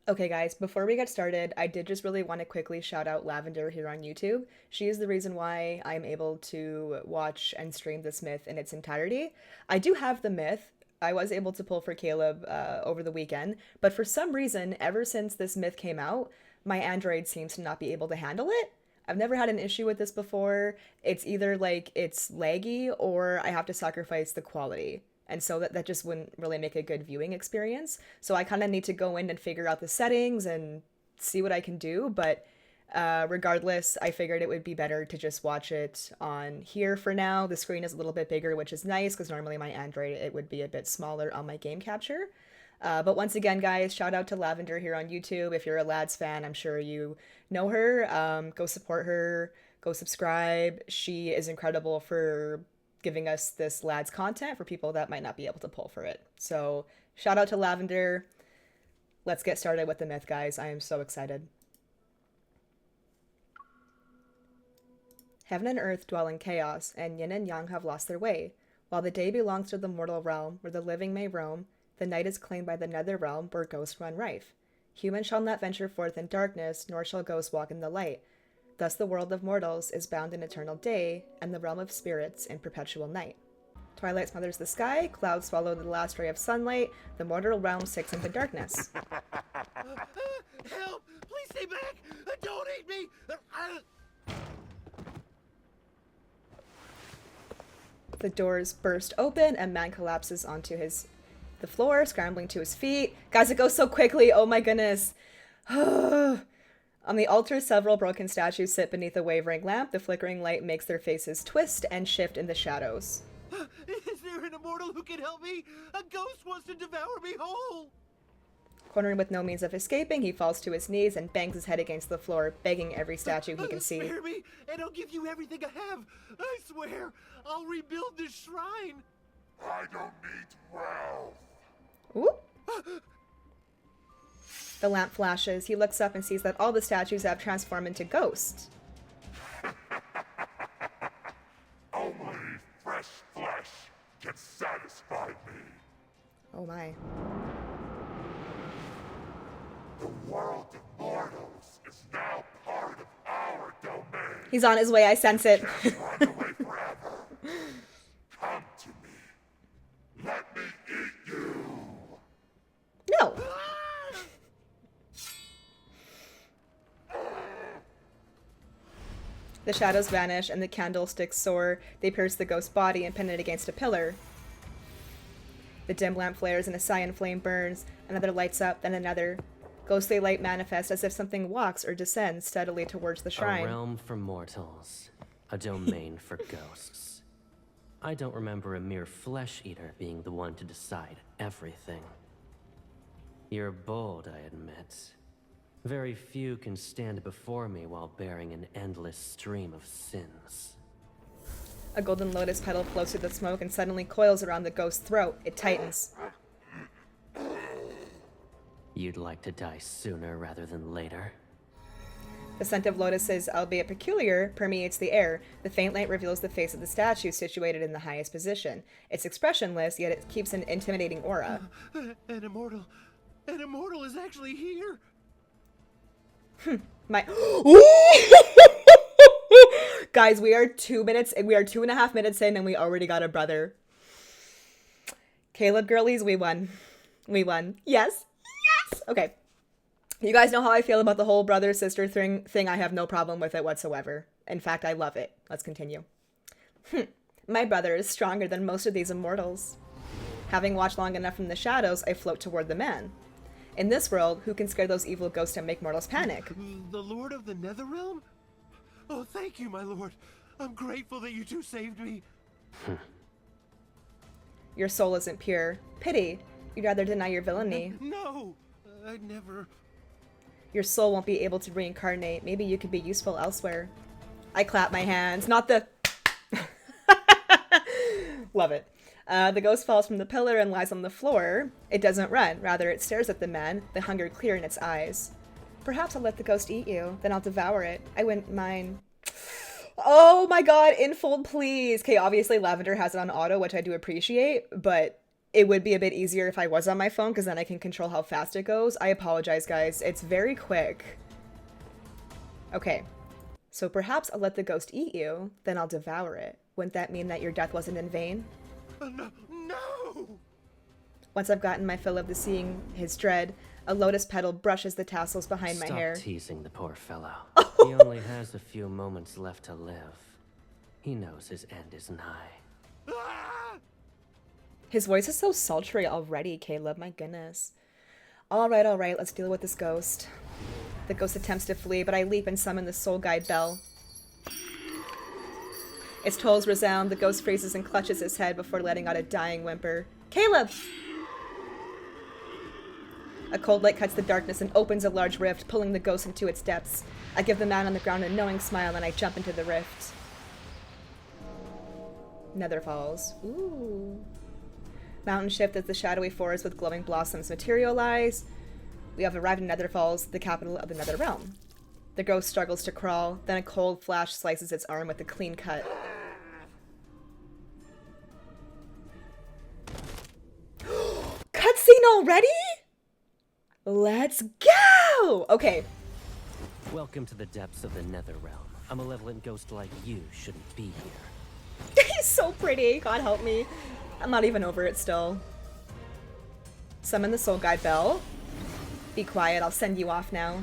Okay, guys, before we get started, I did just really want to quickly shout out Lavender here on YouTube. She is the reason why I'm able to watch and stream this myth in its entirety. I do have the myth. I was able to pull for Caleb over the weekend, but for some reason, ever since this myth came out, my Android seems to not be able to handle it. I've never had an issue with this before. It's either like it's laggy or I have to sacrifice the quality. And so that just wouldn't really make a good viewing experience. So I kind of need to go in and figure out the settings and see what I can do. But regardless, I figured it would be better to just watch it on here for now. The screen is a little bit bigger, which is nice because normally my Android, it would be a bit smaller on my game capture. But once again, guys, shout out to Lavender here on YouTube. If you're a Lads fan, I'm sure you know her. Go support her. Go subscribe. She is incredible for giving us this Lads content for people that might not be able to pull for it. So shout out to Lavender. Let's get started with the myth, guys. I am so excited. Heaven and earth dwell in chaos, and yin and yang have lost their way. While the day belongs to the mortal realm, where the living may roam, the night is claimed by the nether realm, where ghosts run rife. Human shall not venture forth in darkness, nor shall ghosts walk in the light. Thus the world of mortals is bound in eternal day, and the realm of spirits in perpetual night. Twilight smothers the sky, clouds swallow the last ray of sunlight, the mortal realm sinks into darkness. Help! Please stay back! Don't eat me! The doors burst open, and man collapses onto the floor, scrambling to his feet. Guys, it goes so quickly. Oh my goodness. On the altar, several broken statues sit beneath a wavering lamp. The flickering light makes their faces twist and shift in the shadows. Is there an immortal who can help me? A ghost wants to devour me whole! Cornered with no means of escaping, he falls to his knees and bangs his head against the floor, begging every statue he can see. Spare me, and I'll give you everything I have! I swear, I'll rebuild this shrine! I don't need wealth. Ooh. The lamp flashes. He looks up and sees that all the statues have transformed into ghosts. Only fresh flesh can satisfy me. Oh my. The world of mortals is now part of our domain. He's on his way, I sense it. Can't run away forever. Come to me. Let me eat you. No. The shadows vanish and the candlesticks soar. They pierce the ghost's body and pin it against a pillar. The dim lamp flares and a cyan flame burns. Another lights up, then another. Ghostly light manifests as if something walks or descends steadily towards the shrine. A realm for mortals. A domain for ghosts. I don't remember a mere flesh eater being the one to decide everything. You're bold, I admit. Very few can stand before me while bearing an endless stream of sins. A golden lotus petal floats through the smoke and suddenly coils around the ghost's throat. It tightens. You'd like to die sooner rather than later? The scent of lotuses, albeit peculiar, permeates the air. The faint light reveals the face of the statue situated in the highest position. It's expressionless, yet it keeps an intimidating aura. An immortal is actually here! My Guys, we are 2.5 minutes in and we already got a brother. Caleb girlies, we won. We won. Yes. Yes. Okay. You guys know how I feel about the whole brother sister thing. I have no problem with it whatsoever. In fact, I love it. Let's continue. My brother is stronger than most of these immortals. Having watched long enough from the shadows, I float toward the man. In this world, who can scare those evil ghosts and make mortals panic? The Lord of the Netherrealm? Oh, thank you, my lord. I'm grateful that you two saved me. Your soul isn't pure. Pity. You'd rather deny your villainy. No! I'd never... Your soul won't be able to reincarnate. Maybe you could be useful elsewhere. I clap my hands. Not the... Love it. The ghost falls from the pillar and lies on the floor. It doesn't run. Rather, it stares at the man, the hunger clear in its eyes. Perhaps I'll let the ghost eat you. Then I'll devour it. I wouldn't mind. Oh my god, infold, please. Okay, obviously Lavender has it on auto, which I do appreciate, but it would be a bit easier if I was on my phone, because then I can control how fast it goes. I apologize, guys. It's very quick. Okay. So perhaps I'll let the ghost eat you, then I'll devour it. Wouldn't that mean that your death wasn't in vain? No, no! Once I've gotten my fill of the seeing his dread, a lotus petal brushes the tassels behind my hair. Stop teasing the poor fellow. He only has a few moments left to live. He knows his end is nigh. Ah! His voice is so sultry already, Caleb. My goodness. All right, let's deal with this ghost. The ghost attempts to flee, but I leap and summon the soul guide bell. Its tolls resound, the ghost freezes and clutches his head before letting out a dying whimper. Caleb! A cold light cuts the darkness and opens a large rift, pulling the ghost into its depths. I give the man on the ground a knowing smile and I jump into the rift. Nether Falls. Ooh. Mountain shift as the shadowy forest with glowing blossoms materialize. We have arrived in Nether Falls, the capital of the Nether Realm. The ghost struggles to crawl, then a cold flash slices its arm with a clean cut. Cutscene already? Let's go! Okay. Welcome to the depths of the Nether Realm. A malevolent ghost like you shouldn't be here. He's so pretty. God help me. I'm not even over it still. Summon the soul guide bell. Be quiet, I'll send you off now.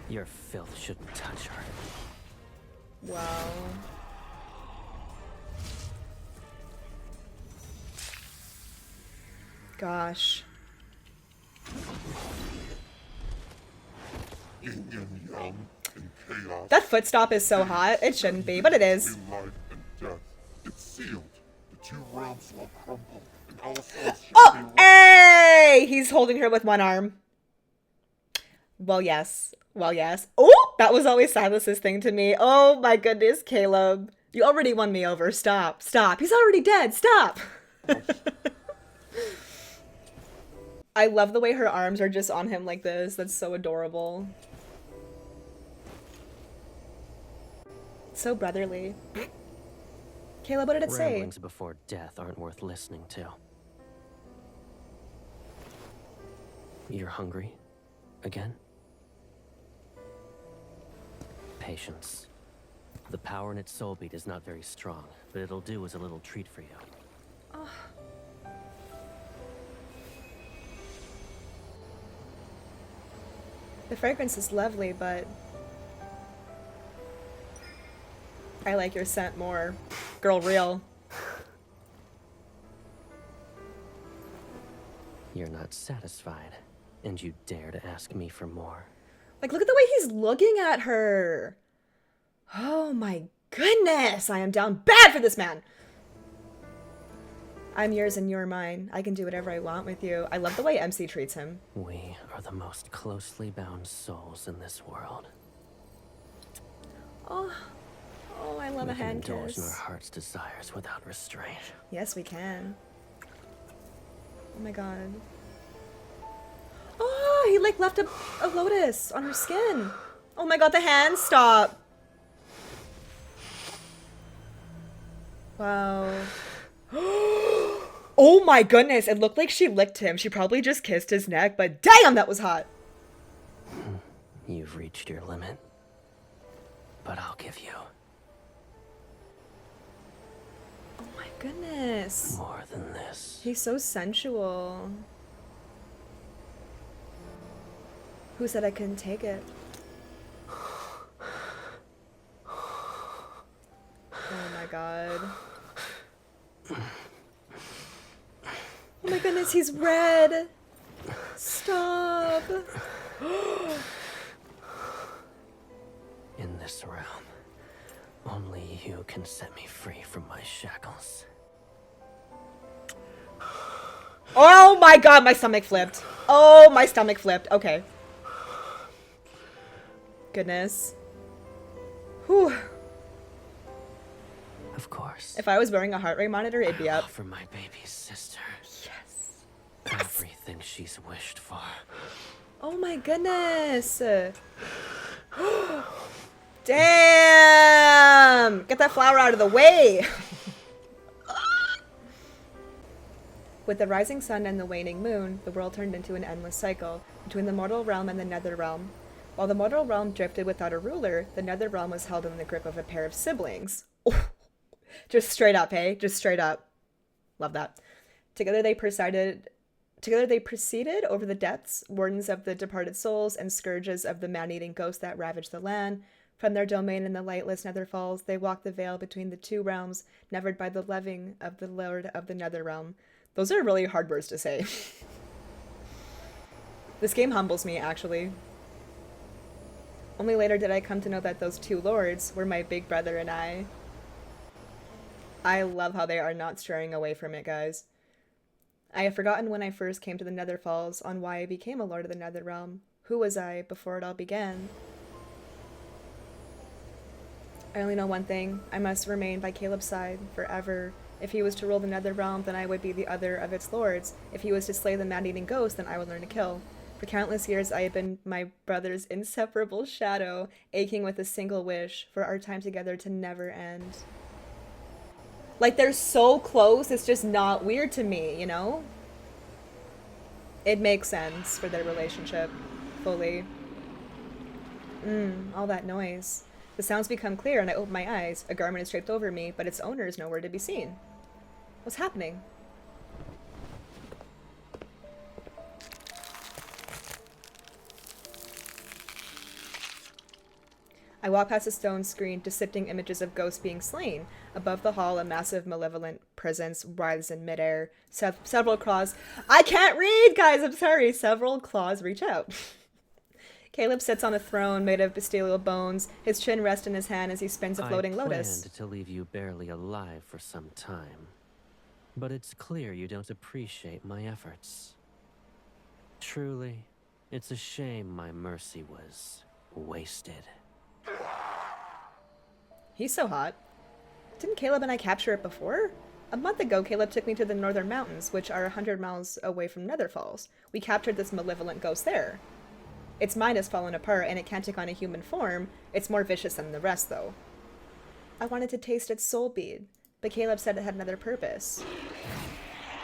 Your filth shouldn't touch her. Wow. Gosh. Yin and yang and chaos. That foot stop is so hot. It shouldn't be, but it is. In life and death. It's sealed. The two realms will crumble, and all souls shall Oh, be lost. hey! He's holding her with one arm. Well, yes. Well, yes. Oh, that was always Silas's thing to me. Oh my goodness, Caleb. You already won me over. Stop. Stop. He's already dead. Stop. I love the way her arms are just on him like this. That's so adorable. So brotherly. Caleb, what did it say? Ramblings before death aren't worth listening to. You're hungry? Again? Patience. The power in its soul beat is not very strong, but it'll do as a little treat for you. The fragrance is lovely, but I like your scent more. Girl, real. You're not satisfied, and you dare to ask me for more. Like, look at the way he's looking at her. Oh my goodness, I am down bad for this man. I'm yours and you're mine. I can do whatever I want with you. I love the way MC treats him. We are the most closely bound souls in this world. Oh, I love We a can hand indulge in our kiss. heart's desires without restraint. Yes, we can. Oh my god. Oh, he like left a lotus on her skin. Oh my god, the hand, stop. Wow. Oh my goodness, it looked like she licked him. She probably just kissed his neck, but damn, that was hot. You've reached your limit, but I'll give you Oh my goodness. more than this. He's so sensual. Who said I couldn't take it? Oh my god. Oh my goodness, he's red. Stop. In this realm, only you can set me free from my shackles. Oh my god, my stomach flipped. Oh, my stomach flipped. Okay. Goodness. Whew. Of course. If I was wearing a heart rate monitor, it'd be I'll up. offer my baby sister Yes. everything she's wished for. Oh my goodness. Damn! Get that flower out of the way! With the rising sun and the waning moon, the world turned into an endless cycle between the mortal realm and the nether realm. While the mortal realm drifted without a ruler, the nether realm was held in the grip of a pair of siblings. Just straight up, hey? Just straight up. Love that. Together they proceeded over the depths, wardens of the departed souls and scourges of the man-eating ghosts that ravaged the land. From their domain in the lightless nether falls, they walked the veil between the two realms, nevered by the loving of the Lord of the nether realm. Those are really hard words to say. This game humbles me, actually. Only later did I come to know that those two lords were my big brother and I. I love how they are not straying away from it, guys. I have forgotten when I first came to the Nether Falls on why I became a Lord of the Nether Realm. Who was I before it all began? I only know one thing. I must remain by Caleb's side forever. If he was to rule the Nether Realm, then I would be the other of its lords. If he was to slay the man-eating ghost, then I would learn to kill. For countless years, I have been my brother's inseparable shadow, aching with a single wish for our time together to never end. Like, they're so close, it's just not weird to me, you know? It makes sense for their relationship, fully. All that noise. The sounds become clear and I open my eyes. A garment is draped over me, but its owner is nowhere to be seen. What's happening? I walk past a stone screen, depicting images of ghosts being slain. Above the hall, a massive malevolent presence writhes in midair. Several claws... I can't read, guys! I'm sorry. Several claws reach out. Caleb sits on a throne made of bestial bones. His chin rests in his hand as he spins a floating lotus. I planned to leave you barely alive for some time. But it's clear you don't appreciate my efforts. Truly, it's a shame my mercy was wasted. He's so hot. Didn't Caleb and I capture it before? A month ago, Caleb took me to the northern mountains, which are 100 miles away from Nether Falls. We captured this malevolent ghost there. Its mind has fallen apart, and it can't take on a human form. It's more vicious than the rest, though. I wanted to taste its soul bead, but Caleb said it had another purpose.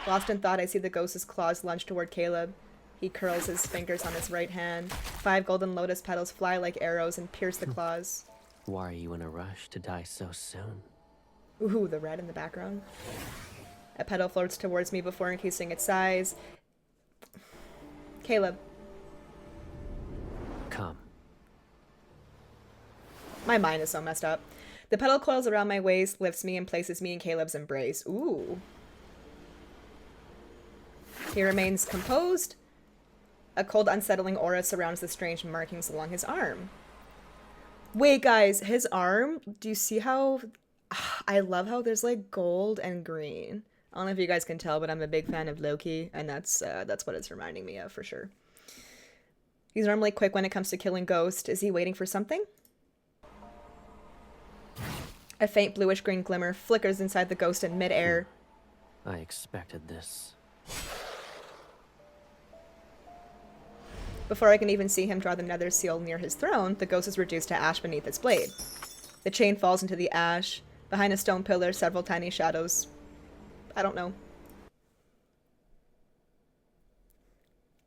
Lost in thought, I see the ghost's claws lunge toward Caleb. He curls his fingers on his right hand. 5 golden lotus petals fly like arrows and pierce the claws. Why are you in a rush to die so soon? Ooh, the red in the background. A petal floats towards me before increasing its size. Caleb. Come. My mind is so messed up. The petal coils around my waist, lifts me, and places me in Caleb's embrace. Ooh. He remains composed. A cold, unsettling aura surrounds the strange markings along his arm. Wait, guys, his arm? Do you see how... I love how there's, like, gold and green. I don't know if you guys can tell, but I'm a big fan of Loki, and that's what it's reminding me of, for sure. He's normally quick when it comes to killing ghosts. Is he waiting for something? A faint bluish-green glimmer flickers inside the ghost in midair. I expected this. Before I can even see him draw the nether seal near his throne, the ghost is reduced to ash beneath its blade. The chain falls into the ash. Behind a stone pillar, several tiny shadows. I don't know.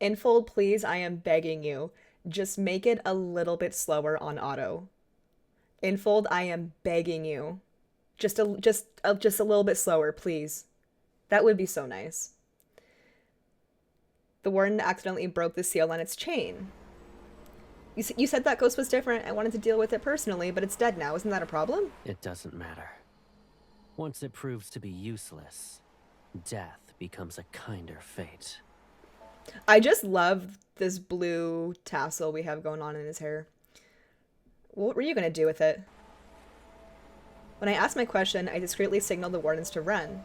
Infold, please, I am begging you. Just make it a little bit slower on auto. Infold, I am begging you. Just a little bit slower, please. That would be so nice. The warden accidentally broke the seal on its chain. You said that ghost was different. I wanted to deal with it personally, but it's dead now. Isn't that a problem? It doesn't matter. Once it proves to be useless, death becomes a kinder fate. I just love this blue tassel we have going on in his hair. What were you going to do with it? When I asked my question, I discreetly signaled the wardens to run.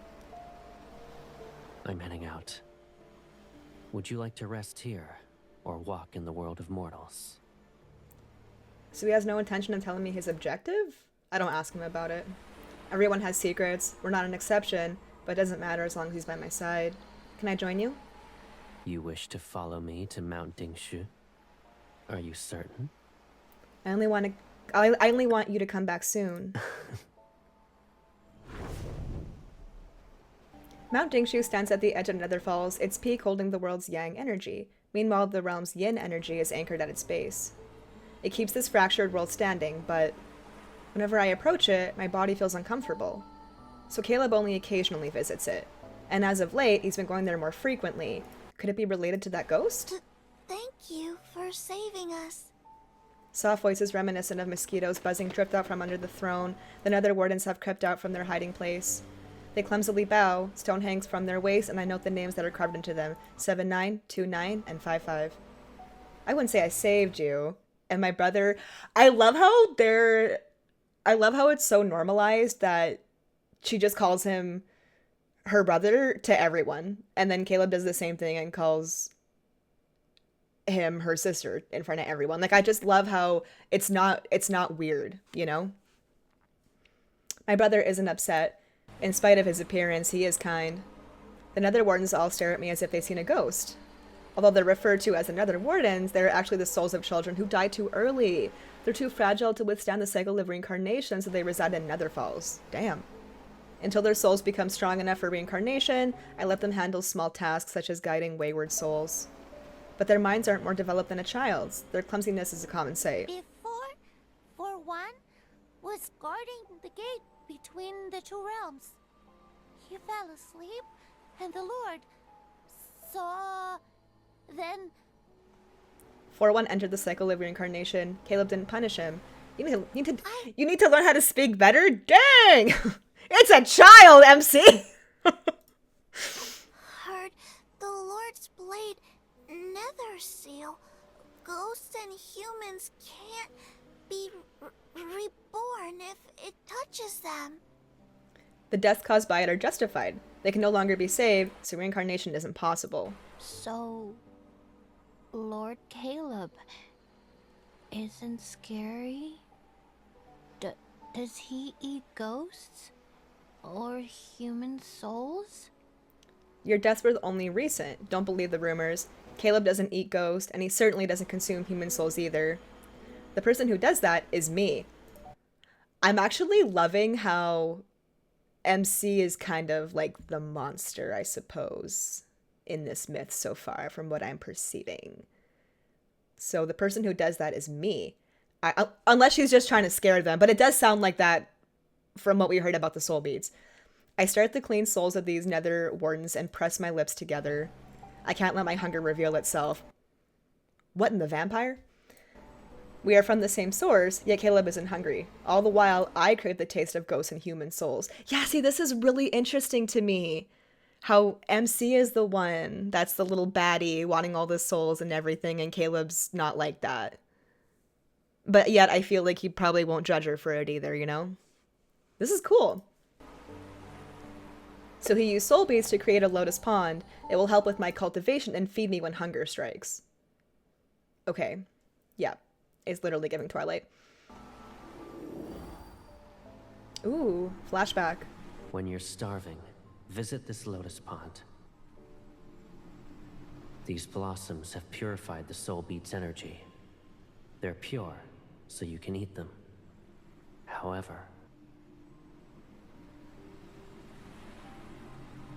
I'm heading out. Would you like to rest here, or walk in the world of mortals? So he has no intention of telling me his objective? I don't ask him about it. Everyone has secrets. We're not an exception, but it doesn't matter as long as he's by my side. Can I join you? You wish to follow me to Mount Dingshu? Are you certain? I only want you to come back soon. Mount Dingshu stands at the edge of Nether Falls, its peak holding the world's yang energy. Meanwhile, the realm's yin energy is anchored at its base. It keeps this fractured world standing, but whenever I approach it, my body feels uncomfortable. So Caleb only occasionally visits it. And as of late, he's been going there more frequently. Could it be related to that ghost? Thank you for saving us. Soft voices reminiscent of mosquitoes buzzing drift out from under the throne. The nether wardens have crept out from their hiding place. They clumsily bow, stone hangs from their waist, and I note the names that are carved into them. 79, 29, and 55. I wouldn't say I saved you. And my brother... I love how it's so normalized that she just calls him her brother to everyone. And then Caleb does the same thing and calls him her sister in front of everyone. Like, I just love how it's not weird, you know? My brother isn't upset. In spite of his appearance, he is kind. The nether wardens all stare at me as if they've seen a ghost. Although they're referred to as the nether wardens, they're actually the souls of children who died too early. They're too fragile to withstand the cycle of reincarnation, so they reside in nether falls. Damn. Until their souls become strong enough for reincarnation, I let them handle small tasks such as guiding wayward souls. But their minds aren't more developed than a child's. Their clumsiness is a common sight. Before, for one, was guarding the gate between the two realms. He fell asleep, and the Lord saw. Then 4-1 entered the cycle of reincarnation. Caleb didn't punish him. You need to learn how to speak better? Dang! It's a child, MC! heard the Lord's blade nether seal. Ghosts and humans can't be reborn if it touches them. The deaths caused by it are justified. They can no longer be saved, so reincarnation isn't possible. So, Lord Caleb isn't scary? Does he eat ghosts? Or human souls? Your deaths were only recent. Don't believe the rumors. Caleb doesn't eat ghosts, and he certainly doesn't consume human souls either. The person who does that is me. I'm actually loving how MC is kind of like the monster, I suppose, in this myth so far, from what I'm perceiving. So the person who does that is me. Unless she's just trying to scare them, but it does sound like that from what we heard about the soul beads. I start to clean souls of these nether wardens and press my lips together. I can't let my hunger reveal itself. What in the vampire? We are from the same source, yet Caleb isn't hungry. All the while, I crave the taste of ghosts and human souls. Yeah, see, this is really interesting to me. How MC is the one that's the little baddie wanting all the souls and everything, and Caleb's not like that. But yet I feel like he probably won't judge her for it either, you know? This is cool. So he used soul beads to create a lotus pond. It will help with my cultivation and feed me when hunger strikes. Okay. Yeah. It's literally giving Twilight. Ooh, flashback. When you're starving, visit this lotus pond. These blossoms have purified the soul bead's energy. They're pure, so you can eat them. However,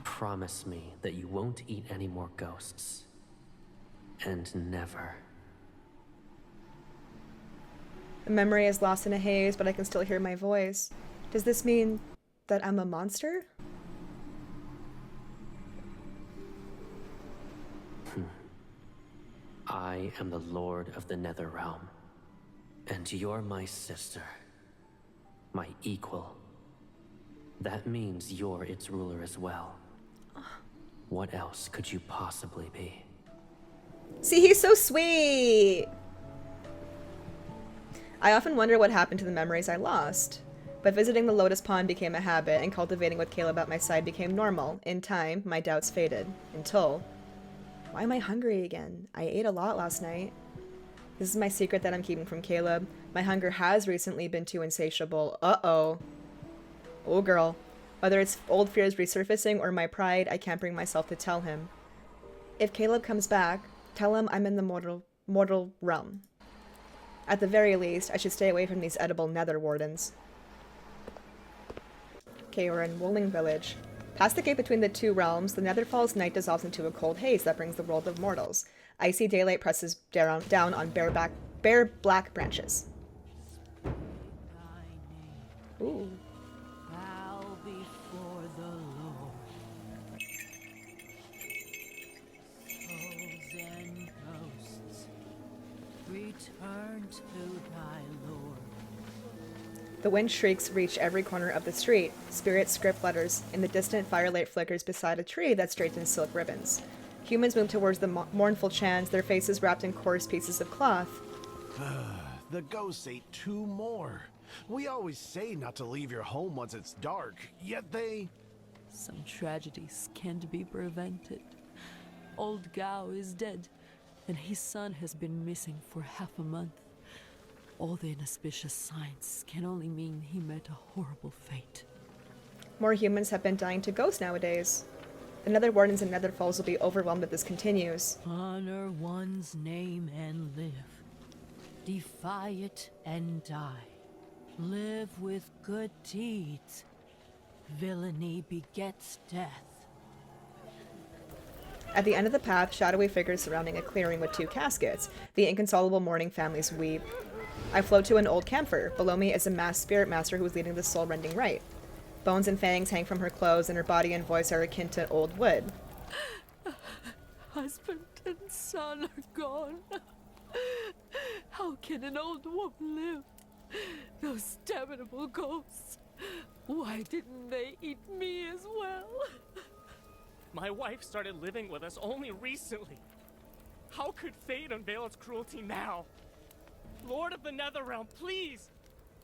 promise me that you won't eat any more ghosts. And never. The memory is lost in a haze, but I can still hear my voice. Does this mean that I'm a monster? I am the Lord of the Nether Realm. And you're my sister. My equal. That means you're its ruler as well. What else could you possibly be? See, he's so sweet! I often wonder what happened to the memories I lost. But visiting the Lotus Pond became a habit, and cultivating with Caleb at my side became normal. In time, my doubts faded. Until... Why am I hungry again? I ate a lot last night. This is my secret that I'm keeping from Caleb. My hunger has recently been too insatiable. Uh-oh. Oh, girl. Whether it's old fears resurfacing or my pride, I can't bring myself to tell him. If Caleb comes back, tell him I'm in the mortal realm. At the very least, I should stay away from these edible nether wardens. Okay, we're in Woling Village. Past the gate between the two realms, the Netherfall's night dissolves into a cold haze that brings the world of mortals. Icy daylight presses down on bare black branches. Ooh. Bow before the Lord. Souls and ghosts, return to thy Lord. The wind shrieks reach every corner of the street. Spirits script letters. In the distant, firelight flickers beside a tree that straightens silk ribbons. Humans move towards the mournful chants, their faces wrapped in coarse pieces of cloth. The ghosts ate 2 more. We always say not to leave your home once it's dark, yet they... Some tragedies can't be prevented. Old Gao is dead, and his son has been missing for half a month. All the inauspicious signs can only mean he met a horrible fate. More humans have been dying to ghosts nowadays. The Nether Wardens and Netherfalls will be overwhelmed if this continues. Honor one's name and live. Defy it and die. Live with good deeds. Villainy begets death. At the end of the path, shadowy figures surrounding a clearing with 2 caskets. The inconsolable mourning families weep. I float to an old camphor. Below me is a masked spirit master who is leading the soul-rending rite. Bones and fangs hang from her clothes, and her body and voice are akin to old wood. Husband and son are gone. How can an old woman live? Those damnable ghosts. Why didn't they eat me as well? My wife started living with us only recently. How could fate unveil its cruelty now? Lord of the Netherrealm, please!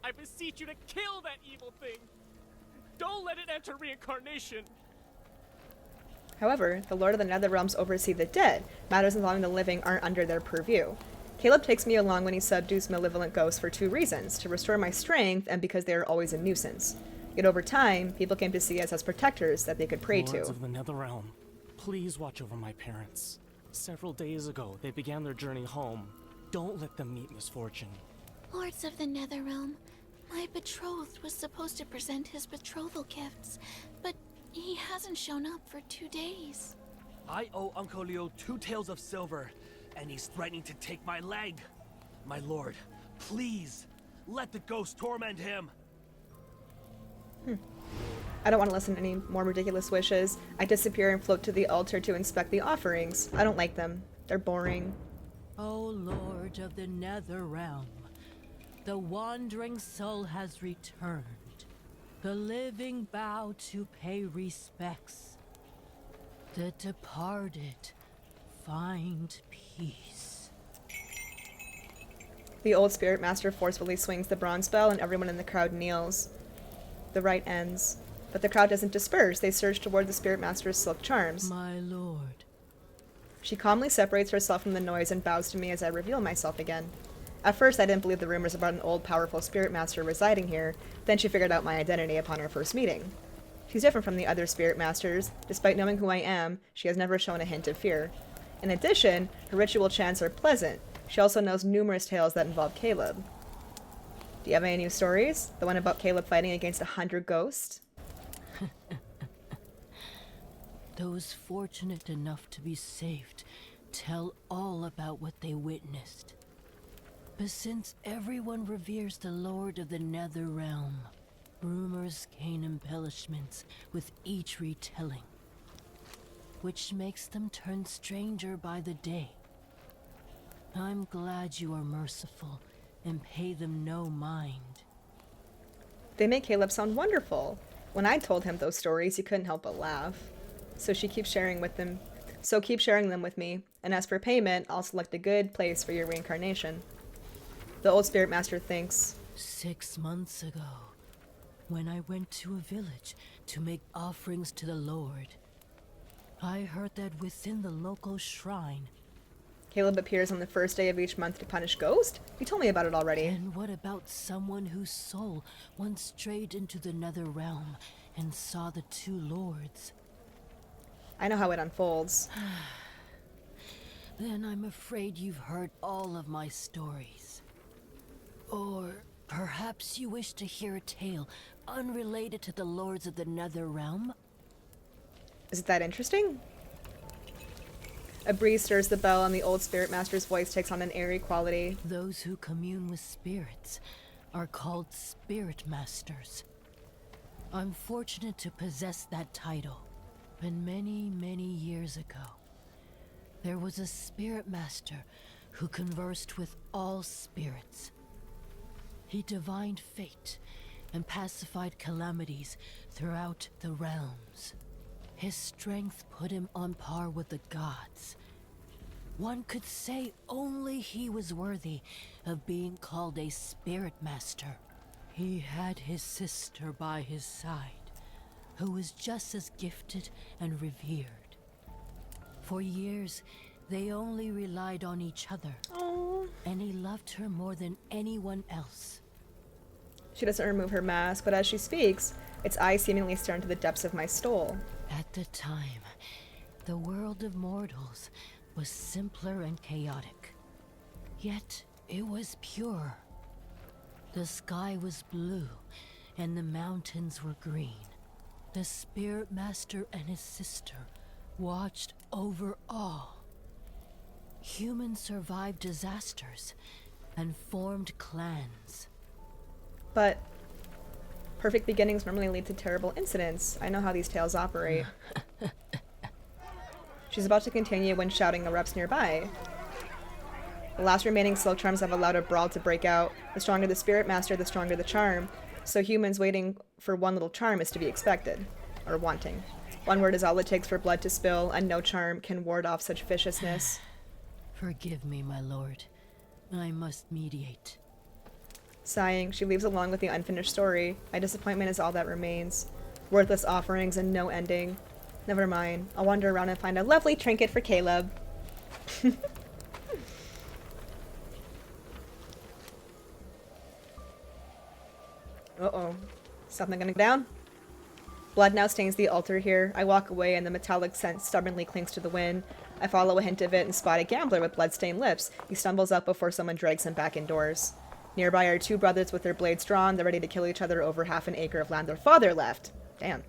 I beseech you to kill that evil thing! Don't let it enter reincarnation! However, the Lord of the Netherrealms oversee the dead. Matters involving the living aren't under their purview. Caleb takes me along when he subdues malevolent ghosts for 2 reasons: to restore my strength and because they are always a nuisance. Yet over time, people came to see us as protectors that they could pray Lords to. of the Netherrealm, please watch over my parents. Several days ago, they began their journey home. Don't let them meet misfortune. Lords of the Netherrealm, my betrothed was supposed to present his betrothal gifts, but he hasn't shown up for 2 days. I owe Uncle Leo 2 taels of silver, and he's threatening to take my leg. My lord, please, let the ghost torment him. I don't want to listen to any more ridiculous wishes. I disappear and float to the altar to inspect the offerings. I don't like them. They're boring. O Lord of the Netherrealm, the wandering soul has returned. The living bow to pay respects. The departed find peace. The old spirit master forcefully swings the bronze bell and everyone in the crowd kneels. The rite ends. But the crowd doesn't disperse. They surge toward the spirit master's silk charms. My lord. She calmly separates herself from the noise and bows to me as I reveal myself again. At first, I didn't believe the rumors about an old, powerful spirit master residing here. Then she figured out my identity upon our first meeting. She's different from the other spirit masters. Despite knowing who I am, she has never shown a hint of fear. In addition, her ritual chants are pleasant. She also knows numerous tales that involve Caleb. Do you have any new stories? The one about Caleb fighting against 100 ghosts? Those fortunate enough to be saved tell all about what they witnessed. But since everyone reveres the Lord of the Netherrealm, rumors gain embellishments with each retelling, which makes them turn stranger by the day. I'm glad you are merciful and pay them no mind. They make Caleb sound wonderful. When I told him those stories, he couldn't help but laugh. So keep sharing them with me. And as for payment, I'll select a good place for your reincarnation. The old spirit master thinks, 6 months ago, when I went to a village to make offerings to the Lord, I heard that within the local shrine. Caleb appears on the first day of each month to punish ghosts? You told me about it already. And what about someone whose soul once strayed into the Netherrealm and saw the 2 lords? I know how it unfolds. Then I'm afraid you've heard all of my stories. Or perhaps you wish to hear a tale unrelated to the lords of the Nether Realm? Is it that interesting? A breeze stirs the bell and the old spirit master's voice takes on an airy quality. Those who commune with spirits are called spirit masters. I'm fortunate to possess that title. But many, many years ago, there was a spirit master who conversed with all spirits. He divined fate and pacified calamities throughout the realms. His strength put him on par with the gods. One could say only he was worthy of being called a spirit master. He had his sister by his side, who was just as gifted and revered. For years, they only relied on each other. Oh. And he loved her more than anyone else. She doesn't remove her mask, but as she speaks, its eyes seemingly stare into the depths of my soul. At the time, the world of mortals was simpler and chaotic. Yet, it was pure. The sky was blue, and the mountains were green. The Spirit Master and his sister watched over all. Humans survived disasters and formed clans. But perfect beginnings normally lead to terrible incidents. I know how these tales operate. She's about to continue when shouting erupts nearby. The last remaining slow charms have allowed a brawl to break out. The stronger the spirit master, the stronger the charm. So humans waiting for one little charm is to be expected. Or wanting. One word is all it takes for blood to spill, and no charm can ward off such viciousness. Forgive me, my lord. I must mediate. Sighing, she leaves along with the unfinished story. My disappointment is all that remains. Worthless offerings and no ending. Never mind. I'll wander around and find a lovely trinket for Caleb. Uh-oh. Something gonna go down? Blood now stains the altar here. I walk away and the metallic scent stubbornly clings to the wind. I follow a hint of it and spot a gambler with blood-stained lips. He stumbles up before someone drags him back indoors. Nearby are two brothers with their blades drawn. They're ready to kill each other over half an acre of land their father left. Damn.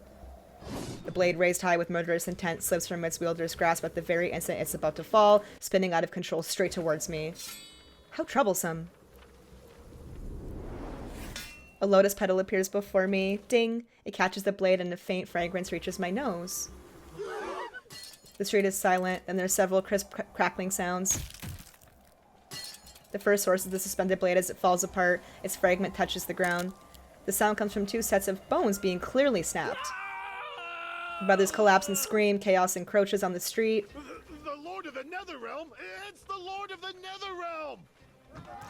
The blade raised high with murderous intent slips from its wielder's grasp at the very instant it's about to fall, spinning out of control straight towards me. How troublesome. A lotus petal appears before me. Ding! It catches the blade and a faint fragrance reaches my nose. The street is silent, and there's several crisp crackling sounds. The first source is the suspended blade as it falls apart. Its fragment touches the ground. The sound comes from two sets of bones being clearly snapped. The brothers collapse and scream. Chaos encroaches on the street. The Lord of the Netherrealm? It's the Lord of the Netherrealm!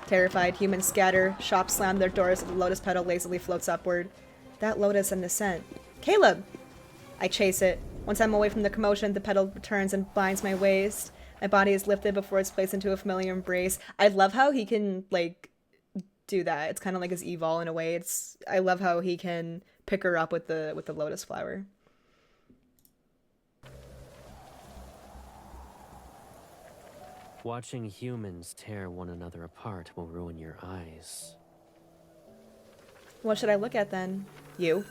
Terrified, humans scatter. Shops slam their doors as the lotus petal lazily floats upward. That lotus and the scent. Caleb! I chase it. Once I'm away from the commotion, the petal returns and binds my waist. My body is lifted before it's placed into a familiar embrace. I love how he can, like, do that. It's kind of like his evil in a way. I love how he can pick her up with the lotus flower. Watching humans tear one another apart will ruin your eyes. What should I look at then? You.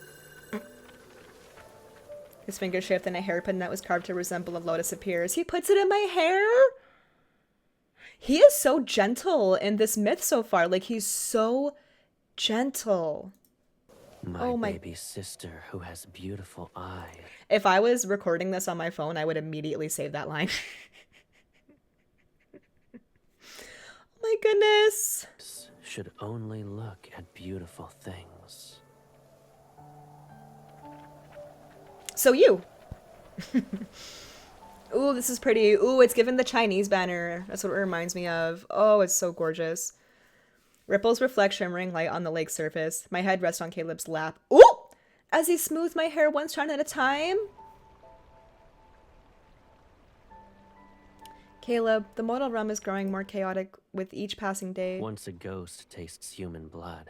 His fingers shift and a hairpin that was carved to resemble a lotus appears. He puts it in my hair? He is so gentle in this myth so far. Like, he's so gentle. My baby sister who has beautiful eyes. If I was recording this on my phone, I would immediately save that line. My goodness. Should only look at beautiful things. So you. Ooh, this is pretty. Ooh, it's given the Chinese banner. That's what it reminds me of. Oh, it's so gorgeous. Ripples reflect shimmering light on the lake's surface. My head rests on Caleb's lap. Ooh! As he smooths my hair one strand at a time. Caleb, the mortal realm is growing more chaotic with each passing day. Once a ghost tastes human blood,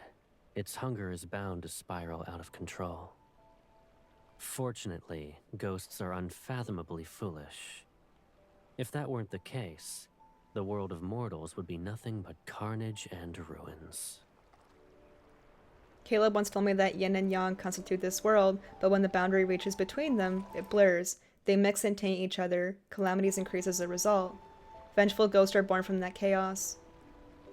its hunger is bound to spiral out of control. Fortunately, ghosts are unfathomably foolish. If that weren't the case, the world of mortals would be nothing but carnage and ruins. Caleb once told me that yin and yang constitute this world, but when the boundary reaches between them, it blurs. They mix and taint each other. Calamities increase as a result. Vengeful ghosts are born from that chaos.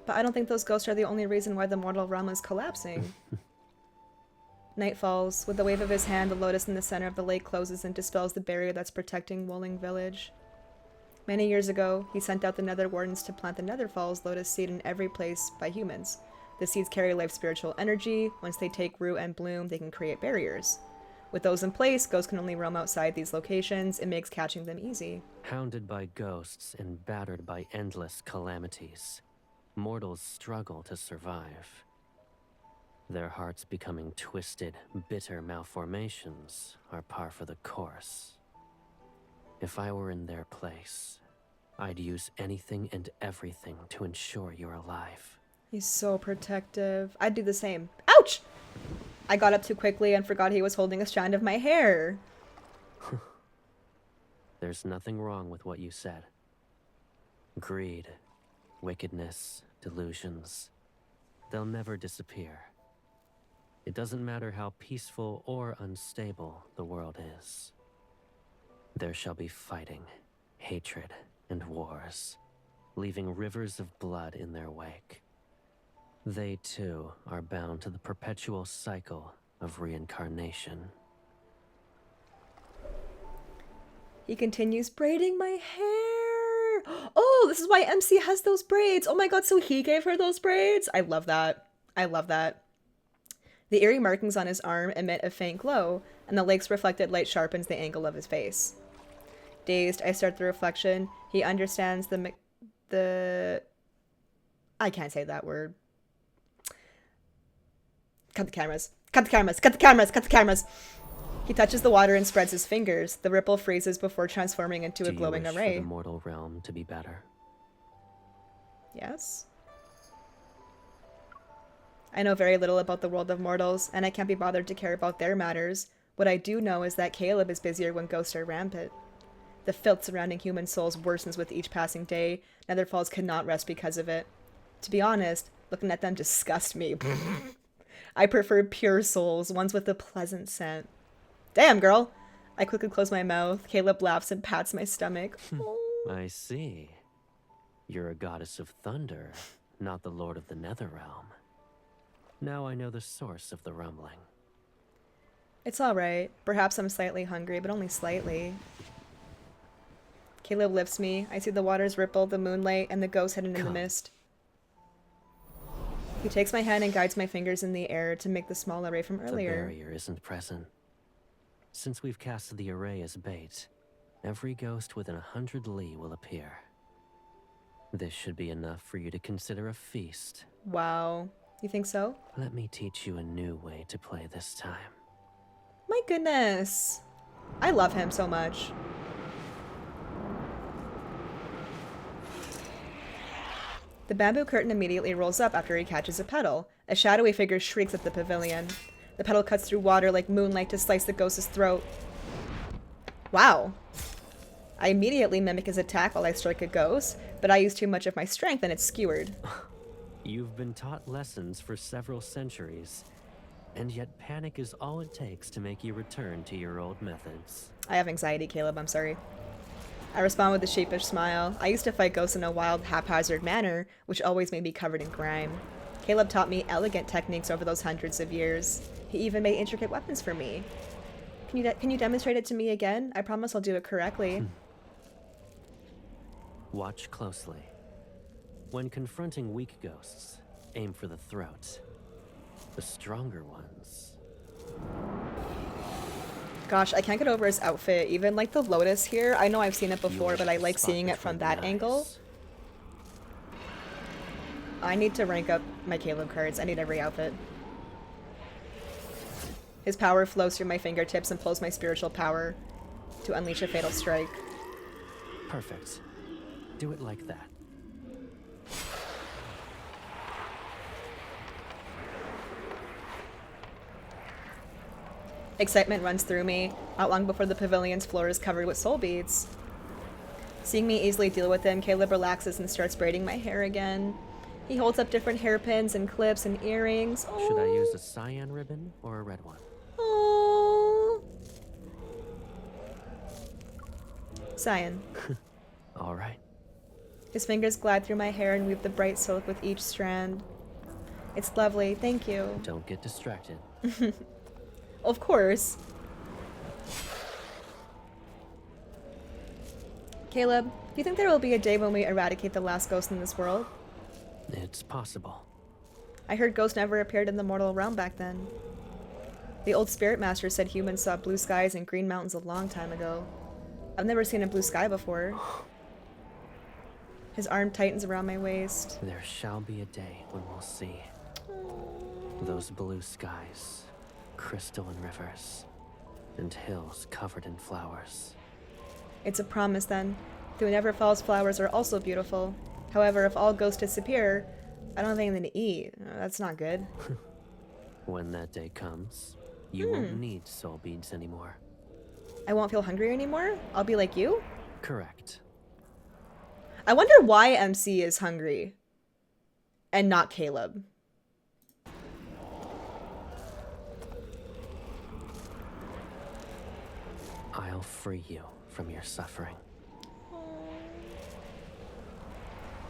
But I don't think those ghosts are the only reason why the mortal realm is collapsing. Night falls. With a wave of his hand, the lotus in the center of the lake closes and dispels the barrier that's protecting Woling Village. Many years ago, he sent out the Nether Wardens to plant the Netherfall's lotus seed in every place by humans. The seeds carry life's spiritual energy. Once they take root and bloom, they can create barriers. With those in place, ghosts can only roam outside these locations. It makes catching them easy. Hounded by ghosts and battered by endless calamities, mortals struggle to survive. Their hearts becoming twisted, bitter malformations are par for the course. If I were in their place, I'd use anything and everything to ensure you're alive. He's so protective. I'd do the same. Ouch! I got up too quickly and forgot he was holding a strand of my hair. There's nothing wrong with what you said. Greed, wickedness, delusions, they'll never disappear. It doesn't matter how peaceful or unstable the world is. There shall be fighting, hatred, and wars, leaving rivers of blood in their wake. They, too, are bound to the perpetual cycle of reincarnation. He continues braiding my hair. Oh, this is why MC has those braids. Oh my god, so he gave her those braids? I love that. I love that. The eerie markings on his arm emit a faint glow, and the lake's reflected light sharpens the angle of his face. Dazed, I start the reflection. He understands the... I can't say that word. Cut the cameras. Cut the cameras. Cut the cameras. Cut the cameras. He touches the water and spreads his fingers. The ripple freezes before transforming into a glowing Do you wish array. for the mortal realm to be better? Yes. I know very little about the world of mortals, and I can't be bothered to care about their matters. What I do know is that Caleb is busier when ghosts are rampant. The filth surrounding human souls worsens with each passing day. Netherfalls cannot rest because of it. To be honest, looking at them disgusts me. I prefer pure souls, ones with a pleasant scent. Damn, girl! I quickly close my mouth. Caleb laughs and pats my stomach. I see. You're a goddess of thunder, not the lord of the Netherrealm. Now I know the source of the rumbling. It's alright. Perhaps I'm slightly hungry, but only slightly. Caleb lifts me. I see the waters ripple, the moonlight, and the ghost hidden in the mist. He takes my hand and guides my fingers in the air to make the small array from earlier. The barrier isn't present. Since we've cast the array as bait, every ghost within 100 li will appear. This should be enough for you to consider a feast. Wow. You think so? Let me teach you a new way to play this time. My goodness. I love him so much. The bamboo curtain immediately rolls up after he catches a petal. A shadowy figure shrieks at the pavilion. The petal cuts through water like moonlight to slice the ghost's throat. Wow. I immediately mimic his attack while I strike a ghost, but I use too much of my strength and it's skewered. You've been taught lessons for several centuries, and yet panic is all it takes to make you return to your old methods. I have anxiety, Caleb, I'm sorry. I respond with a sheepish smile. I used to fight ghosts in a wild, haphazard manner, which always made me covered in grime. Caleb taught me elegant techniques over those hundreds of years. He even made intricate weapons for me. Can you demonstrate it to me again? I promise I'll do it correctly. Watch closely. When confronting weak ghosts, aim for the throat. The stronger ones... Gosh, I can't get over his outfit. Even like the lotus here, I know I've seen it before, but I like seeing it from that angle. I need to rank up my Caleb cards. I need every outfit. His power flows through my fingertips and pulls my spiritual power to unleash a fatal strike. Perfect. Do it like that. Excitement runs through me, not long before the pavilion's floor is covered with soul beads. Seeing me easily deal with them, Caleb relaxes and starts braiding my hair again. He holds up different hairpins and clips and earrings. Oh. Should I use a cyan ribbon or a red one? Oh. Cyan. All right. His fingers glide through my hair and weave the bright silk with each strand. It's lovely, thank you. Don't get distracted. Of course. Caleb, do you think there will be a day when we eradicate the last ghost in this world? It's possible. I heard ghosts never appeared in the mortal realm back then. The old spirit master said humans saw blue skies and green mountains a long time ago. I've never seen a blue sky before. His arm tightens around my waist. There shall be a day when we'll see. Those blue skies, crystalline rivers, and hills covered in flowers. It's a promise then. Through Never Falls flowers are also beautiful. However, if all ghosts disappear, I don't have anything to eat. That's not good. When that day comes, you won't need soul beads anymore. I won't feel hungry anymore? I'll be like you? Correct. I wonder why MC is hungry and not Caleb. I'll free you from your suffering.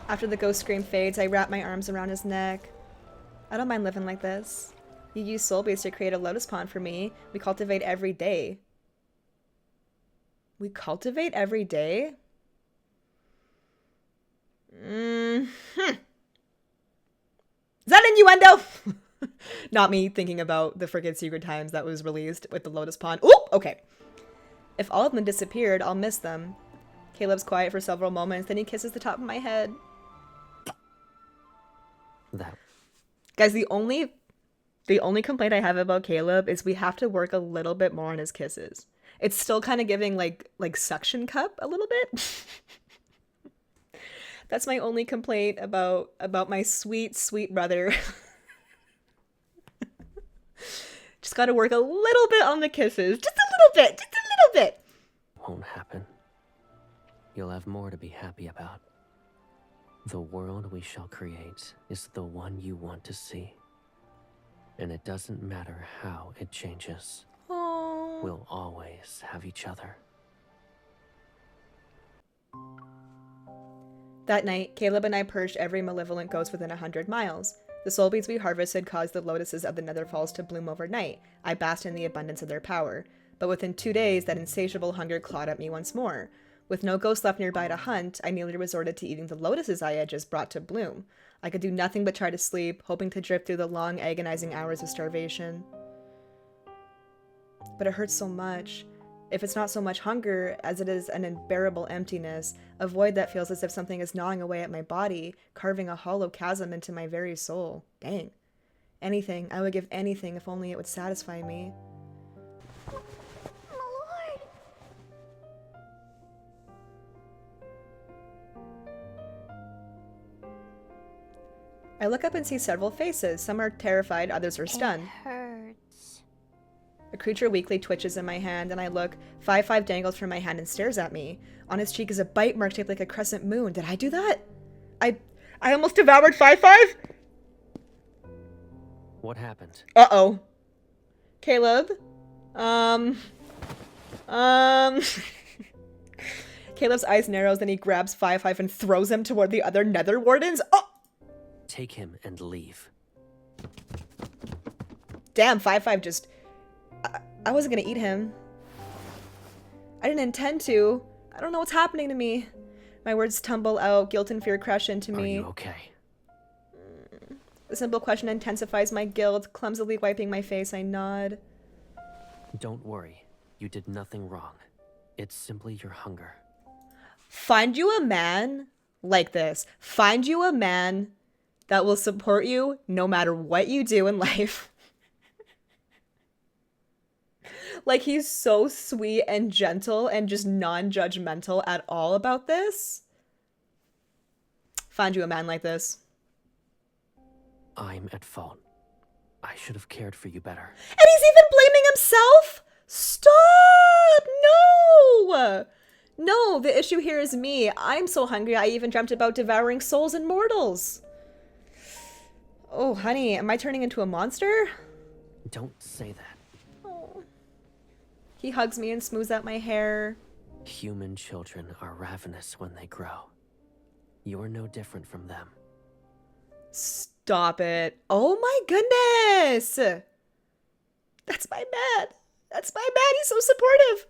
After the ghost scream fades, I wrap my arms around his neck. I don't mind living like this. You use soul beads to create a lotus pond for me. We cultivate every day. We cultivate every day? Is that innuendo? Not me thinking about the frickin' Secret Times that was released with the lotus pond. Ooh, okay. If all of them disappeared, I'll miss them. Caleb's quiet for several moments, then he kisses the top of my head. That. Guys, the only complaint I have about Caleb is we have to work a little bit more on his kisses. It's still kind of giving like suction cup a little bit. That's my only complaint about my sweet, sweet brother. Just gotta work a little bit on the kisses. Just a little bit. Just a little bit. Won't happen. You'll have more to be happy about. The world we shall create is the one you want to see. And it doesn't matter how it changes. Aww. We'll always have each other. That night, Caleb and I purged every malevolent ghost within 100 miles. The soul beads we harvested caused the lotuses of the Nether Falls to bloom overnight. I basked in the abundance of their power. But within 2 days, that insatiable hunger clawed at me once more. With no ghosts left nearby to hunt, I nearly resorted to eating the lotuses I had just brought to bloom. I could do nothing but try to sleep, hoping to drift through the long, agonizing hours of starvation. But it hurts so much. If it's not so much hunger as it is an unbearable emptiness, a void that feels as if something is gnawing away at my body, carving a hollow chasm into my very soul. Dang. Anything, I would give anything if only it would satisfy me. My lord! I look up and see several faces. Some are terrified, others are stunned. It hurts. A creature weakly twitches in my hand, and I look. 5-5 dangles from my hand and stares at me. On his cheek is a bite mark shaped like a crescent moon. Did I do that? I almost devoured 5-5? What happened? Uh-oh. Caleb? Caleb's eyes narrows, then he grabs 5-5 and throws him toward the other nether wardens. Oh! Take him and leave. Damn, 5-5 just... I wasn't gonna eat him. I didn't intend to. I don't know what's happening to me. My words tumble out, guilt and fear crash into me. Are you okay? The simple question intensifies my guilt. Clumsily wiping my face, I nod. Don't worry. You did nothing wrong. It's simply your hunger. Find you a man like this. Find you a man that will support you no matter what you do in life. Like, he's so sweet and gentle and just non-judgmental at all about this. Find you a man like this. I'm at fault. I should have cared for you better. And he's even blaming himself? Stop! No! No, the issue here is me. I'm so hungry I even dreamt about devouring souls and mortals. Oh, honey, am I turning into a monster? Don't say that. Oh. He hugs me and smooths out my hair. Human children are ravenous when they grow. You're no different from them. Stop it. Oh my goodness! That's my man. That's my man. He's so supportive.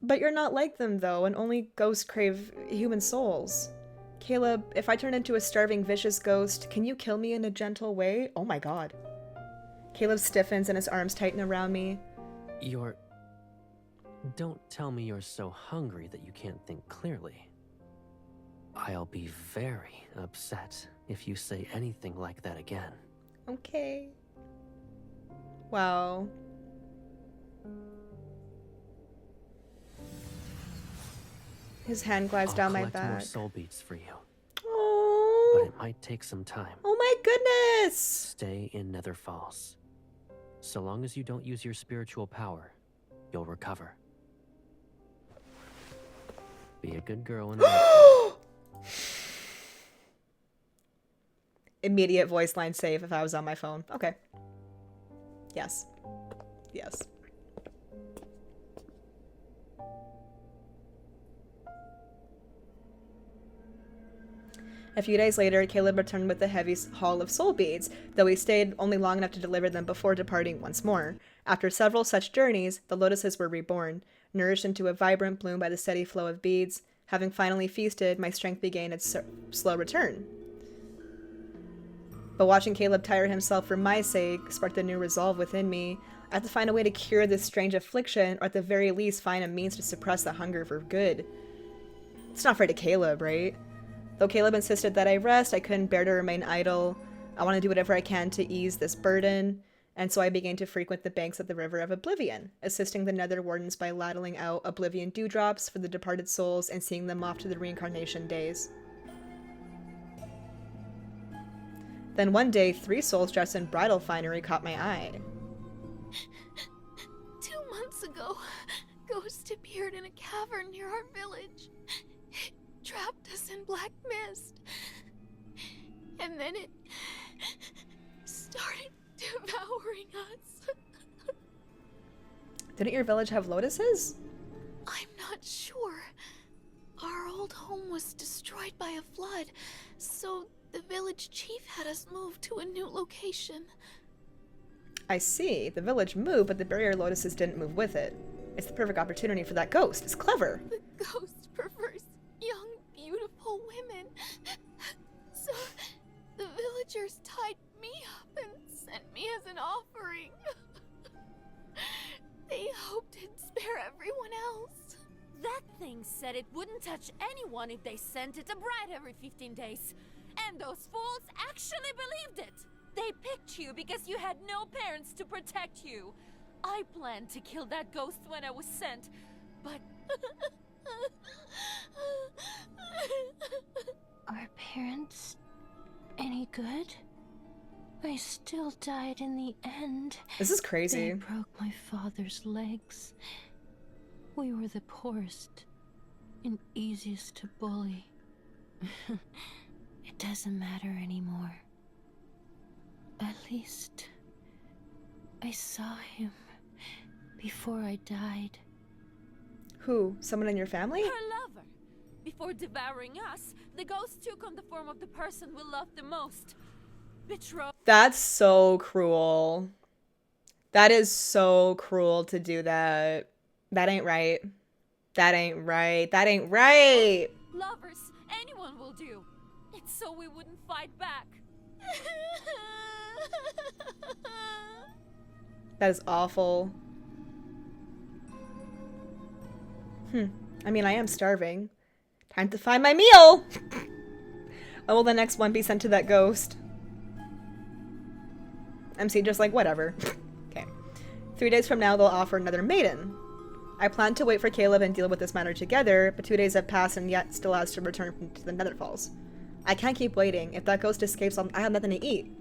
But you're not like them, though, and only ghosts crave human souls. Caleb, if I turn into a starving, vicious ghost, can you kill me in a gentle way? Oh my god. Caleb stiffens and his arms tighten around me. Don't tell me you're so hungry that you can't think clearly. I'll be very upset if you say anything like that again. Okay. Wow. His hand glides down my I'll collect more back. soul beats for you, Oh. but it might take some time. Oh my goodness. Stay in Nether Falls. So long as you don't use your spiritual power, you'll recover. Be a good girl and Immediate voice line save if I was on my phone. Okay. Yes. Yes. A few days later, Caleb returned with a heavy haul of soul beads, though he stayed only long enough to deliver them before departing once more. After several such journeys, the lotuses were reborn, nourished into a vibrant bloom by the steady flow of beads. Having finally feasted, my strength began its slow return. But watching Caleb tire himself for my sake sparked a new resolve within me. I have to find a way to cure this strange affliction, or at the very least find a means to suppress the hunger for good. It's not fair to Caleb, right? Though Caleb insisted that I rest, I couldn't bear to remain idle. I want to do whatever I can to ease this burden, and so I began to frequent the banks of the River of Oblivion, assisting the Nether Wardens by ladling out Oblivion dewdrops for the departed souls and seeing them off to the reincarnation days. Then one day, 3 souls dressed in bridal finery caught my eye. 2 months ago, Ghost appeared in a cavern near our village. It trapped us in black mist. And then it started devouring us. Didn't your village have lotuses? I'm not sure. Our old home was destroyed by a flood, so the village chief had us move to a new location. I see. The village moved, but the barrier lotuses didn't move with it. It's the perfect opportunity for that ghost. It's clever. The ghost prefers young, beautiful women. So the villagers tied me up and sent me as an offering. They hoped it'd spare everyone else. That thing said it wouldn't touch anyone if they sent it a bride every 15 days. And those fools actually believed it! They picked you because you had no parents to protect you. I planned to kill that ghost when I was sent, but... Are parents any good? I still died in the end. This is crazy. They broke my father's legs. We were the poorest and easiest to bully. It doesn't matter anymore. At least I saw him before I died. Who? Someone in your family? Her lover. Before devouring us, the ghost took on the form of the person we loved the most. Betrothed. That's so cruel. That is so cruel to do that. That ain't right. That ain't right. That ain't right. Lovers, anyone will do. It's so we wouldn't fight back. That is awful. I mean, I am starving. Time to find my meal! When will the next one be sent to that ghost? MC just like, whatever. Okay. 3 days from now, they'll offer another maiden. I plan to wait for Caleb and deal with this matter together, but 2 days have passed and yet still has to return to the Nether Falls. I can't keep waiting. If that ghost escapes, I have nothing to eat.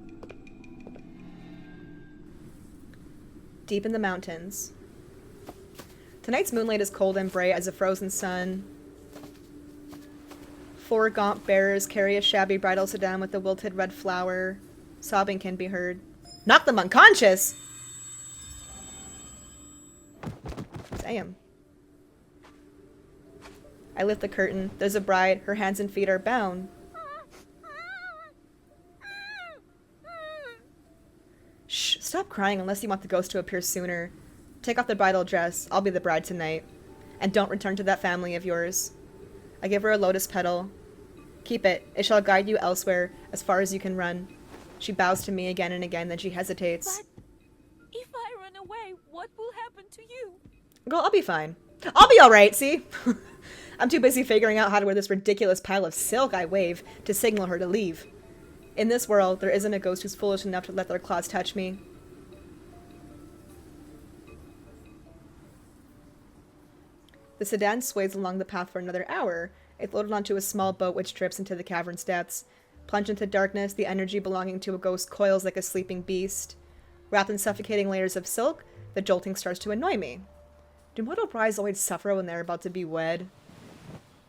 Deep in the mountains. Tonight's moonlight is cold and bright as a frozen sun. 4 gaunt bearers carry a shabby bridal sedan with a wilted red flower. Sobbing can be heard. Knock them unconscious? Damn. I lift the curtain. There's a bride. Her hands and feet are bound. Shh, stop crying unless you want the ghost to appear sooner. Take off the bridal dress. I'll be the bride tonight. And don't return to that family of yours. I give her a lotus petal. Keep it. It shall guide you elsewhere, as far as you can run. She bows to me again and again, then she hesitates. But if I run away, what will happen to you? Girl, I'll be fine. I'll be alright, see? I'm too busy figuring out how to wear this ridiculous pile of silk I wave to signal her to leave. In this world, there isn't a ghost who's foolish enough to let their claws touch me. The sedan sways along the path for another hour. It's loaded onto a small boat which trips into the cavern's depths. Plunged into darkness, the energy belonging to a ghost coils like a sleeping beast. Wrapped in suffocating layers of silk, the jolting starts to annoy me. Do mortal brides always suffer when they're about to be wed?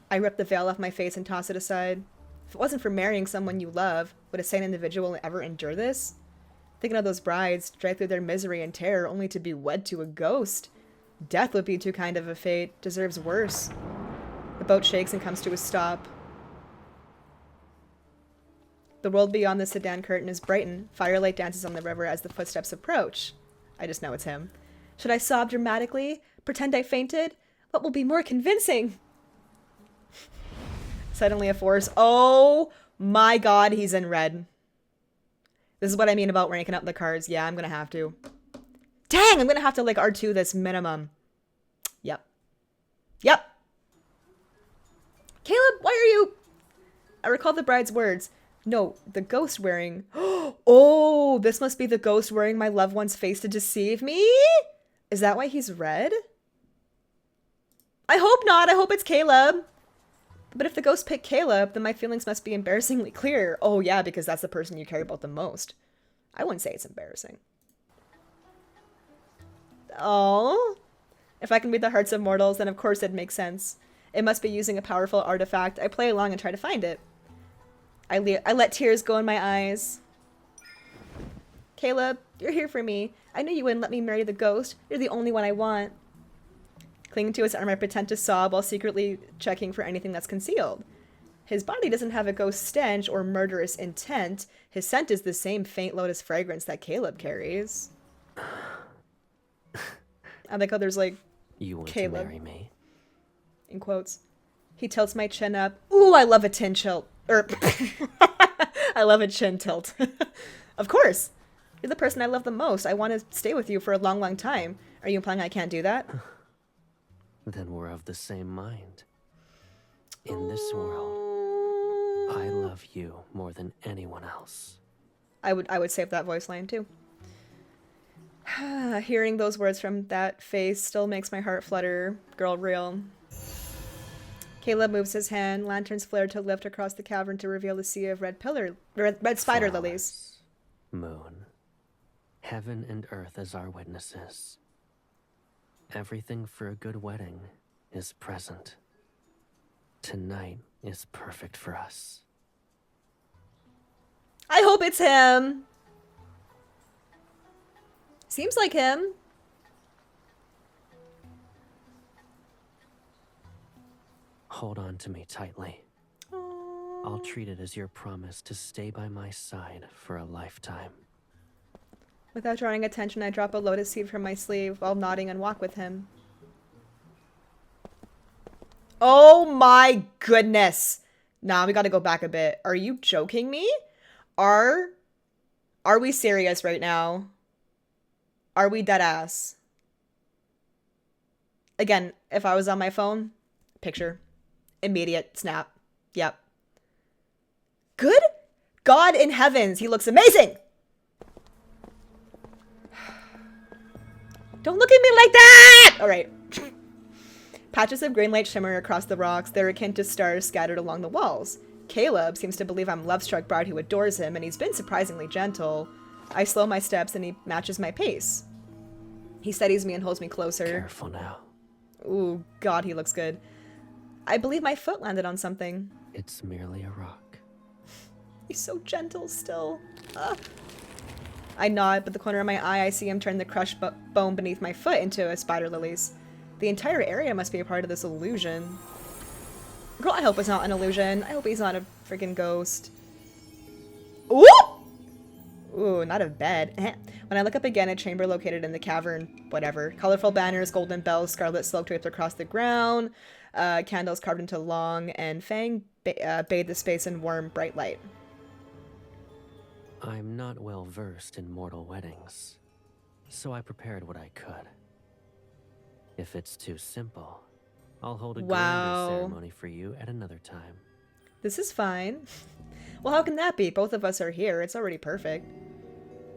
I rip the veil off my face and toss it aside. If it wasn't for marrying someone you love, would a sane individual ever endure this? Thinking of those brides, dragged through their misery and terror only to be wed to a ghost. Death would be too kind of a fate. Deserves worse. The boat shakes and comes to a stop. The world beyond the sedan curtain is brightened. Firelight dances on the river as the footsteps approach. I just know it's him. Should I sob dramatically? Pretend I fainted? What will be more convincing? Suddenly a force. Oh my god, he's in red. This is what I mean about ranking up the cards. Yeah, I'm gonna have to. Dang, I'm gonna have to like R2 this minimum. Yep. Yep. Caleb, why are you... I recall the bride's words. No, the ghost wearing... Oh, this must be the ghost wearing my loved one's face to deceive me? Is that why he's red? I hope not. I hope it's Caleb. But if the ghost picked Caleb, then my feelings must be embarrassingly clear. Oh yeah, because that's the person you care about the most. I wouldn't say it's embarrassing. Oh, if I can read the hearts of mortals, then of course it makes sense. It must be using a powerful artifact. I play along and try to find it. I let tears go in my eyes. Caleb, you're here for me. I knew you wouldn't let me marry the ghost. You're the only one I want. Clinging to his arm, I pretend to sob while secretly checking for anything that's concealed. His body doesn't have a ghost stench or murderous intent. His scent is the same faint lotus fragrance that Caleb carries. I like how there's like, You want Caleb, to marry me? in quotes. He tilts my chin up. Ooh, I love a chin tilt. I love a chin tilt. Of course. You're the person I love the most. I want to stay with you for a long, long time. Are you implying I can't do that? Then we're of the same mind. In this world, I love you more than anyone else. I would save that voice line too. Hearing those words from that face still makes my heart flutter. Girl, real. Caleb moves his hand. Lanterns flare to lift across the cavern to reveal a sea of red spider lilies. Moon. Heaven and earth as our witnesses. Everything for a good wedding is present. Tonight is perfect for us. I hope it's him. Seems like him. Hold on to me tightly. I'll treat it as your promise to stay by my side for a lifetime. Without drawing attention, I drop a lotus seed from my sleeve while nodding and walk with him. Oh my goodness. Nah, we gotta go back a bit. Are you joking me? Are we serious right now? Are we dead ass? Again, if I was on my phone, picture. Immediate snap. Yep. Good God in heavens, he looks amazing! Don't look at me like that! Alright. Patches of green light shimmer across the rocks. They're akin to stars scattered along the walls. Caleb seems to believe I'm love-struck bride who adores him, and he's been surprisingly gentle. I slow my steps and he matches my pace. He steadies me and holds me closer. Careful now. Ooh, God, he looks good. I believe my foot landed on something. It's merely a rock. He's so gentle still. I nod, but the corner of my eye I see him turn the crushed bone beneath my foot into a spider lilies. The entire area must be a part of this illusion. Girl, I hope it's not an illusion. I hope he's not a freaking ghost. Ooh! Ooh, not a bed. When I look up again, a chamber located in the cavern, whatever. Colorful banners, golden bells, scarlet silk draped across the ground, candles carved into long, and Fang bathed the space in warm, bright light. I'm not well versed in mortal weddings, so I prepared what I could. If it's too simple, I'll hold a grander ceremony for you at another time. This is fine. Well, how can that be? Both of us are here. It's already perfect.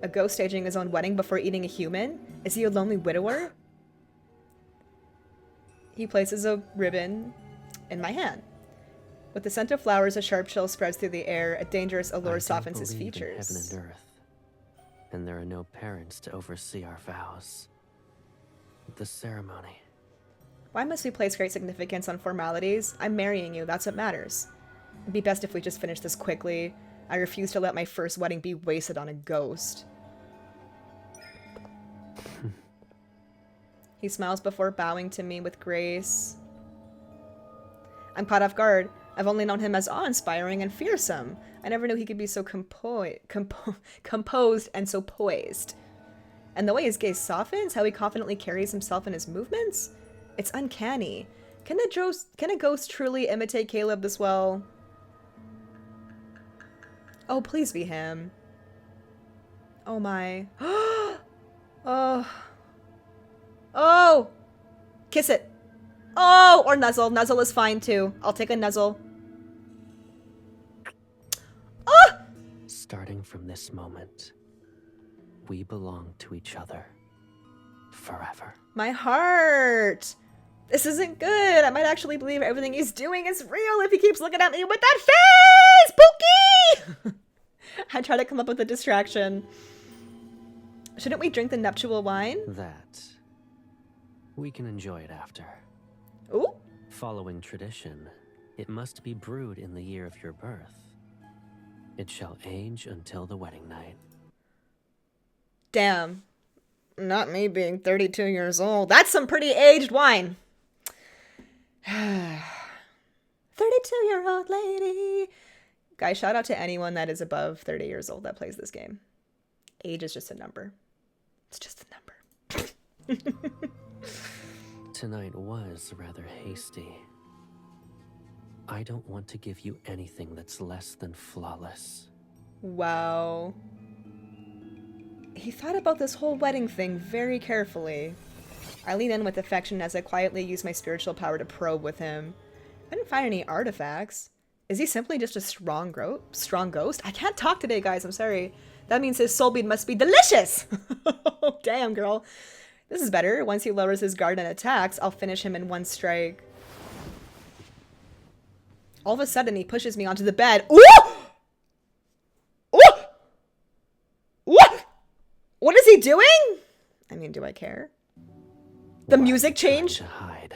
A ghost staging his own wedding before eating a human? Is he a lonely widower? He places a ribbon in my hand. With the scent of flowers, a sharp chill spreads through the air. A dangerous allure softens his features. In heaven and earth, and there are no parents to oversee our vows. The ceremony. Why must we place great significance on formalities? I'm marrying you. That's what matters. It'd be best if we just finish this quickly. I refuse to let my first wedding be wasted on a ghost. He smiles before bowing to me with grace. I'm caught off guard. I've only known him as awe-inspiring and fearsome. I never knew he could be so composed and so poised. And the way his gaze softens, how he confidently carries himself in his movements, it's uncanny. Can a ghost truly imitate Caleb this well? Oh, please be him. Oh my. Oh. Oh! Kiss it. Oh! Or nuzzle. Nuzzle is fine too. I'll take a nuzzle. Ah! Starting from this moment, we belong to each other forever. My heart! This isn't good. I might actually believe everything he's doing is real if he keeps looking at me with that face! Pookie! I try to come up with a distraction. Shouldn't we drink the nuptial wine? That. We can enjoy it after. Ooh. Following tradition, it must be brewed in the year of your birth. It shall age until the wedding night. Damn. Not me being 32 years old. That's some pretty aged wine. 32-year-old lady. Guys, shout out to anyone that is above 30 years old that plays this game. Age is just a number. It's just a number. Tonight was rather hasty. I don't want to give you anything that's less than flawless. Wow. He thought about this whole wedding thing very carefully. I lean in with affection as I quietly use my spiritual power to probe with him. I didn't find any artifacts. Is he simply just a strong ghost? I can't talk today, guys. I'm sorry. That means his soul bead must be delicious! Damn, girl. This is better. Once he lowers his guard and attacks, I'll finish him in one strike. All of a sudden, he pushes me onto the bed. Ooh! Ooh! What? What is he doing? I mean, do I care? The music change?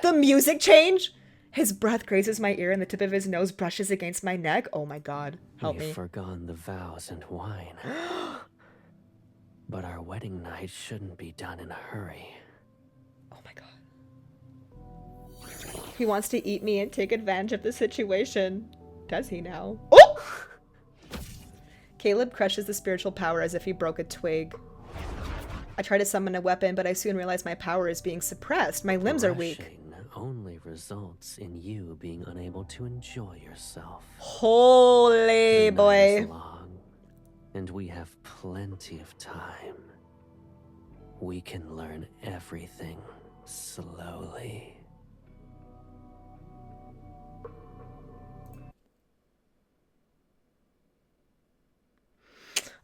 The music change? His breath grazes my ear and the tip of his nose brushes against my neck. Oh my god. Help me. We've forgone the vows and wine. But our wedding night shouldn't be done in a hurry. Oh my god. He wants to eat me and take advantage of the situation. Does he now? Oh! Caleb crushes the spiritual power as if he broke a twig. I try to summon a weapon, but I soon realize my power is being suppressed. My limbs are weak. Only results in you being unable to enjoy yourself. Holy boy. Long, and we have plenty of time. We can learn everything slowly.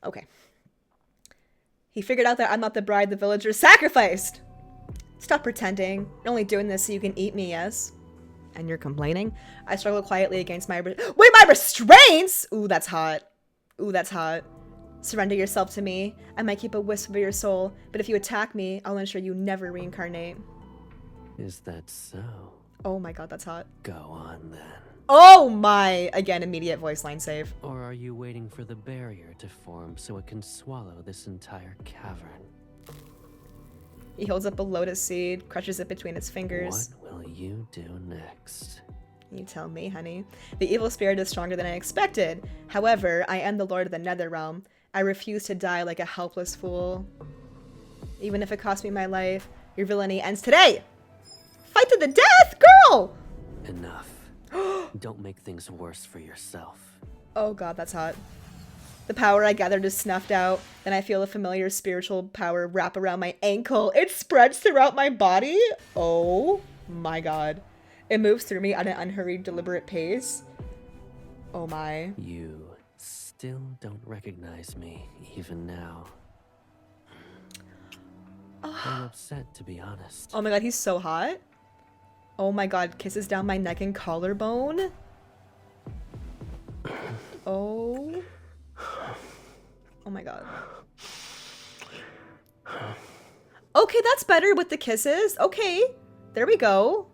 Okay. He figured out that I'm not the bride the villagers sacrificed. Stop pretending. You're only doing this so you can eat me, yes? And you're complaining? I struggle quietly against my... Wait, my restraints?! Ooh, that's hot. Ooh, that's hot. Surrender yourself to me. I might keep a wisp of your soul, but if you attack me, I'll ensure you never reincarnate. Is that so? Oh my god, that's hot. Go on, then. Oh my! Again, immediate voice line save. Or are you waiting for the barrier to form so it can swallow this entire cavern? He holds up a lotus seed, crushes it between his fingers. What will you do next? You tell me, honey. The evil spirit is stronger than I expected. However, I am the lord of the Netherrealm. I refuse to die like a helpless fool. Even if it costs me my life, your villainy ends today! Fight to the death, girl! Enough. Don't make things worse for yourself. Oh god, that's hot. The power I gathered is snuffed out. Then I feel a familiar spiritual power wrap around my ankle. It spreads throughout my body. Oh my god. It moves through me at an unhurried, deliberate pace. Oh my. You still don't recognize me, even now. I'm upset, to be honest. Oh my god, he's so hot. Oh my god, kisses down my neck and collarbone. Oh. Oh my god. Okay, that's better with the kisses. Okay, there we go.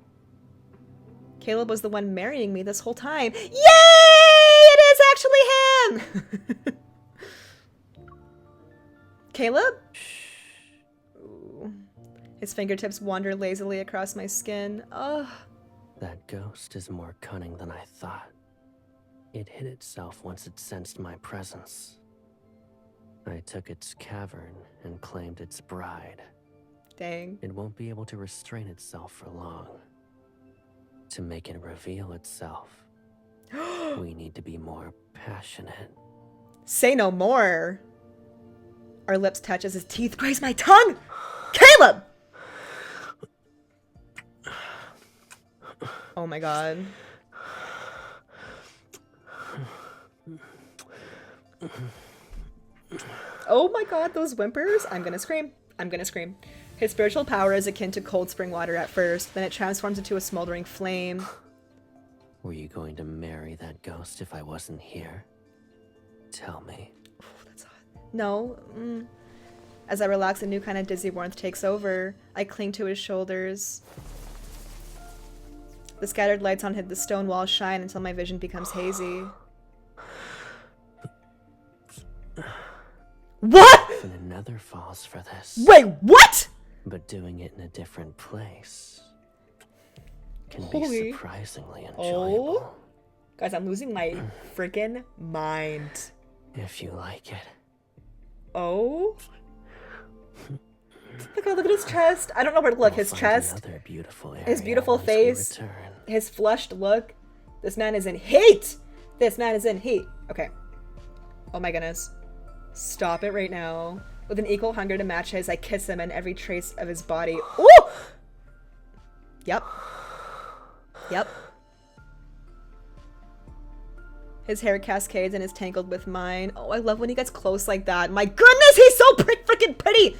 Caleb was the one marrying me this whole time. Yay! It is actually him! Caleb? Ooh. His fingertips wander lazily across my skin. Ugh. That ghost is more cunning than I thought. It hid itself once it sensed my presence. I took its cavern and claimed its bride. Dang. It won't be able to restrain itself for long. To make it reveal itself, we need to be more passionate. Say no more. Our lips touch as his teeth graze my tongue. Caleb! Oh my god. Oh my god, those whimpers. I'm gonna scream. I'm gonna scream. His spiritual power is akin to cold spring water at first, then it transforms into a smoldering flame. Were you going to marry that ghost if I wasn't here? Tell me. Oh, that's hot. No. As I relax, a new kind of dizzy warmth takes over. I cling to his shoulders. The scattered lights on the stone walls shine until my vision becomes hazy. What? Even another falls for this. Wait, what? But doing it in a different place can Holy. be surprisingly enjoyable. Oh. Guys, I'm losing my freaking mind. If you like it. Oh. Look at his chest. I don't know where to look. We'll His find chest. another beautiful His area beautiful once we face. return. His flushed look. This man is in heat. This man is in heat. Okay. Oh my goodness. Stop it right now. With an equal hunger to match his, I kiss him and every trace of his body. Ooh! Yep. Yep. His hair cascades and is tangled with mine. Oh, I love when he gets close like that. My goodness, he's so freaking pretty!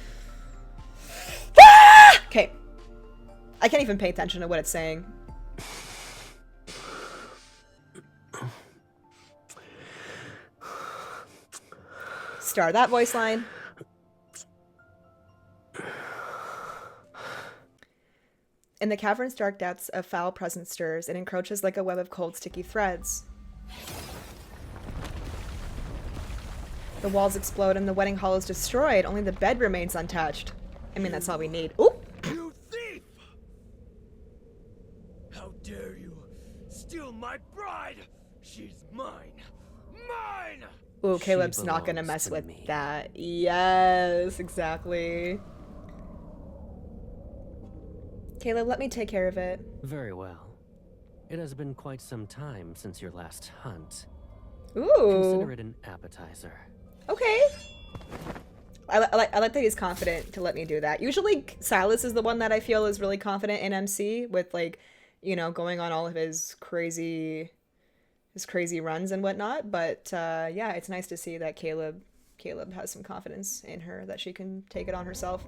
Ah! Okay. I can't even pay attention to what it's saying. Star that voice line. In the cavern's dark depths, a foul presence stirs. It encroaches like a web of cold, sticky threads. The walls explode and the wedding hall is destroyed. Only the bed remains untouched. I mean, that's all we need. Ooh! You thief! How dare you steal my bride? She's mine. Mine! Ooh, She Caleb's not gonna belongs mess to with me. that. Yes, exactly. Caleb, let me take care of it. Very well. It has been quite some time since your last hunt. Ooh. Consider it an appetizer. Okay. I like that he's confident to let me do that. Usually Silas is the one that I feel is really confident in MC with, like, you know, going on all of his crazy runs and whatnot. But yeah, it's nice to see that Caleb has some confidence in her that she can take it on herself.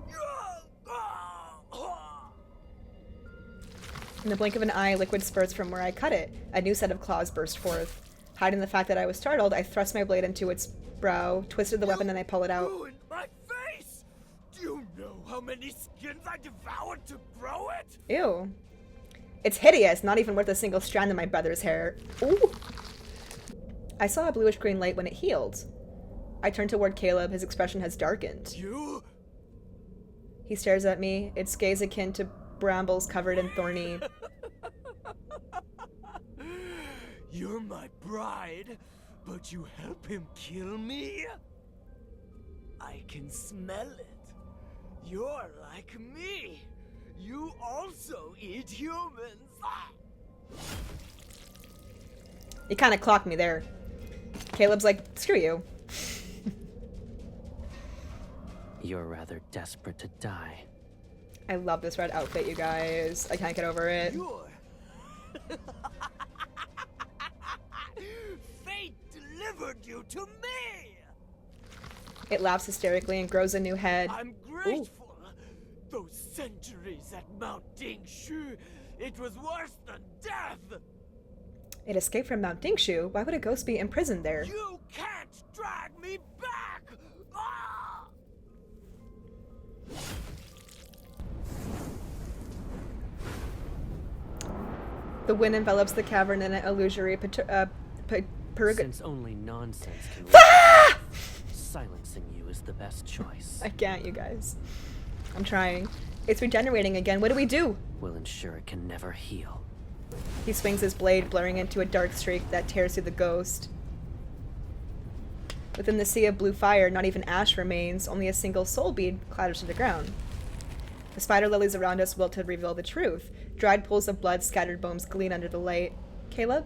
In the blink of an eye, liquid spurts from where I cut it. A new set of claws burst forth. Hiding the fact that I was startled, I thrust my blade into its brow, twisted the weapon, and I pull it out. Ruined my face! Do you know how many skins I devoured to grow it? Ew. It's hideous, not even worth a single strand of my brother's hair. Ooh. I saw a bluish green light when it healed. I turned toward Caleb. His expression has darkened. You? He stares at me, its gaze akin to brambles covered in thorny. You're my bride, but you help him kill me? I can smell it. You're like me. You also eat humans. You kind of clocked me there. Caleb's like, screw you. You're rather desperate to die. I love this red outfit, you guys. I can't get over it. You're... Fate delivered you to me! It laughs hysterically and grows a new head. I'm grateful. Those centuries at Mount Dingshu, it was worse than death! It escaped from Mount Dingshu. Why would a ghost be imprisoned there? You can't drag me back! Ah! The wind envelops the cavern in an illusory Since only nonsense can silencing you is the best choice. I can't, you guys. I'm trying. It's regenerating again. What do we do? We'll ensure it can never heal. He swings his blade, blurring into a dark streak that tears through the ghost. Within the sea of blue fire, not even ash remains, only a single soul bead clatters to the ground. The spider lilies around us wilt to reveal the truth. Dried pools of blood, scattered bones gleam under the light. Caleb?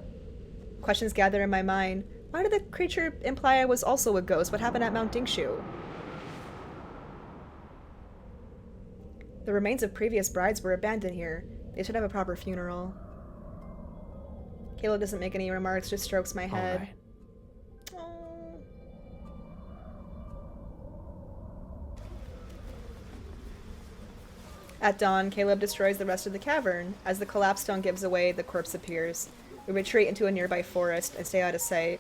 Questions gather in my mind. Why did the creature imply I was also a ghost? What happened at Mount Dingshu? The remains of previous brides were abandoned here. They should have a proper funeral. Caleb doesn't make any remarks, just strokes my head. All right. Oh. At dawn, Caleb destroys the rest of the cavern. As the collapsed stone gives away, the corpse appears. We retreat into a nearby forest and stay out of sight.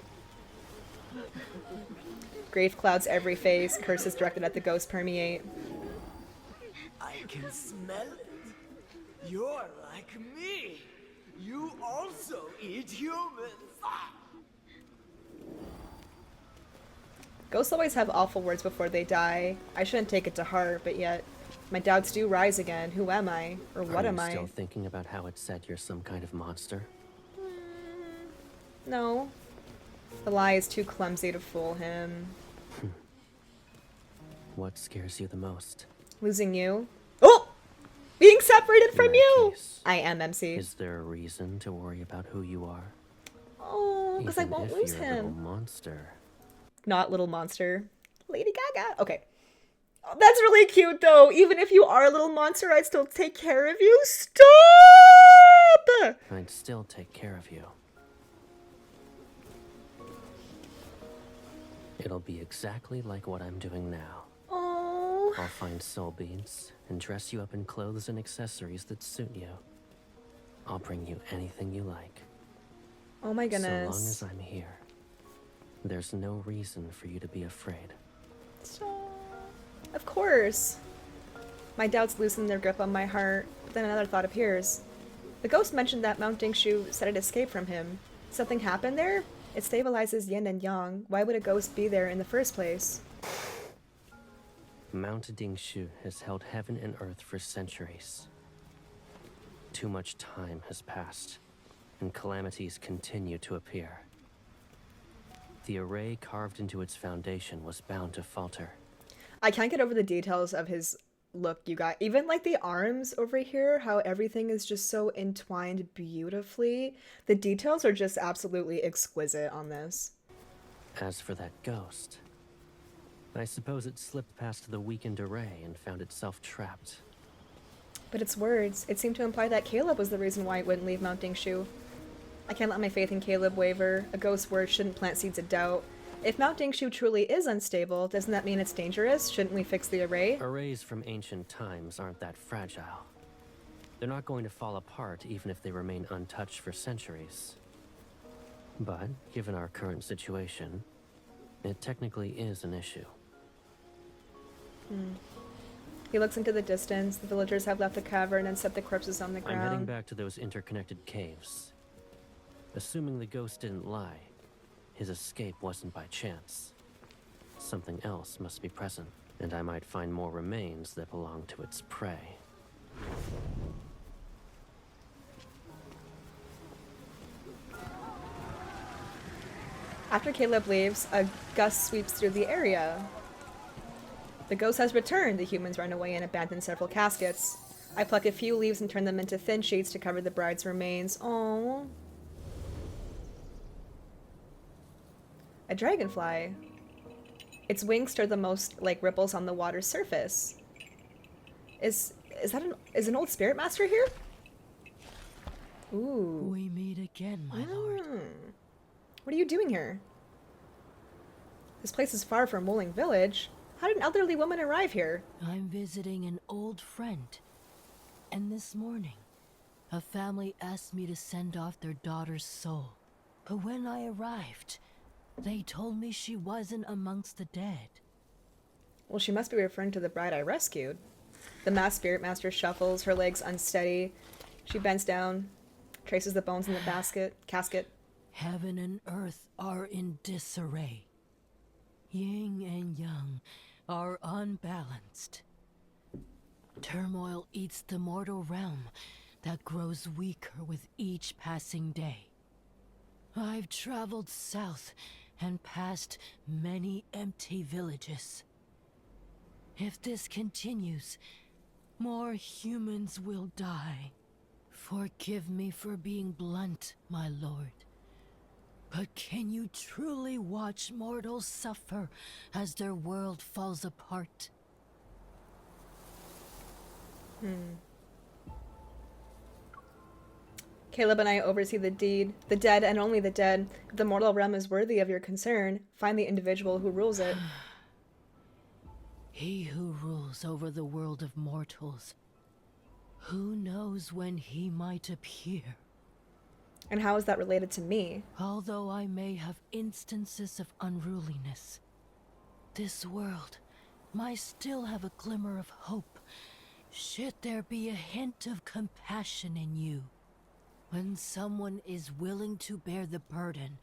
Grief clouds every face, curses directed at the ghost permeate. I can smell it. You're like me. You also eat humans. Ah! Ghosts always have awful words before they die. I shouldn't take it to heart, but yet, my doubts do rise again. Who am I? Or what am Are I? you still thinking about how it said you're some kind of monster? No. The lie is too clumsy to fool him. What scares you the most? Losing you? Oh! Being separated from In that you! case, I am MC. Is there a reason to worry about who you are? Oh, because I Even won't if lose you're a him. little monster. Not little monster. Lady Gaga. Okay. Oh, that's really cute, though. Even if you are a little monster, I'd still take care of you. Stop! I'd still take care of you. It'll be exactly like what I'm doing now. Oh. I'll find soul beads and dress you up in clothes and accessories that suit you. I'll bring you anything you like. Oh my goodness. So long as I'm here, there's no reason for you to be afraid. Of course. My doubts loosen their grip on my heart, but then another thought appears. The ghost mentioned that Mount Dingshu said it escaped from him. Something happened there? It stabilizes yin and yang. Why would a ghost be there in the first place? Mount Dingshu has held heaven and earth for centuries. Too much time has passed, and calamities continue to appear. The array carved into its foundation was bound to falter. I can't get over the details of his look, you guys. Even like the arms over here, how everything is just so entwined beautifully. The details are just absolutely exquisite on this. As for that ghost, I suppose it slipped past the weakened array and found itself trapped. But its words, it seemed to imply that Caleb was the reason why it wouldn't leave Mount Dingshu. I can't let my faith in Caleb waver. A ghost's word shouldn't plant seeds of doubt. If Mount Dingshu truly is unstable, doesn't that mean it's dangerous? Shouldn't we fix the array? Arrays from ancient times aren't that fragile. They're not going to fall apart even if they remain untouched for centuries. But, given our current situation, it technically is an issue. He looks into the distance. The villagers have left the cavern and set the corpses on the I'm heading ground. back to those interconnected caves. Assuming the ghost didn't lie, his escape wasn't by chance. Something else must be present, and I might find more remains that belong to its prey. After Caleb leaves, a gust sweeps through the area. The ghost has returned. The humans run away and abandon several caskets. I pluck a few leaves and turn them into thin sheets to cover the bride's remains. Aww. A dragonfly. Its wings stir the most like ripples on the water's surface. Is an old spirit master here? Ooh. We meet again, my lord. What are you doing here? This place is far from Woling Village. How did an elderly woman arrive here? I'm visiting an old friend. And this morning, a family asked me to send off their daughter's soul. But when I arrived, they told me she wasn't amongst the dead. Well, she must be referring to the bride I rescued. The masked spirit master shuffles, her legs unsteady. She bends down, traces the bones in the casket. Heaven and earth are in disarray. Yin and yang are unbalanced. Turmoil eats the mortal realm that grows weaker with each passing day. I've traveled south and past many empty villages. If this continues, more humans will die. Forgive me for being blunt, my lord. But can you truly watch mortals suffer as their world falls apart? Caleb and I oversee the deed. The dead and only the dead. If the mortal realm is worthy of your concern, find the individual who rules it. He who rules over the world of mortals. Who knows when he might appear? And how is that related to me? Although I may have instances of unruliness, this world might still have a glimmer of hope, should there be a hint of compassion in you. When someone is willing to bear the burden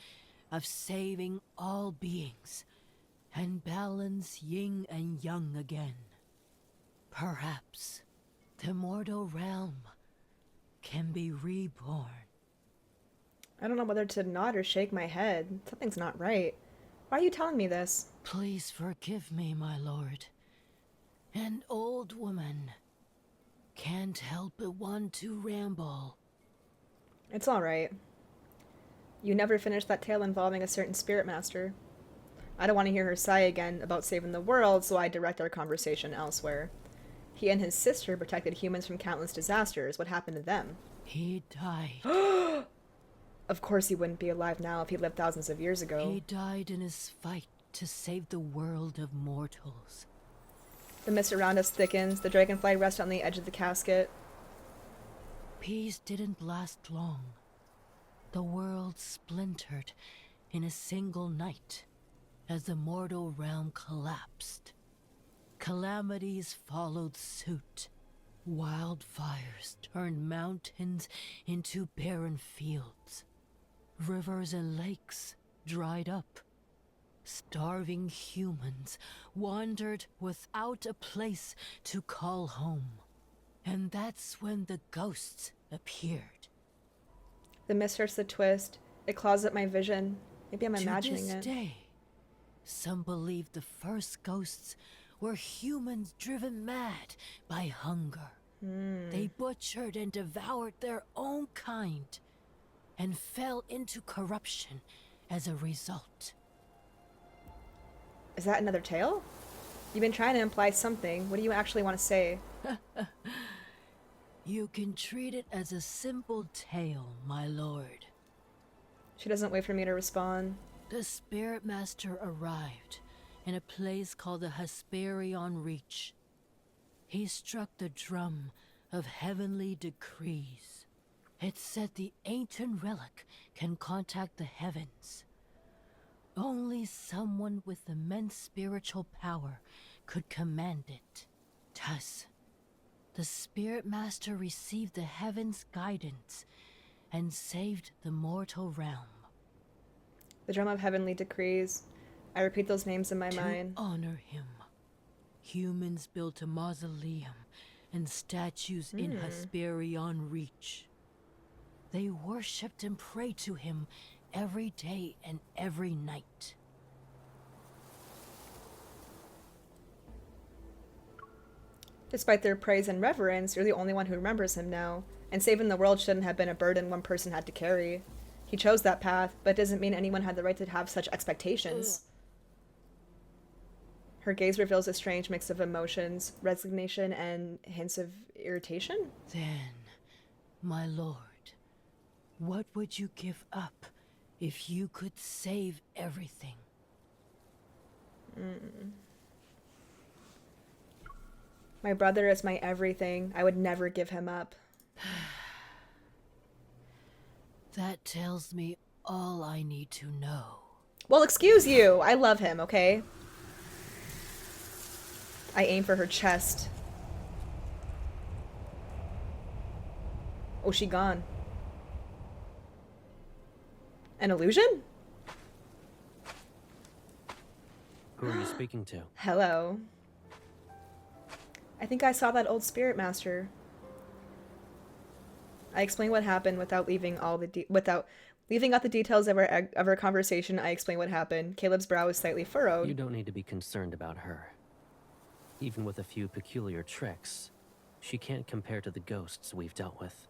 of saving all beings and balance yin and yang again, perhaps the mortal realm can be reborn. I don't know whether to nod or shake my head. Something's not right. Why are you telling me this? Please forgive me, my lord. An old woman can't help but want to ramble. It's alright. You never finished that tale involving a certain spirit master. I don't want to hear her sigh again about saving the world, so I direct our conversation elsewhere. He and his sister protected humans from countless disasters. What happened to them? He died. Of course he wouldn't be alive now if he lived thousands of years ago. He died in his fight to save the world of mortals. The mist around us thickens. The dragonfly rests on the edge of the casket. Peace didn't last long. The world splintered in a single night as the mortal realm collapsed. Calamities followed suit. Wildfires turned mountains into barren fields. Rivers and lakes dried up. Starving humans wandered without a place to call home. And that's when the ghosts appeared. The mist starts to twist. It claws at my vision. Maybe I'm imagining To it. this day, some believe the first ghosts were humans driven mad by hunger. They butchered and devoured their own kind and fell into corruption as a result. Is that another tale? You've been trying to imply something. What do you actually want to say? You can treat it as a simple tale, my lord. She doesn't wait for me to respond. The Spirit Master arrived in a place called the Hesperion Reach. He struck the drum of heavenly decrees. It said the ancient relic can contact the heavens. Only someone with immense spiritual power could command it. Thus, the Spirit Master received the heaven's guidance and saved the mortal realm. The drum of heavenly decrees. I repeat those names in my mind. To honor him, humans built a mausoleum and statues in Hesperion Reach. They worshipped and prayed to him every day and every night. Despite their praise and reverence, you're the only one who remembers him now. And saving the world shouldn't have been a burden one person had to carry. He chose that path, but it doesn't mean anyone had the right to have such expectations. Her gaze reveals a strange mix of emotions, resignation, and hints of irritation. Then, my lord, what would you give up if you could save everything? My brother is my everything. I would never give him up. That tells me all I need to know. Well, excuse you. I love him, okay? I aim for her chest. Oh, she gone. An illusion? Who are you speaking to? Hello. I think I saw that old spirit master. I explain what happened without leaving out the details of our conversation. I explain what happened. Caleb's brow is slightly furrowed. You don't need to be concerned about her. Even with a few peculiar tricks, she can't compare to the ghosts we've dealt with.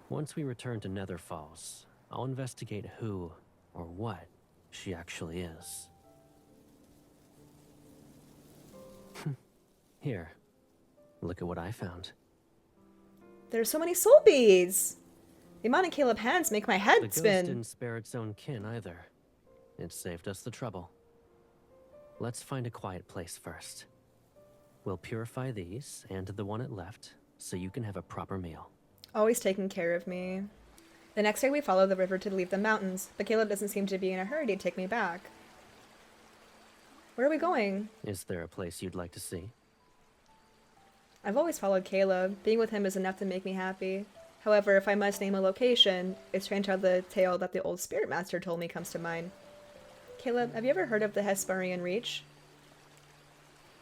Once we return to Nether Falls, I'll investigate who or what she actually is. Here, look at what I found. There's so many soul beads! The amount of Caleb hands make my head The ghost spin. didn't spare its own kin either. It saved us the trouble. Let's find a quiet place first. We'll purify these and the one it left, so you can have a proper meal. Always taking care of me. The next day we follow the river to leave the mountains, but Caleb doesn't seem to be in a hurry to take me back. Where are we going? Is there a place you'd like to see? I've always followed Caleb. Being with him is enough to make me happy. However, if I must name a location, it's strange how the tale that the old spirit master told me comes to mind. Caleb, have you ever heard of the Hesperion Reach?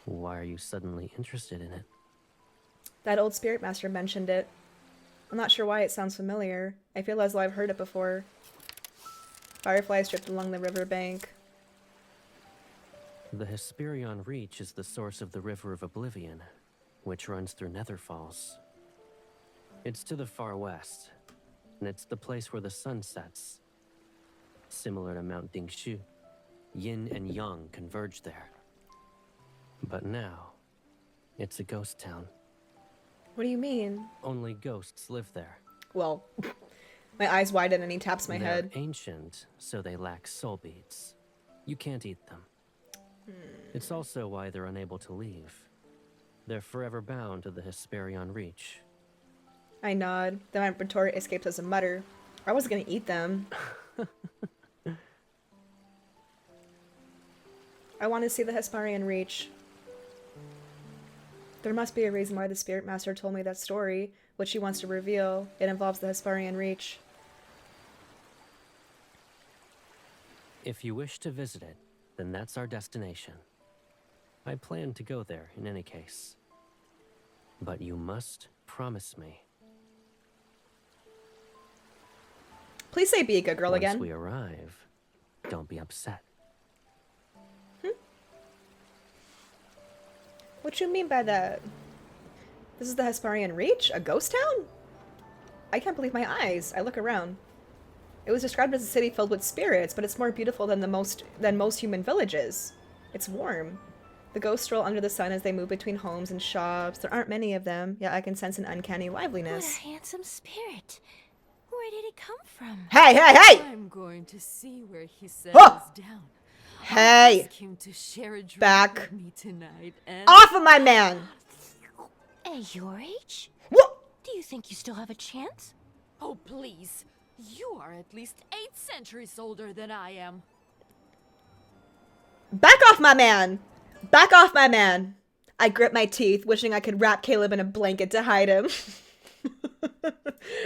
Why are you suddenly interested in it? That old spirit master mentioned it. I'm not sure why it sounds familiar. I feel as though I've heard it before. Fireflies dripped along the riverbank. The Hesperion Reach is the source of the River of Oblivion, which runs through Nether Falls. It's to the far west, and it's the place where the sun sets. Similar to Mount Dingshu, yin and yang converge there. But now, it's a ghost town. What do you mean? Only ghosts live there. Well, my eyes widen and he taps my They're head. ancient, so they lack soul beads. You can't eat them. It's also why they're unable to leave. They're forever bound to the Hesperion Reach. I nod. Then my retort escapes as a mutter. I was gonna eat them. I want to see the Hesperion Reach. There must be a reason why the Spirit Master told me that story, which she wants to reveal. It involves the Hesperion Reach. If you wish to visit it, then that's our destination. I plan to go there in any case. But you must promise me. Please say be a good girl Once again. we arrive, don't be upset. What you mean by that? This is the Hesperion Reach? A ghost town? I can't believe my eyes. I look around. It was described as a city filled with spirits, but it's more beautiful than most human villages. It's warm. The ghosts stroll under the sun as they move between homes and shops. There aren't many of them, yet I can sense an uncanny What liveliness. a handsome spirit. Where did it come from? Hey, hey, hey! I'm going to see where he settles Huh. down. Hey! Ask him to share a drink Back. with me tonight and Off of my man! At your age? What? Do you think you still have a chance? Oh, please. You are at least 8 centuries older than I am. Back off my man! Back off my man! I grip my teeth, wishing I could wrap Caleb in a blanket to hide him.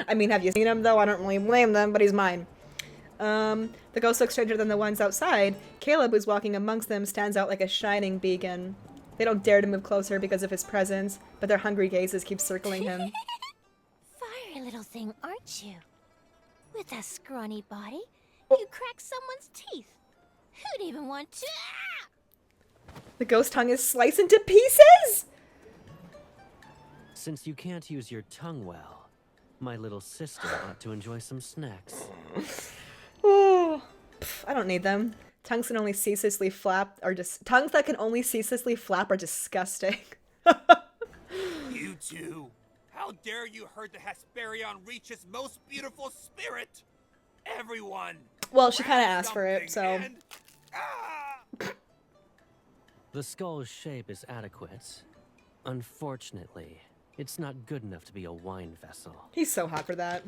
I mean, have you seen him, though? I don't really blame them, but he's mine. The ghosts look stranger than the ones outside. Caleb, who's walking amongst them, stands out like a shining beacon. They don't dare to move closer because of his presence, but their hungry gazes keep circling him. Fiery little thing, aren't you? With a scrawny body, Oh. you crack someone's teeth. Who'd even want to? The ghost tongue is sliced into pieces? Since you can't use your tongue well, my little sister ought to enjoy some snacks. Oh, I don't need them. Tongues that can only ceaselessly flap are tongues that can only ceaselessly flap are disgusting. You two! How dare you hurt the Hesperion Reach's most beautiful spirit! Everyone! Well, she kind of grab asked for it, so. something and- Ah! The skull's shape is adequate. Unfortunately, it's not good enough to be a wine vessel. He's so hot for that.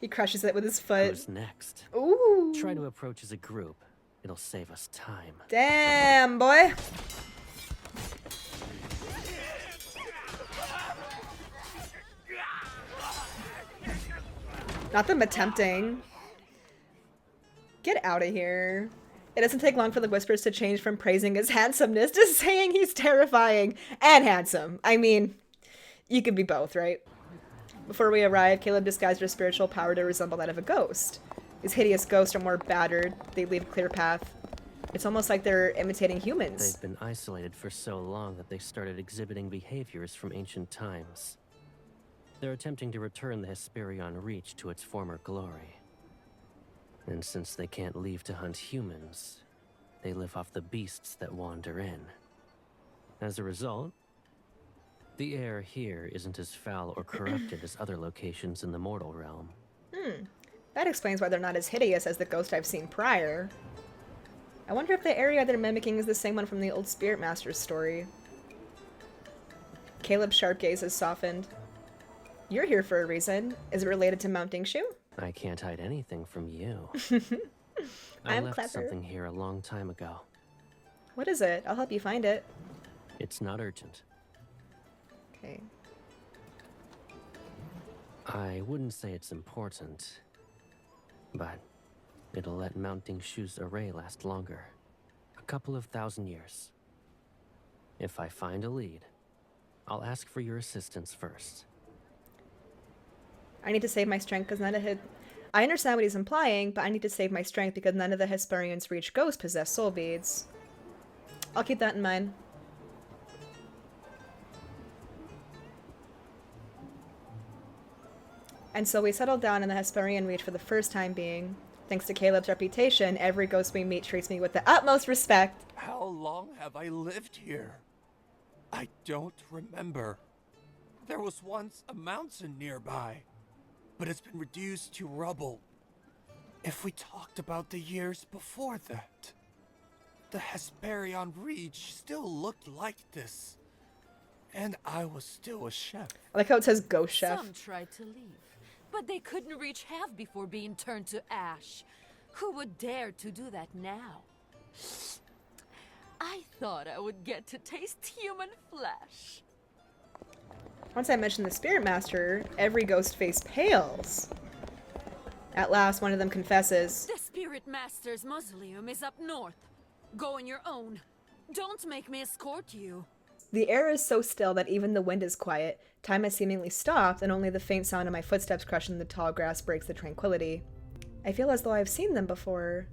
He crushes it with his foot. Who's next? Ooh. Try to approach as a group. It'll save us time. Damn, boy. Not them attempting. Get out of here. It doesn't take long for the whispers to change from praising his handsomeness to saying he's terrifying and handsome. I mean, you could be both, right? Before we arrive, Caleb disguised her spiritual power to resemble that of a ghost. These hideous ghosts are more battered. They leave a clear path. It's almost like they're imitating humans. They've been isolated for so long that they started exhibiting behaviors from ancient times. They're attempting to return the Hesperion Reach to its former glory. And since they can't leave to hunt humans, they live off the beasts that wander in. As a result, the air here isn't as foul or corrupted as other locations in the mortal realm. That explains why they're not as hideous as the ghost I've seen prior. I wonder if the area they're mimicking is the same one from the old Spirit Master's story. Caleb's sharp gaze has softened. You're here for a reason. Is it related to Mounting Shoe? I can't hide anything from you. I I'm left clever. something here a long time ago. What is it? I'll help you find it. It's not urgent. Okay. I wouldn't say it's important, but it'll let Mounting Shoe's array last longer. A couple of 1,000 years. If I find a lead, I'll ask for your assistance first. I need to save my strength because none of his... I understand what he's implying, but I need to save my strength because none of the Hesperion's Reach ghosts possess soul beads. I'll keep that in mind. And so we settled down in the Hesperion Reach for the first time being. Thanks to Caleb's reputation, every ghost we meet treats me with the utmost respect. How long have I lived here? I don't remember. There was once a mountain nearby, but it's been reduced to rubble. If we talked about the years before that, the Hesperion Reach still looked like this. And I was still a chef. I like how it says ghost chef. Some tried to leave, but they couldn't reach half before being turned to ash. Who would dare to do that now? I thought I would get to taste human flesh. Once I mention the Spirit Master, every ghost face pales. At last, one of them confesses. The Spirit Master's mausoleum is up north. Go on your own. Don't make me escort you. The air is so still that even the wind is quiet. Time has seemingly stopped, and only the faint sound of my footsteps crushing the tall grass breaks the tranquility. I feel as though I've seen them before.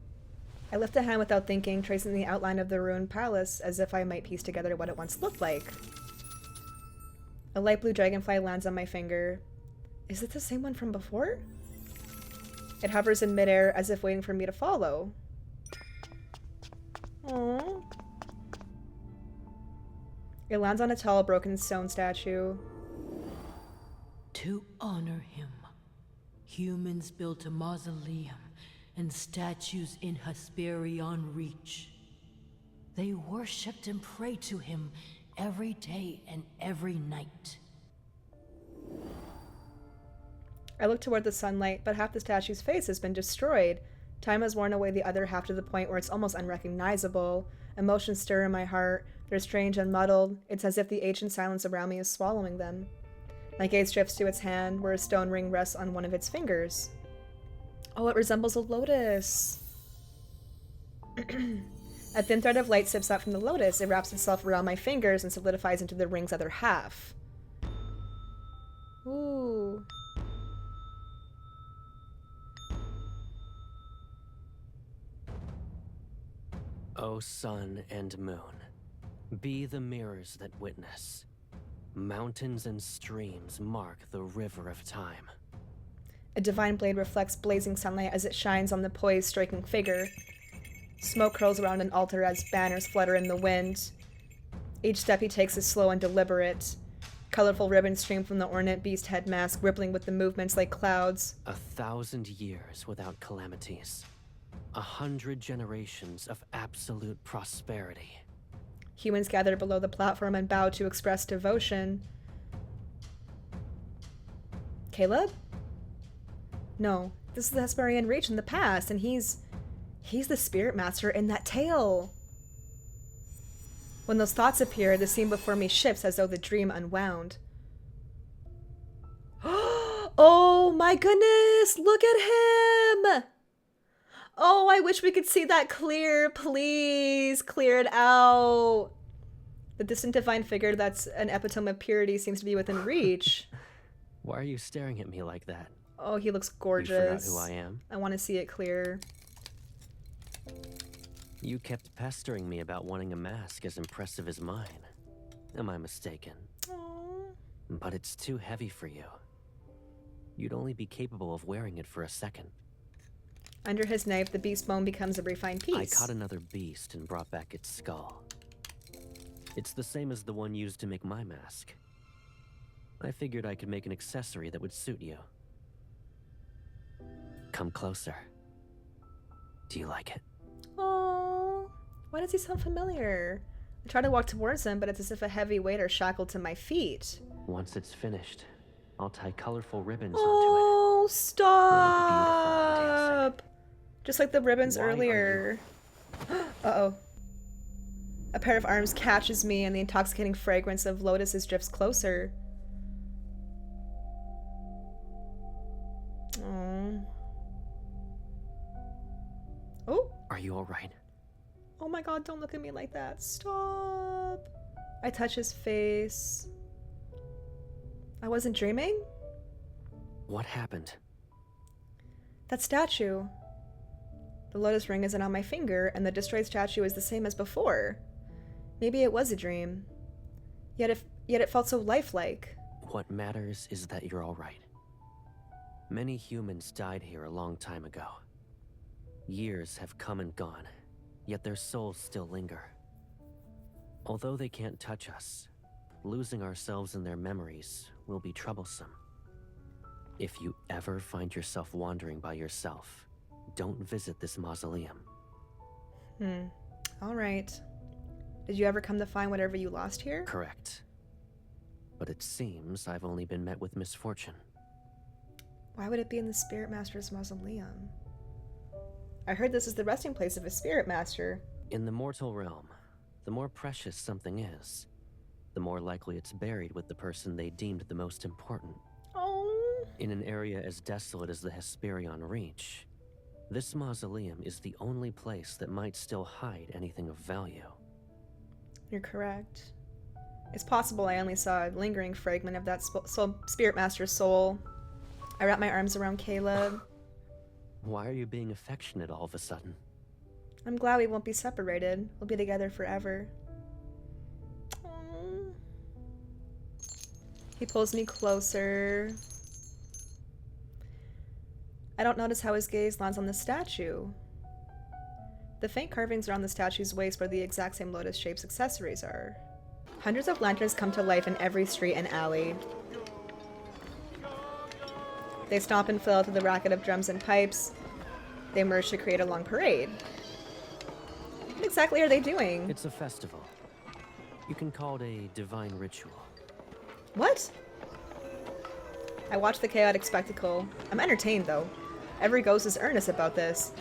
I lift a hand without thinking, tracing the outline of the ruined palace as if I might piece together what it once looked like. A light blue dragonfly lands on my finger. Is it the same one from before? It hovers in midair as if waiting for me to follow. Aww. It lands on a tall, broken stone statue. To honor him, humans built a mausoleum and statues in Hesperion Reach. They worshipped and prayed to him every day and every night. I look toward the sunlight, but half the statue's face has been destroyed. Time has worn away the other half to the point where it's almost unrecognizable. Emotions stir in my heart. They're strange and muddled. It's as if the ancient silence around me is swallowing them. My gaze drifts to its hand, where a stone ring rests on one of its fingers. Oh, it resembles a lotus. A thin thread of light sips out from the lotus. It wraps itself around my fingers and solidifies into the ring's other half. Ooh. O sun and moon, be the mirrors that witness. Mountains and streams mark the river of time. A divine blade reflects blazing sunlight as it shines on the poised, striking figure. Smoke curls around an altar as banners flutter in the wind. Each step he takes is slow and deliberate. Colorful ribbons stream from the ornate beast head mask, rippling with the movements like clouds. 1,000 years without calamities. 100 generations of absolute prosperity. Humans gather below the platform and bow to express devotion. Caleb? No, this is the Hesperian Reach in the past, and he's the spirit master in that tale. When those thoughts appear, the scene before me shifts as though the dream unwound. Oh my goodness! Look at him! Oh, I wish we could see that clear. Please, clear it out. The distant divine figure that's an epitome of purity seems to be within reach. Why are you staring at me like that? Oh, he looks gorgeous. You forgot who I am? I want to see it clear. You kept pestering me about wanting a mask as impressive as mine. Am I mistaken? Aww. But it's too heavy for you. You'd only be capable of wearing it for a second. Under his knife, the beast bone becomes a refined piece. I caught another beast and brought back its skull. It's the same as the one used to make my mask. I figured I could make an accessory that would suit you. Come closer. Do you like it? Oh, why does he sound familiar? I try to walk towards him, but it's as if a heavy weight are shackled to my feet. Once it's finished, I'll tie colorful ribbons Oh, onto it. stop! Just like the ribbons Why earlier. Uh-oh. A pair of arms catches me, and the intoxicating fragrance of lotuses drifts closer. Oh. Oh. Are you alright? Oh my god, don't look at me like that. Stop. I touch his face. I wasn't dreaming? What happened? That statue. The lotus ring isn't on my finger, and the destroyed statue is the same as before. Maybe it was a dream. Yet it felt so lifelike. What matters is that you're alright. Many humans died here a long time ago. Years have come and gone, yet their souls still linger. Although they can't touch us, losing ourselves in their memories will be troublesome. If you ever find yourself wandering by yourself, don't visit this mausoleum. Alright. Did you ever come to find whatever you lost here? Correct. But it seems I've only been met with misfortune. Why would it be in the Spirit Master's mausoleum? I heard this is the resting place of a Spirit Master. In the mortal realm, the more precious something is, the more likely it's buried with the person they deemed the most important. Oh. In an area as desolate as the Hesperian Reach, this mausoleum is the only place that might still hide anything of value. You're correct. It's possible I only saw a lingering fragment of that Spirit Master's soul. I wrap my arms around Caleb. Why are you being affectionate all of a sudden? I'm glad we won't be separated. We'll be together forever. Aww. He pulls me closer. I don't notice how his gaze lands on the statue. The faint carvings around the statue's waist where the exact same lotus shapes accessories are. Hundreds of lanterns come to life in every street and alley. They stomp and fill to the racket of drums and pipes. They merge to create a long parade. What exactly are they doing? It's a festival. You can call it a divine ritual. What? I watch the chaotic spectacle. I'm entertained, though. Every ghost is earnest about this.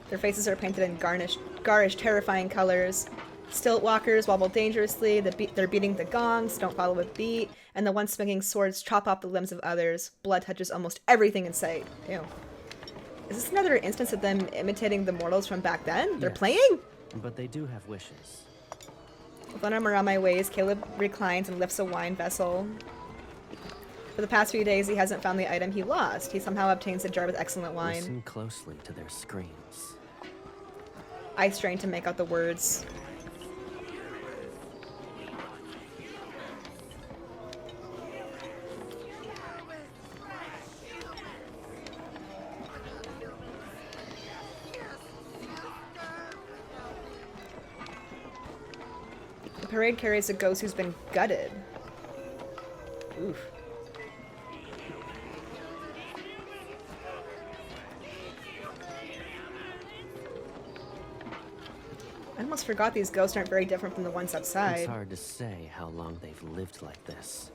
Their faces are painted in garish, terrifying colors. Stilt walkers wobble dangerously, they're beating the gongs, don't follow a beat, and the ones swinging swords chop off the limbs of others. Blood touches almost everything in sight. Ew. Is this another instance of them imitating the mortals from back then? They're Yes, playing? but they do have wishes. With one arm around my waist, Caleb reclines and lifts a wine vessel. For the past few days, he hasn't found the item he lost. He somehow obtains a jar with excellent wine. Listen closely to their screams. I strain to make out the words. The parade carries a ghost who's been gutted. Oof. I almost forgot these ghosts aren't very different from the ones outside. It's hard to say how long they've lived like this.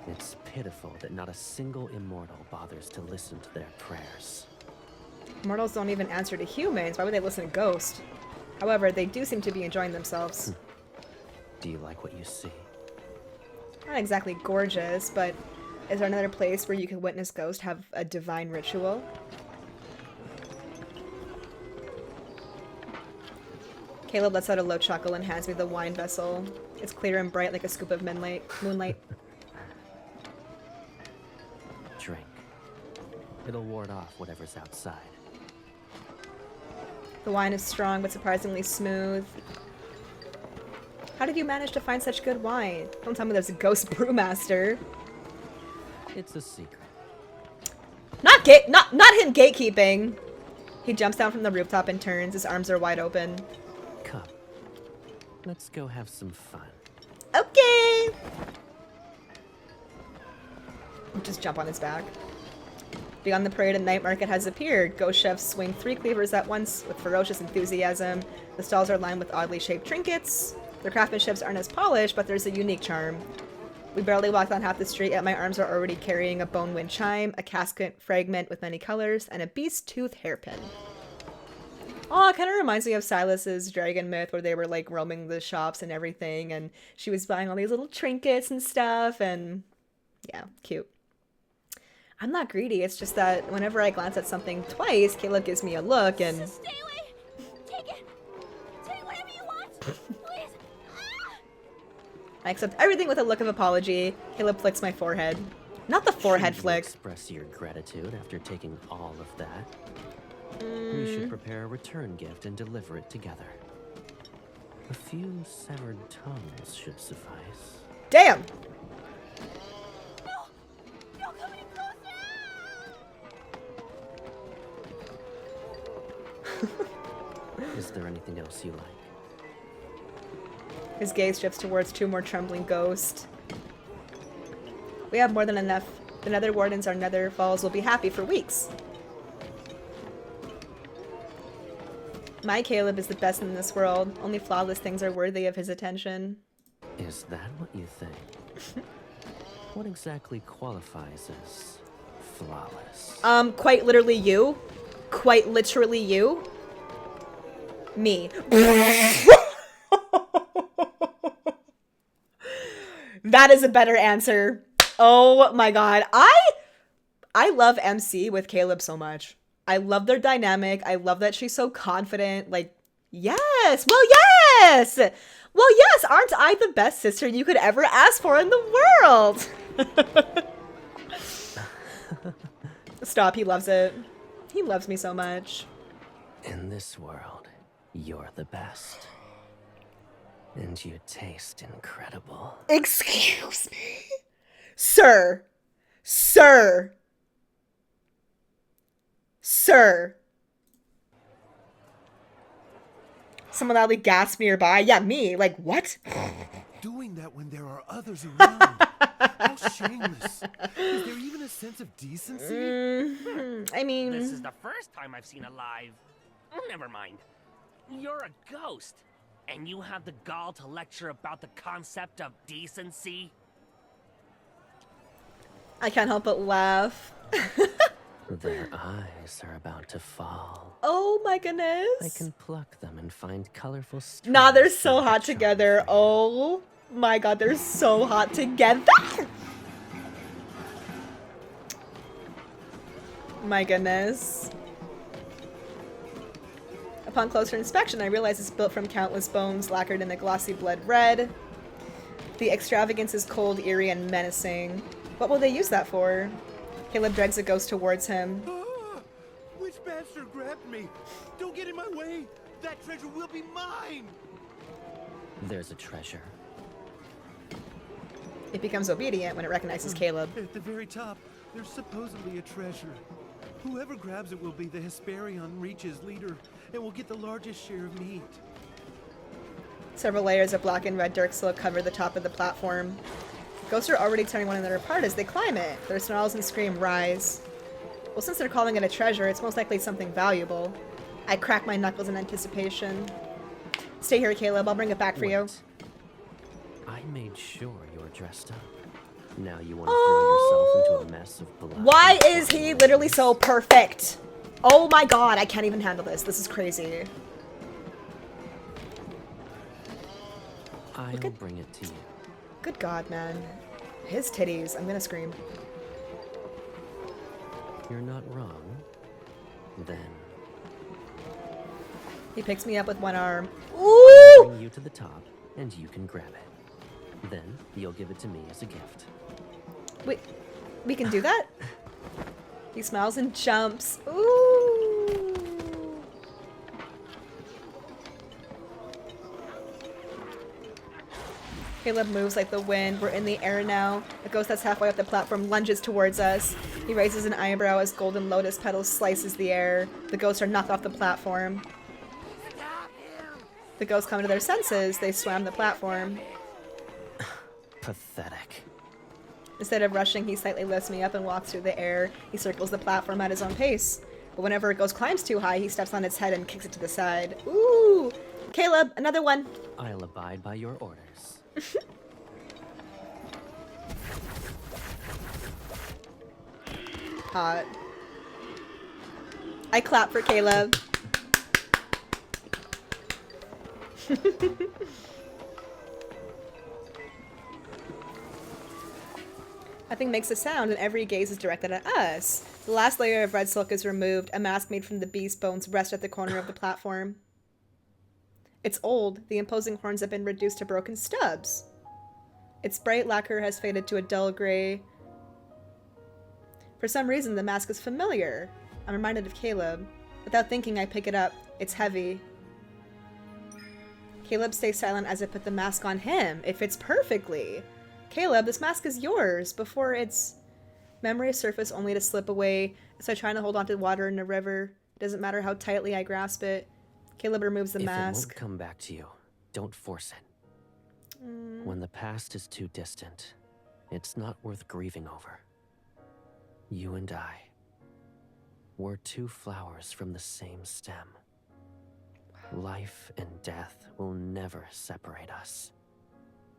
It's pitiful that not a single immortal bothers to listen to their prayers. Mortals don't even answer to humans. Why would they listen to ghosts? However, they do seem to be enjoying themselves. Do you like what you see? Not exactly gorgeous, but is there another place where you could witness ghosts have a divine ritual? Caleb lets out a low chuckle and hands me the wine vessel. It's clear and bright like a scoop of moonlight. Drink. It'll ward off whatever's outside. The wine is strong but surprisingly smooth. How did you manage to find such good wine? Don't tell me there's a ghost brewmaster. It's a secret. Not him gatekeeping. He jumps down from the rooftop and turns. His arms are wide open. Come. Let's go have some fun. Okay. Just jump on his back. Beyond the parade, a night market has appeared. Ghost chefs swing 3 cleavers at once with ferocious enthusiasm. The stalls are lined with oddly shaped trinkets. Their craftsmanships aren't as polished, but there's a unique charm. We barely walked on half the street, yet my arms are already carrying a bone wind chime, a casket fragment with many colors, and a beast tooth hairpin. Oh, it kind of reminds me of Silas's dragon myth, where they were like roaming the shops and everything, and she was buying all these little trinkets and stuff, and yeah, cute. I'm not greedy, it's just that whenever I glance at something twice, Caleb gives me a look and... Stay away! Take it! Take whatever you want! Please! I accept everything with a look of apology. Caleb flicks my forehead. Not the forehead Should you flick. express your gratitude after taking all of that. We should prepare a return gift and deliver it together. A few severed tongues should suffice. Damn! No! No, come any closer! Is there anything else you like? His gaze shifts towards 2 more trembling ghosts. We have more than enough. The Nether Wardens, our Nether Falls, will be happy for weeks. My Caleb is the best in this world. Only flawless things are worthy of his attention. Is that what you think? What exactly qualifies as flawless? Quite literally you. Quite literally you. Me. That is a better answer. Oh my god. I love MC with Caleb so much. I love their dynamic. I love that she's so confident. Like, yes. Well, yes. Well, yes. Aren't I the best sister you could ever ask for in the world? Stop. He loves it. He loves me so much. In this world, you're the best. And you taste incredible. Excuse me? Sir. Sir. Sir. Someone loudly gasped nearby. Yeah, me. Like, what? Doing that when there are others around. How shameless. Is there even a sense of decency? I mean... This is the first time I've seen a live. Never mind. You're a ghost, and you have the gall to lecture about the concept of decency? I can't help but laugh. Their eyes are about to fall. Oh my I goodness. can pluck them and find colorful strings. Nah, they're so like a hot charm together. for you. Oh my god, they're so hot together. My goodness. Upon closer inspection, I realize it's built from countless bones lacquered in a glossy blood red. The extravagance is cold, eerie, and menacing. What will they use that for? Caleb drags a ghost towards him. Ah, which bastard grabbed me? Don't get in my way. That treasure will be mine. There's a treasure. It becomes obedient when it recognizes Caleb. At the very top, there's supposedly a treasure. Whoever grabs it will be the Hesperion Reach's leader, and will get the largest share of meat. Several layers of black and red dirt silk cover the top of the platform. Ghosts are already tearing one another apart as they climb it. Their snarls and scream rise. Well, since they're calling it a treasure, it's most likely something valuable. I crack my knuckles in anticipation. Stay here, Caleb. I'll bring it back for you. Wait. I made sure you were dressed up. Now you want to throw yourself into a mess of blood. Why is he literally so perfect? Oh my god, I can't even handle this. This is crazy. I'll bring it to you. Good god, man. His titties. I'm gonna scream. You're not wrong. Then He picks me up with one arm. I'll Ooh! bring you to the top, and you can grab it. Then you'll give it to me as a gift. Wait, we can do that? He smiles and jumps. Ooh! Caleb moves like the wind. We're in the air now. A ghost that's halfway up the platform lunges towards us. He raises an eyebrow as golden lotus petals slices the air. The ghosts are knocked off the platform. The ghosts come to their senses. They swam the platform. Pathetic. Instead of rushing, he slightly lifts me up and walks through the air. He circles the platform at his own pace. But whenever a ghost climbs too high, he steps on its head and kicks it to the side. Ooh! Caleb, another one. I'll abide by your orders. Hot. I clap for Caleb. Nothing makes a sound, and every gaze is directed at us. The last layer of red silk is removed. A mask made from the beast bones rests at the corner of the platform. It's old. The imposing horns have been reduced to broken stubs. Its bright lacquer has faded to a dull gray. For some reason, the mask is familiar. I'm reminded of Caleb. Without thinking, I pick it up. It's heavy. Caleb stays silent as I put the mask on him. It fits perfectly. Caleb, this mask is yours. Before its memories surface only to slip away as I try to hold onto water in a river. It doesn't matter how tightly I grasp it. Caleb removes the If mask. it won't come back to you, don't force it. When the past is too distant, it's not worth grieving over. You and I, we're two flowers from the same stem. Life and death will never separate us.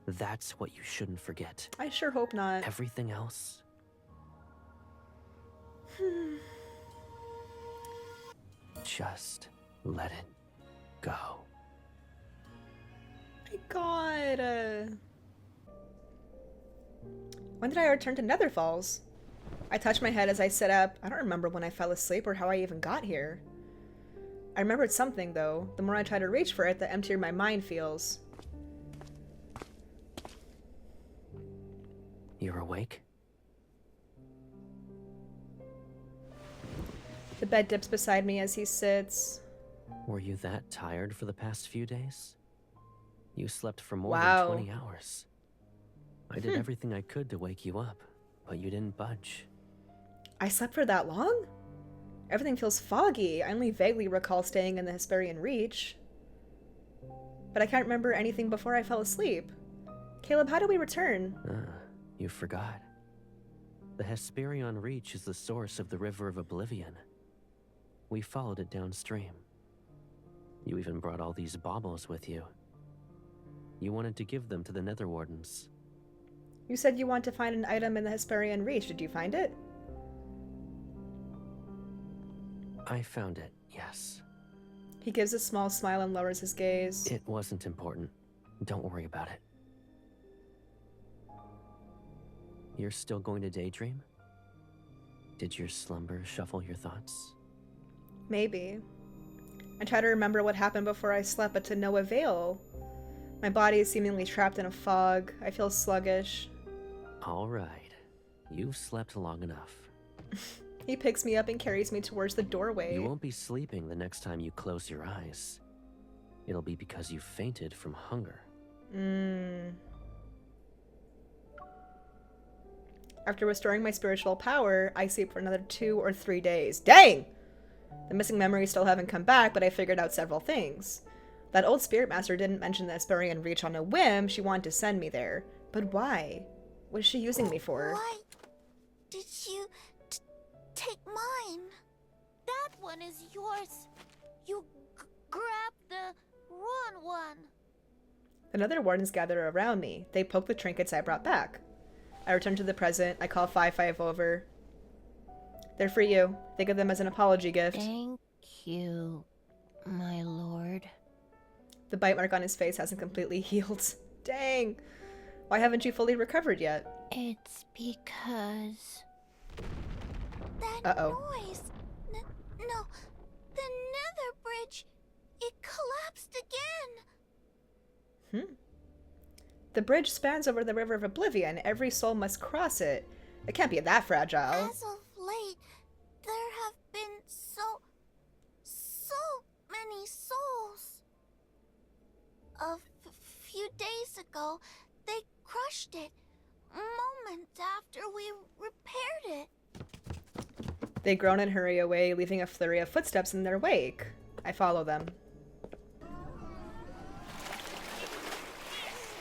That's what you shouldn't forget. I sure hope not. Everything else? Just let it go. My god. When did I return to Nether Falls? I touch my head as I sit up. I don't remember when I fell asleep or how I even got here. I remembered something, though. The more I try to reach for it, the emptier my mind feels. You're awake? The bed dips beside me as he sits. Were you that tired for the past few days? You slept for more Wow. than 20 hours. I did everything I could to wake you up, but you didn't budge. I slept for that long? Everything feels foggy. I only vaguely recall staying in the Hesperian Reach. But I can't remember anything before I fell asleep. Caleb, how do we return? You forgot. The Hesperion Reach is the source of the River of Oblivion. We followed it downstream. You even brought all these baubles with you. You wanted to give them to the Nether Wardens. You said you want to find an item in the Hesperian Reach. Did you find it? I found it, yes. He gives a small smile and lowers his gaze. It wasn't important. Don't worry about it. You're still going to daydream? Did your slumber shuffle your thoughts? Maybe. I try to remember what happened before I slept, but to no avail. My body is seemingly trapped in a fog. I feel sluggish. All right. You've slept long enough. He picks me up and carries me towards the doorway. You won't be sleeping the next time you close your eyes. It'll be because you fainted from hunger. After restoring my spiritual power, I sleep for another 2 or 3 days. Dang! The missing memories still haven't come back, but I figured out several things. That old spirit master didn't mention the Hesperian Reach on a whim. She wanted to send me there. But why? What is she using me for? Why did you take mine? That one is yours. You grabbed the wrong one. The Nether Wardens gather around me. They poke the trinkets I brought back. I return to the present. I call 5-5 over. They're for you. Think of them as an apology gift. Thank you, my lord. The bite mark on his face hasn't completely healed. Dang! Why haven't you fully recovered yet? It's because... That Uh-oh. noise. No, the nether bridge. It collapsed again. The bridge spans over the River of Oblivion. Every soul must cross it. It can't be that fragile. As of late, there have been so many souls. A few days ago, they crushed it. Moments after we repaired it. They groan and hurry away, leaving a flurry of footsteps in their wake. I follow them.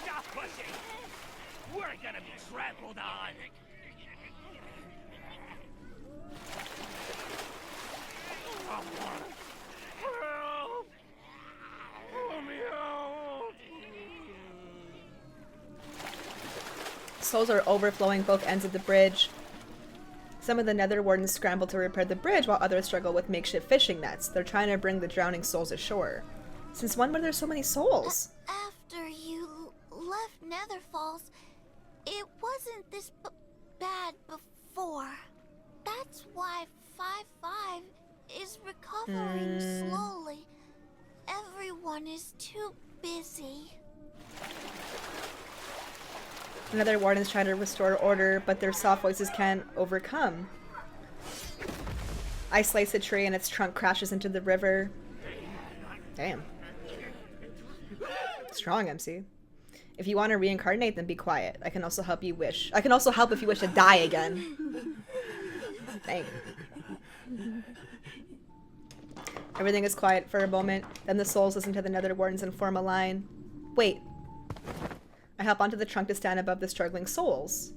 Stop pushing! We're gonna be trampled on! Help! Let me out! Souls are overflowing both ends of the bridge. Some of the Nether Wardens scramble to repair the bridge while others struggle with makeshift fishing nets. They're trying to bring the drowning souls ashore. Since when were there so many souls? After you left Nether Falls, it wasn't this bad before. That's why 5-5 is recovering slowly. Everyone is too busy. The Nether Wardens try to restore order, but their soft voices can't overcome. I slice a tree and its trunk crashes into the river. Damn. Strong, MC. If you want to reincarnate, then be quiet. I can also help you wish. I can also help if you wish to die again. Dang. Everything is quiet for a moment. Then the souls listen to the Nether Wardens and form a line. Wait. I hop onto the trunk to stand above the struggling souls.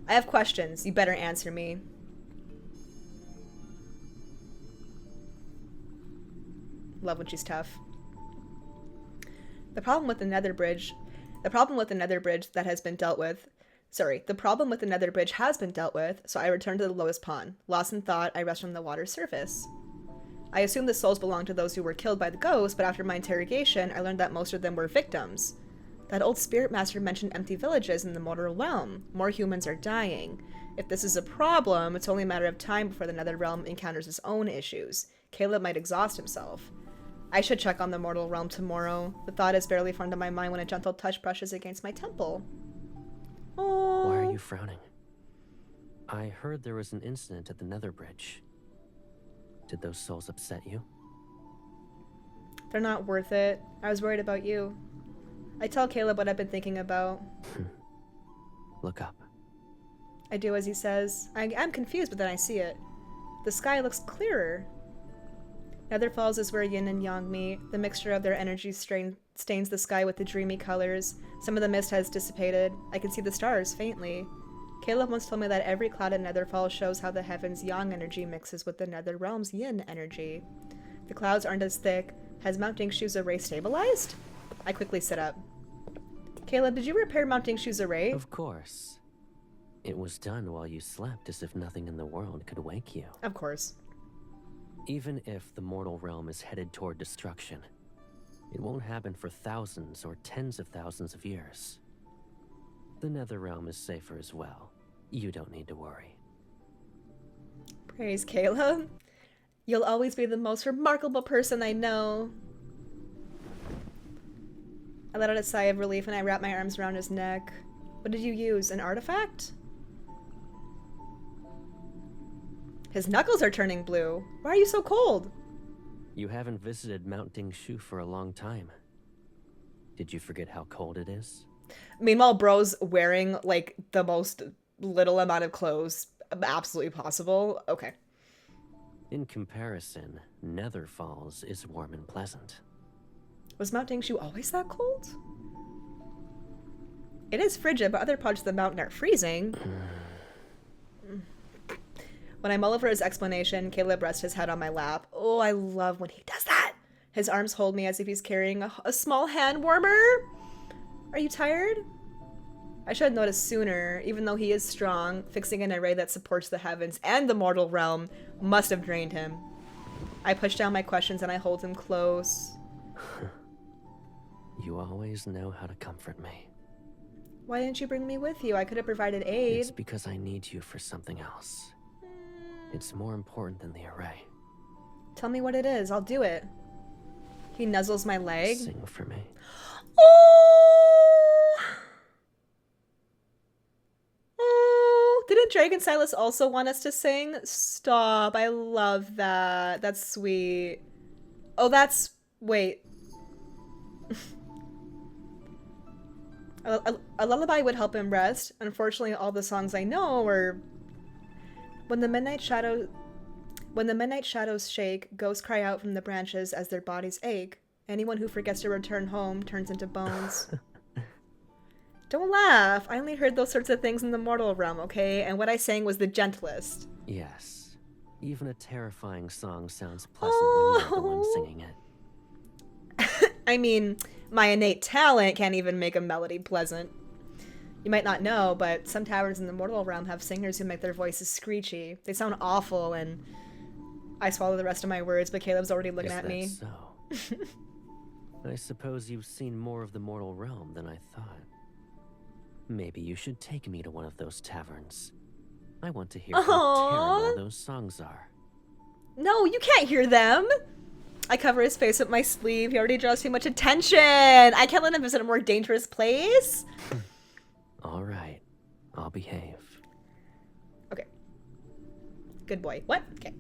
I have questions. You better answer me. Love when she's tough. The problem with the Nether Bridge that has been dealt with. Sorry, the problem with the Nether Bridge has been dealt with, so I return to the lowest pond. Lost in thought, I rest on the water's surface. I assumed the souls belonged to those who were killed by the ghost, but after my interrogation, I learned that most of them were victims. That old spirit master mentioned empty villages in the mortal realm. More humans are dying. If this is a problem, it's only a matter of time before the Nether realm encounters its own issues. Caleb might exhaust himself. I should check on the mortal realm tomorrow. The thought is barely formed in my mind when a gentle touch brushes against my temple. Oh. Why are you frowning? I heard there was an incident at the Nether Bridge. Did those souls upset you? They're not worth it. I was worried about you. I tell Caleb what I've been thinking about. Look up. I do as he says. I'm confused, but then I see it. The sky looks clearer. Nether Falls is where yin and yang meet. The mixture of their energies stains the sky with the dreamy colors. Some of the mist has dissipated. I can see the stars faintly. Caleb once told me that every cloud in Nether Falls shows how the heaven's yang energy mixes with the Nether realm's yin energy. The clouds aren't as thick. Has Mounting Shoe's array stabilized? I quickly sit up. Caleb, did you repair Mounting Shoe's array? Of course. It was done while you slept as if nothing in the world could wake you. Of course. Even if the mortal realm is headed toward destruction, it won't happen for thousands or tens of thousands of years. The nether realm is safer as well. You don't need to worry. Praise Caleb. You'll always be the most remarkable person I know. I let out a sigh of relief and I wrapped my arms around his neck. What did you use? An artifact? His knuckles are turning blue. Why are you so cold? You haven't visited Mount Dingshu for a long time. Did you forget how cold it is? Meanwhile, bro's wearing like the most little amount of clothes absolutely possible. Okay. In comparison, Nether Falls is warm and pleasant. Was Mount Dingshu always that cold? It is frigid, but other parts of the mountain are freezing. When I mull over his explanation, Caleb rests his head on my lap. Oh, I love when he does that. His arms hold me as if he's carrying a small hand warmer. Are you tired? I should have noticed sooner. Even though he is strong, fixing an array that supports the heavens and the mortal realm must have drained him. I push down my questions and I hold him close. You always know how to comfort me. Why didn't you bring me with you? I could have provided aid. It's because I need you for something else. It's more important than the array. Tell me what it is. I'll do it. He nuzzles my leg. Sing for me. Oh! Oh! Didn't Dragon Silas also want us to sing? Stop. I love that. That's sweet. Oh, that's... Wait. A lullaby would help him rest. Unfortunately, all the songs I know are... When the midnight shadows shake, ghosts cry out from the branches as their bodies ache. Anyone who forgets to return home turns into bones. Don't laugh. I only heard those sorts of things in the mortal realm, okay? And what I sang was the gentlest. Yes. Even a terrifying song sounds pleasant when you're the one singing it. I mean, my innate talent can't even make a melody pleasant. You might not know, but some taverns in the mortal realm have singers who make their voices screechy. They sound awful, and I swallow the rest of my words, but Caleb's already looking at me. So? I suppose you've seen more of the mortal realm than I thought. Maybe you should take me to one of those taverns. I want to hear how terrible those songs are. No, you can't hear them! I cover his face with my sleeve. He already draws too much attention! I can't let him visit a more dangerous place! All right. I'll behave. Okay. Good boy. What? Okay.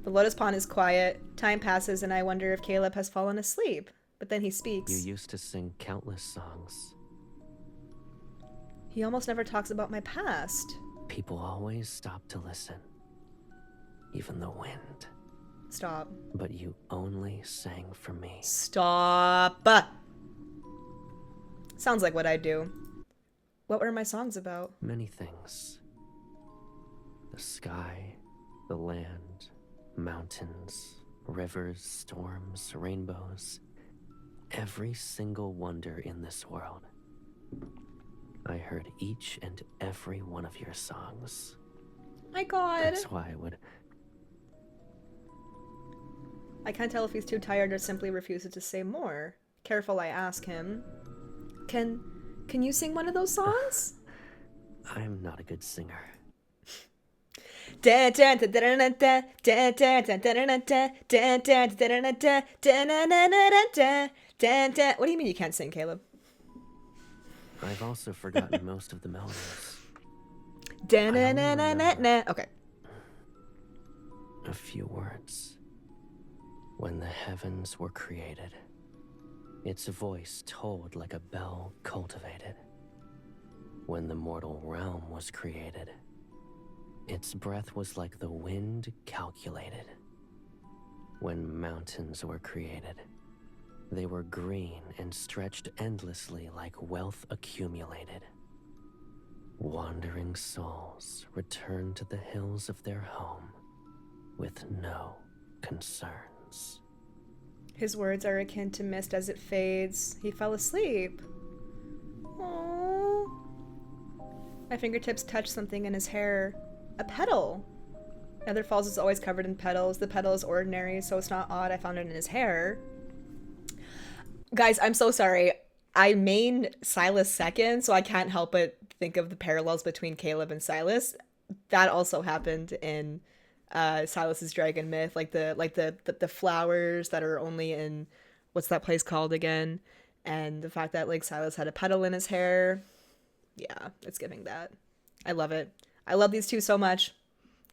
The lotus pond is quiet. Time passes and I wonder if Caleb has fallen asleep. But then he speaks. You used to sing countless songs. He almost never talks about my past. People always stop to listen. Even the wind. Stop. But you only sang for me. Stop! Sounds like what I do. What were my songs about? Many things. The sky, the land, mountains, rivers, storms, rainbows. Every single wonder in this world. I heard each and every one of your songs. My God. That's why I would... I can't tell if he's too tired or simply refuses to say more. Careful, I ask him. Can you sing one of those songs? I'm not a good singer. What do you mean you can't sing, Caleb? I've also forgotten most of the melodies. Okay. A few words. When the heavens were created, its voice tolled like a bell cultivated. When the mortal realm was created, its breath was like the wind calculated. When mountains were created, they were green and stretched endlessly like wealth accumulated. Wandering souls returned to the hills of their home with no concerns. His words are akin to mist as it fades. He fell asleep. Aww. My fingertips touch something in his hair. A petal. Nether Falls is always covered in petals. The petal is ordinary, so it's not odd I found it in his hair. Guys, I'm so sorry. I main Silas second, so I can't help but think of the parallels between Caleb and Silas. That also happened in Silas's dragon myth, like the flowers that are only in what's that place called again, and the fact that like Silas had a petal in his hair. Yeah, it's giving that. I love it. I love these two so much.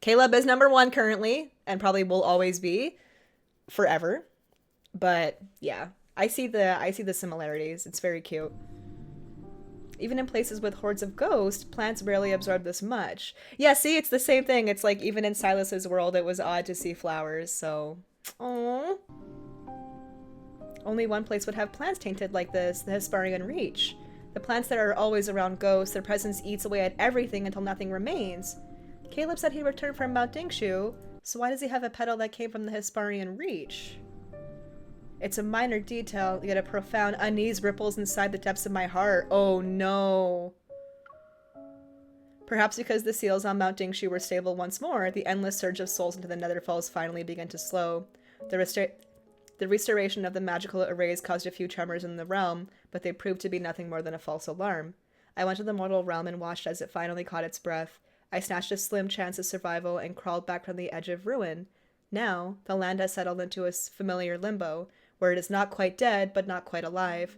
Caleb is number one currently, and probably will always be forever. But yeah, I see the similarities. It's very cute. Even in places with hordes of ghosts, plants rarely absorb this much. Yeah, see, it's the same thing. It's like even in Silas's world, it was odd to see flowers, so... Aww. Only one place would have plants tainted like this, the Hesperian Reach. The plants that are always around ghosts, their presence eats away at everything until nothing remains. Caleb said he returned from Mount Dingshu, so why does he have a petal that came from the Hesperian Reach? It's a minor detail, yet a profound unease ripples inside the depths of my heart. Oh no. Perhaps because the seals on Mount Dingshu were stable once more, the endless surge of souls into the Nether Falls finally began to slow. The restoration of the magical arrays caused a few tremors in the realm, but they proved to be nothing more than a false alarm. I went to the mortal realm and watched as it finally caught its breath. I snatched a slim chance of survival and crawled back from the edge of ruin. Now, the land has settled into a familiar limbo, where it is not quite dead, but not quite alive.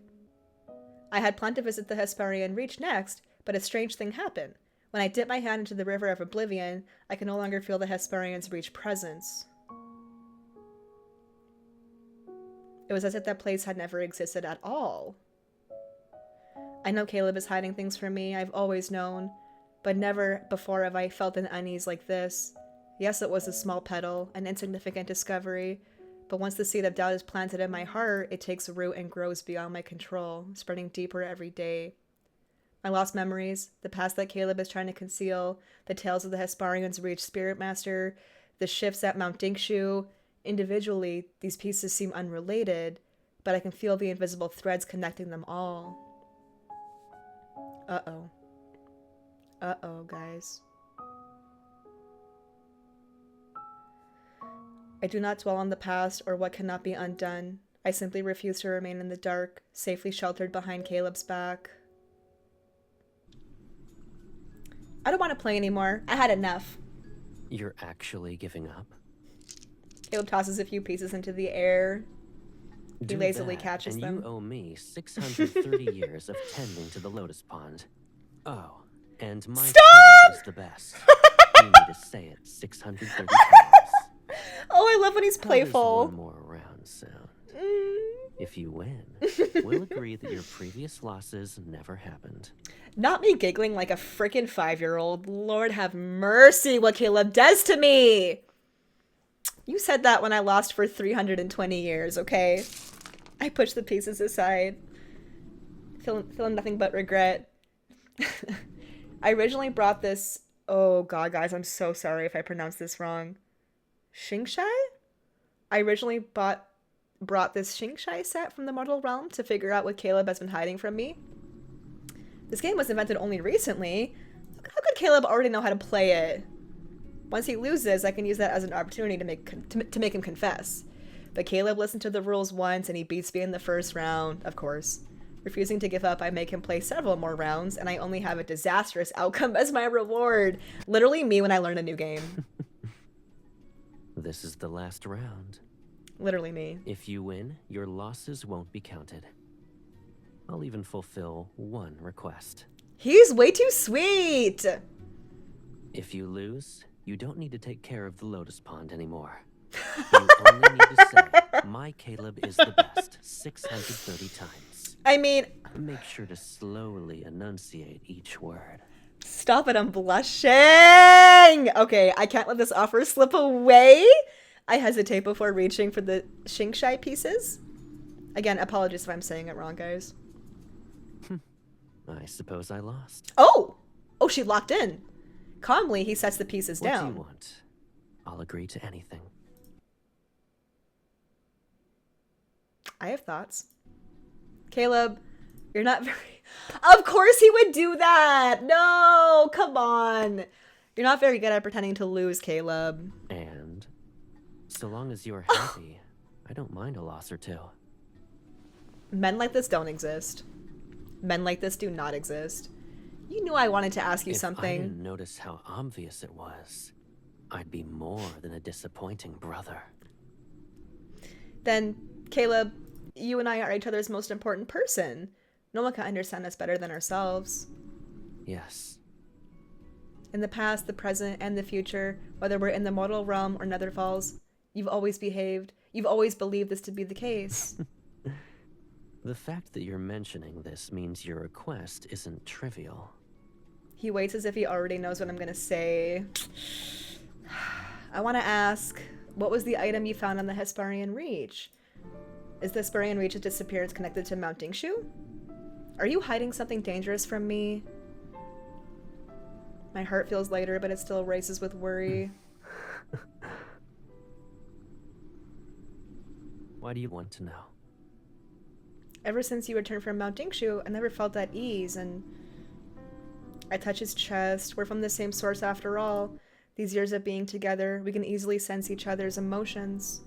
I had planned to visit the Hesperian Reach next, but a strange thing happened. When I dipped my hand into the River of Oblivion, I could no longer feel the Hesperian's Reach presence. It was as if that place had never existed at all. I know Caleb is hiding things from me, I've always known, but never before have I felt an unease like this. Yes, it was a small petal, an insignificant discovery, but once the seed of doubt is planted in my heart, it takes root and grows beyond my control, spreading deeper every day. My lost memories, the past that Caleb is trying to conceal, the tales of the Hesperian's Reach Spirit Master, the shifts at Mount Dingshu. Individually, these pieces seem unrelated, but I can feel the invisible threads connecting them all. Uh-oh. Uh-oh, guys. I do not dwell on the past or what cannot be undone. I simply refuse to remain in the dark, safely sheltered behind Caleb's back. I don't want to play anymore. I had enough. You're actually giving up? Caleb tosses a few pieces into the air. He Do lazily that, catches and them. You owe me 630 years of tending to the lotus pond. Oh, and my Caleb is the best. You need to say it 630 times. Oh, I love when he's How does playful. one more round sound? If you win, we'll agree that your previous losses never happened. Not me giggling like a freaking 5-year-old. Lord have mercy what Caleb does to me. You said that when I lost for 320 years, okay? I pushed the pieces aside, feeling nothing but regret. I originally brought this... Oh god, guys, I'm so sorry if I pronounced this wrong. Xingshai? I originally brought this Xingshai set from the Mortal Realm to figure out what Caleb has been hiding from me. This game was invented only recently. How could Caleb already know how to play it? Once he loses, I can use that as an opportunity to make him confess. But Caleb listened to the rules once and he beats me in the first round, of course. Refusing to give up, I make him play several more rounds, and I only have a disastrous outcome as my reward. Literally me when I learn a new game. This is the last round. Literally me. If you win, your losses won't be counted. I'll even fulfill one request. He's way too sweet! If you lose, you don't need to take care of the lotus pond anymore. You only need to say, my Caleb is the best, 630 times. I mean... Make sure to slowly enunciate each word. Stop it, I'm blushing! Okay, I can't let this offer slip away. I hesitate before reaching for the Xingshai pieces. Again, apologies if I'm saying it wrong, guys. I suppose I lost. Oh! Oh, she locked in. Calmly, he sets the pieces down. What do you want? I'll agree to anything. I have thoughts. Caleb, you're not very... Of course he would do that! No! Come on! You're not very good at pretending to lose, Caleb. And so long as you're happy, I don't mind a loss or two. Men like this don't exist. Men like this do not exist. You knew I wanted to ask you If I something. didn't notice how obvious it was, I'd be more than a disappointing brother. Then, Caleb, you and I are each other's most important person. No one can understand us better than ourselves. Yes. In the past, the present, and the future, whether we're in the mortal realm or Nether Falls, you've always behaved. You've always believed this to be the case. The fact that you're mentioning this means your request isn't trivial. He waits as if he already knows what I'm gonna say. I want to ask, what was the item you found on the Hesperian Reach? Is the Hesperian Reach's disappearance connected to Mount Dingshu? Are you hiding something dangerous from me? My heart feels lighter, but it still races with worry. Why do you want to know? Ever since you returned from Mount Dingshu, I never felt at ease, and I touch his chest. We're from the same source after all. These years of being together, we can easily sense each other's emotions.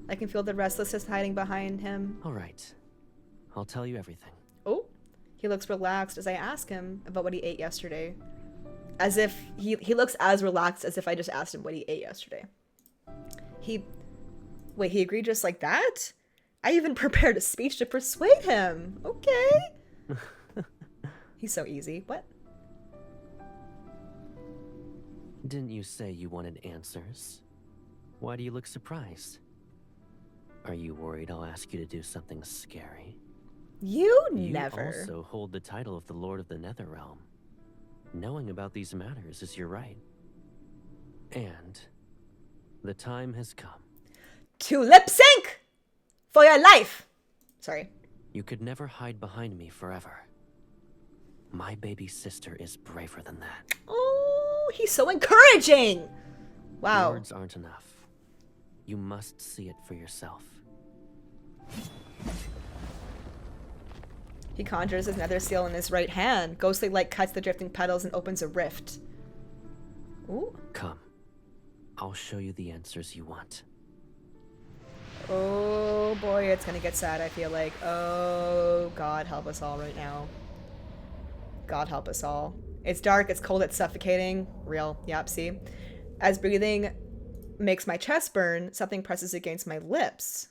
I can feel the restlessness hiding behind him. All right. I'll tell you everything. Oh, he looks relaxed as I ask him about what he ate yesterday. As if he looks as relaxed as if I just asked him what he ate yesterday. Wait, he agreed just like that? I even prepared a speech to persuade him. Okay. He's so easy. What? Didn't you say you wanted answers? Why do you look surprised? Are you worried I'll ask you to do something scary? You You never. also hold the title of the Lord of the Netherrealm. Knowing about these matters is your right. And the time has come. To lip sync for your life. Sorry. You could never hide behind me forever. My baby sister is braver than that. Oh, he's so encouraging. Wow. Words aren't enough. You must see it for yourself. He conjures his nether seal in his right hand. Ghostly light cuts the drifting petals and opens a rift. Ooh. Come. I'll show you the answers you want. Oh boy, it's gonna get sad, I feel like. Oh, God help us all right now. God help us all. It's dark, it's cold, it's suffocating. Real. Yep, see? As breathing makes my chest burn, something presses against my lips.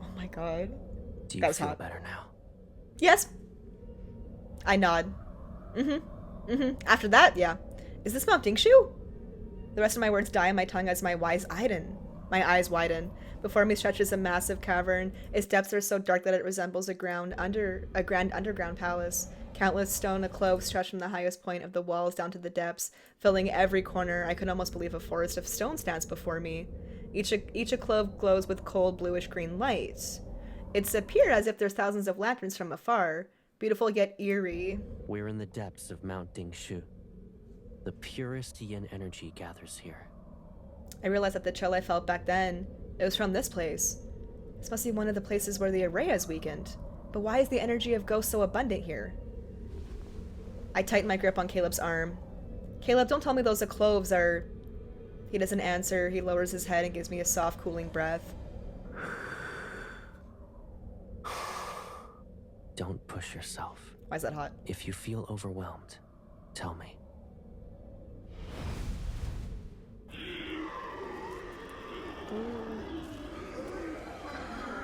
Oh my God. Do you That was feel hot. better now? Yes. I nod. After that, yeah. Is this Mount Dingshu? The rest of my words die on my tongue as my eyes widen. Before me stretches a massive cavern. Its depths are so dark that it resembles a grand underground palace. Countless stone cloves stretch from the highest point of the walls down to the depths, filling every corner. I could almost believe a forest of stone stands before me. Each clove glows with cold bluish-green light. It's appeared as if there's thousands of lanterns from afar, beautiful yet eerie. We're in the depths of Mount Dingshu. The purest yin energy gathers here. I realized that the chill I felt back then, it was from this place. This must be one of the places where the array has weakened. But why is the energy of ghosts so abundant here? I tighten my grip on Caleb's arm. Caleb, don't tell me those cloves are... He doesn't answer. He lowers his head and gives me a soft, cooling breath. Don't push yourself. Why is that hot? If you feel overwhelmed, tell me.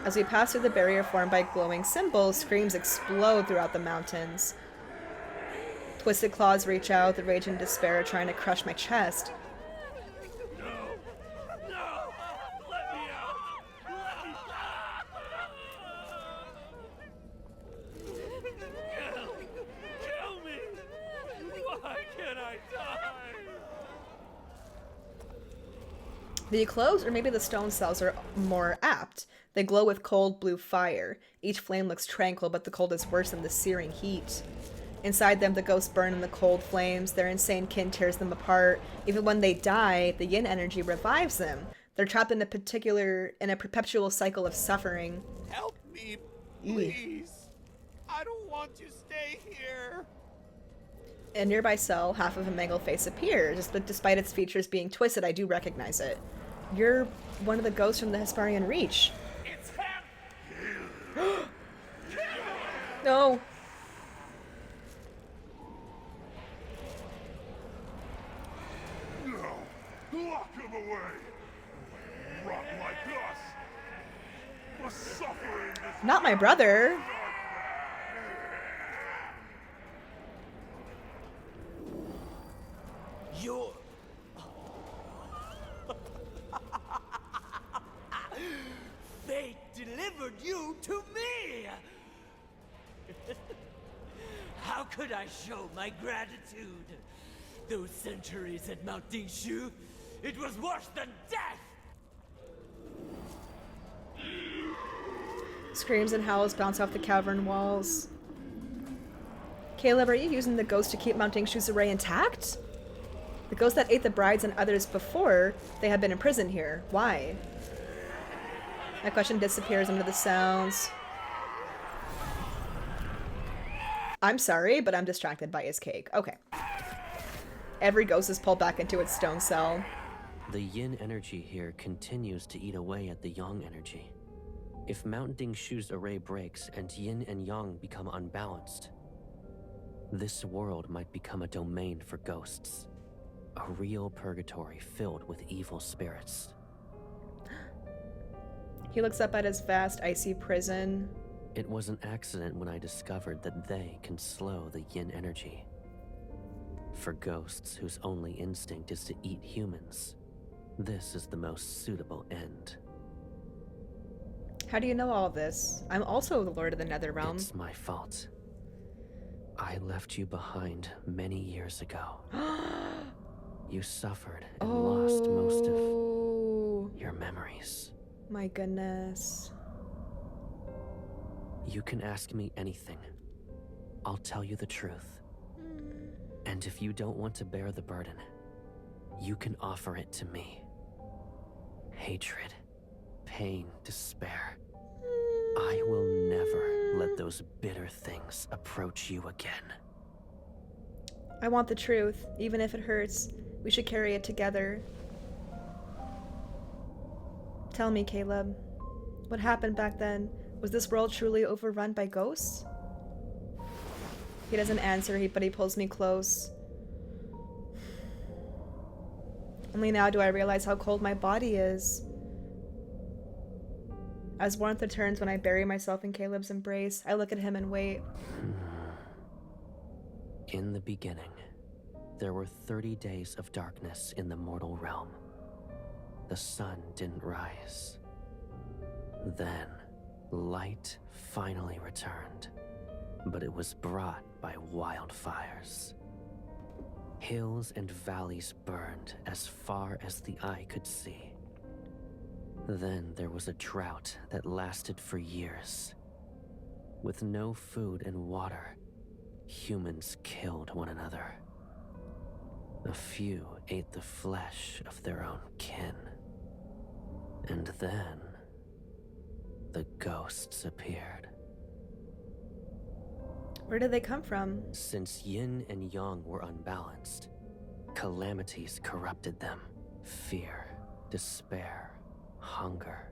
As we pass through the barrier formed by glowing symbols, screams explode throughout the mountains. Twisted claws reach out, the rage and despair trying to crush my chest. Kill me! Why can't I die? The cloves, or maybe the stone cells, are more apt. They glow with cold blue fire. Each flame looks tranquil, but the cold is worse than the searing heat. Inside them, the ghosts burn in the cold flames. Their insane kin tears them apart. Even when they die, the yin energy revives them. They're trapped in a perpetual cycle of suffering. Help me, please. I don't want want to stay here. In a nearby cell, half of a mangled face appears, but despite its features being twisted, I do recognize it. You're one of the ghosts from the Hesperian Reach. It's him! No. No! Lock him away! Rot like us! The suffering is Not my brother. You're... Fate delivered you to me! How could I show my gratitude? Those centuries at Mount Dingshu, it was worse than death! Screams and howls bounce off the cavern walls. Caleb, are you using the ghost to keep Mount Dingshu's array intact? The ghost that ate the brides and others before they had been imprisoned here. Why? My question disappears under the sounds. I'm sorry, but I'm distracted by his cake. Okay. Every ghost is pulled back into its stone cell. The yin energy here continues to eat away at the yang energy. If Mount Dingshu's array breaks and yin and yang become unbalanced, this world might become a domain for ghosts. A real purgatory filled with evil spirits. He looks up at his vast, icy prison. It was an accident when I discovered that they can slow the yin energy. For ghosts whose only instinct is to eat humans, this is the most suitable end. How do you know all this? I'm also the Lord of the Netherrealm. It's my fault. I left you behind many years ago. You suffered and lost most of your memories. My goodness. You can ask me anything. I'll tell you the truth. And if you don't want to bear the burden, you can offer it to me. Hatred, pain, despair. I will never let those bitter things approach you again. I want the truth, even if it hurts. We should carry it together. Tell me, Caleb, what happened back then? Was this world truly overrun by ghosts? He doesn't answer, but he pulls me close. Only now do I realize how cold my body is. As warmth returns when I bury myself in Caleb's embrace, I look at him and wait. In the beginning, there were 30 days of darkness in the mortal realm. The sun didn't rise. Then, light finally returned, but it was brought by wildfires. Hills and valleys burned as far as the eye could see. Then there was a drought that lasted for years. With no food and water, humans killed one another. A few ate the flesh of their own kin. And then, the ghosts appeared. Where did they come from? Since yin and yang were unbalanced, calamities corrupted them. Fear, despair, hunger.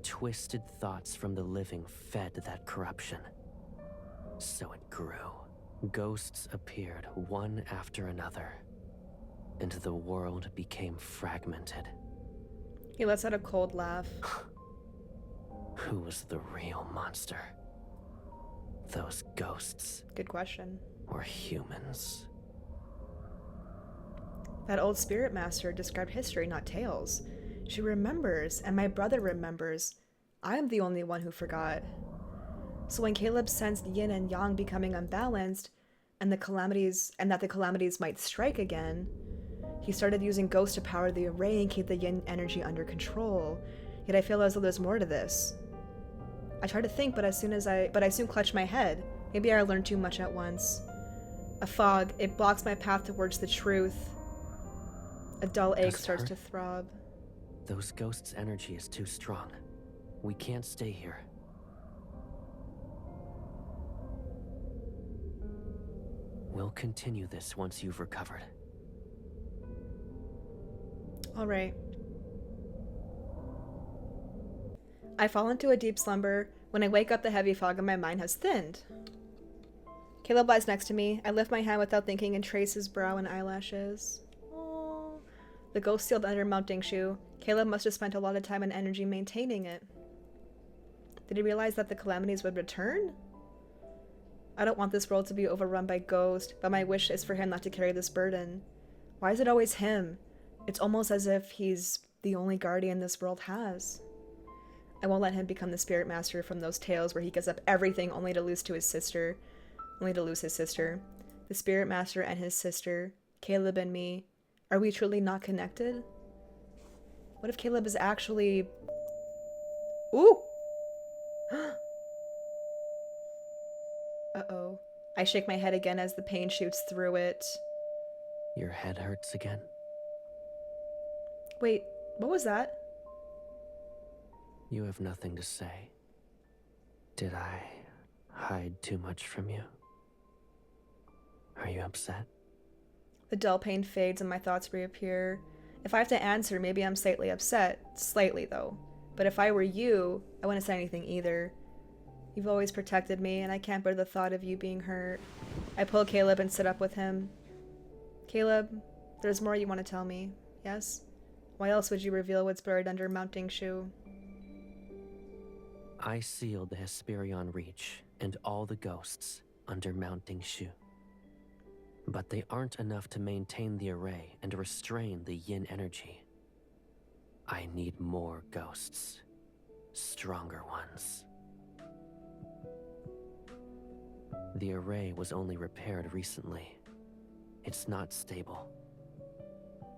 Twisted thoughts from the living fed that corruption. So it grew. Ghosts appeared one after another, and the world became fragmented. He lets out a cold laugh. Who was the real monster? Those ghosts Good question. were humans. That old spirit master described history, not tales. She remembers, and my brother remembers. I am the only one who forgot. So when Caleb sensed yin and yang becoming unbalanced, and that the calamities might strike again, he started using ghosts to power the array and keep the yin energy under control. Yet I feel as though there's more to this. I try to think, but I soon clutch my head. Maybe I learned too much at once. A fog, it blocks my path towards the truth. A dull ache Does it starts hurt? to throb. Those ghosts' energy is too strong. We can't stay here. We'll continue this once you've recovered. All right. I fall into a deep slumber. When I wake up, the heavy fog in my mind has thinned. Caleb lies next to me. I lift my hand without thinking and trace his brow and eyelashes. Oh. The ghost sealed under mounting shoe. Caleb must have spent a lot of time and energy maintaining it. Did he realize that the calamities would return? I don't want this world to be overrun by ghosts, but my wish is for him not to carry this burden. Why is it always him? It's almost as if he's the only guardian this world has. I won't let him become the spirit master from those tales where he gives up everything only to lose his sister. The spirit master and his sister, Caleb and me, are we truly not connected? What if Caleb is actually... Ooh! Uh-oh. I shake my head again as the pain shoots through it. Your head hurts again? Wait, what was that? You have nothing to say. Did I hide too much from you? Are you upset? The dull pain fades and my thoughts reappear. If I have to answer, maybe I'm slightly upset. Slightly, though. But if I were you, I wouldn't say anything either. You've always protected me, and I can't bear the thought of you being hurt. I pull Caleb and sit up with him. Caleb, there's more you want to tell me, yes? Why else would you reveal what's buried under mounting shoe? I sealed the Hesperion Reach and all the ghosts under mounting shoe. But they aren't enough to maintain the array and restrain the yin energy. I need more ghosts. Stronger ones. The array was only repaired recently. It's not stable.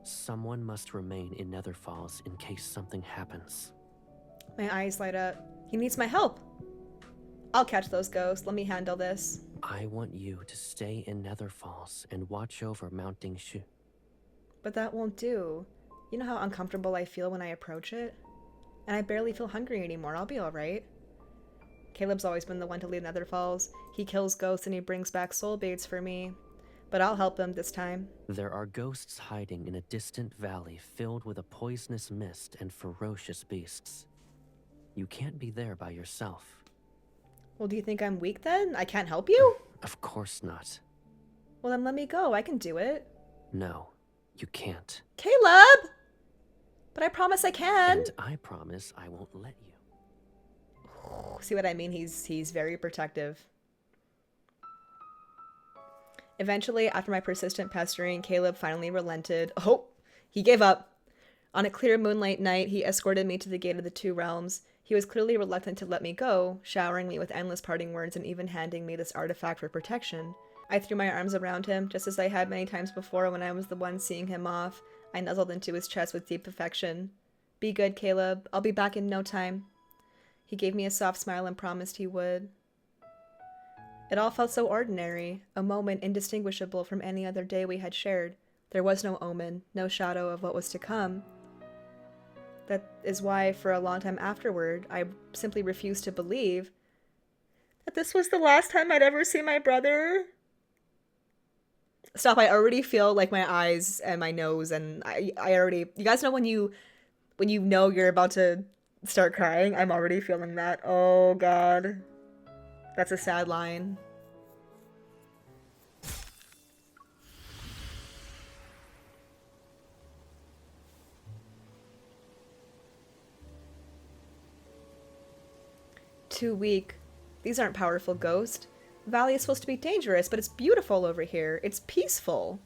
Someone must remain in Nether Falls in case something happens. My eyes light up. He needs my help. I'll catch those ghosts. Let me handle this. I want you to stay in Nether Falls and watch over mounting shoe. But that won't do. You know how uncomfortable I feel when I approach it? And I barely feel hungry anymore. I'll be alright. Caleb's always been the one to lead Nether Falls. He kills ghosts and he brings back soul baits for me. But I'll help him this time. There are ghosts hiding in a distant valley filled with a poisonous mist and ferocious beasts. You can't be there by yourself. Well, do you think I'm weak then? I can't help you? Of course not. Well, then let me go. I can do it. No, you can't. Caleb! But I promise I can. And I promise I won't let you. See what I mean? He's very protective. Eventually, after my persistent pestering, Caleb finally relented. Oh, he gave up. On a clear moonlight night, he escorted me to the gate of the Two Realms. He was clearly reluctant to let me go, showering me with endless parting words and even handing me this artifact for protection. I threw my arms around him, just as I had many times before when I was the one seeing him off. I nuzzled into his chest with deep affection. Be good, Caleb. I'll be back in no time. He gave me a soft smile and promised he would. It all felt so ordinary, a moment indistinguishable from any other day we had shared. There was no omen, no shadow of what was to come. That is why, for a long time afterward, I simply refused to believe that this was the last time I'd ever see my brother. Stop, I already feel like my eyes and my nose, and I already... You guys know when you know you're about to start crying? I'm already feeling that. Oh, God. That's a sad line. Too weak. These aren't powerful ghosts. The valley is supposed to be dangerous, but it's beautiful over here. It's peaceful.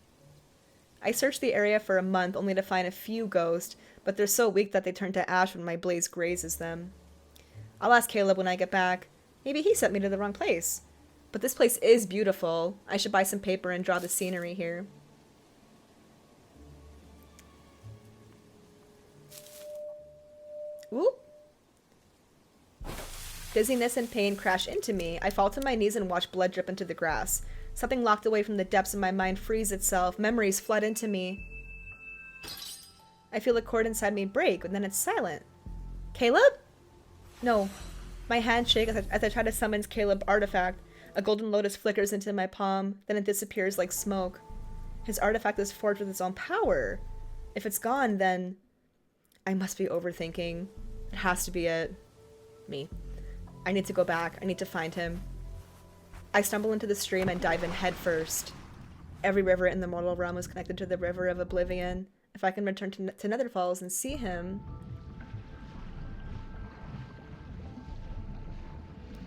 I searched the area for a month only to find a few ghosts, but they're so weak that they turn to ash when my blaze grazes them. I'll ask Caleb when I get back. Maybe he sent me to the wrong place. But this place is beautiful. I should buy some paper and draw the scenery here. Ooh. Dizziness and pain crash into me. I fall to my knees and watch blood drip into the grass. Something locked away from the depths of my mind frees itself. Memories flood into me. I feel a cord inside me break, and then it's silent. Caleb? No. My hands shake as I try to summon Caleb's artifact. A golden lotus flickers into my palm, then it disappears like smoke. His artifact is forged with its own power. If it's gone, then I must be overthinking. It has to be it. Me. I need to go back. I need to find him. I stumble into the stream and dive in head first. Every river in the mortal realm is connected to the river of oblivion. If I can return to Nether Falls and see him...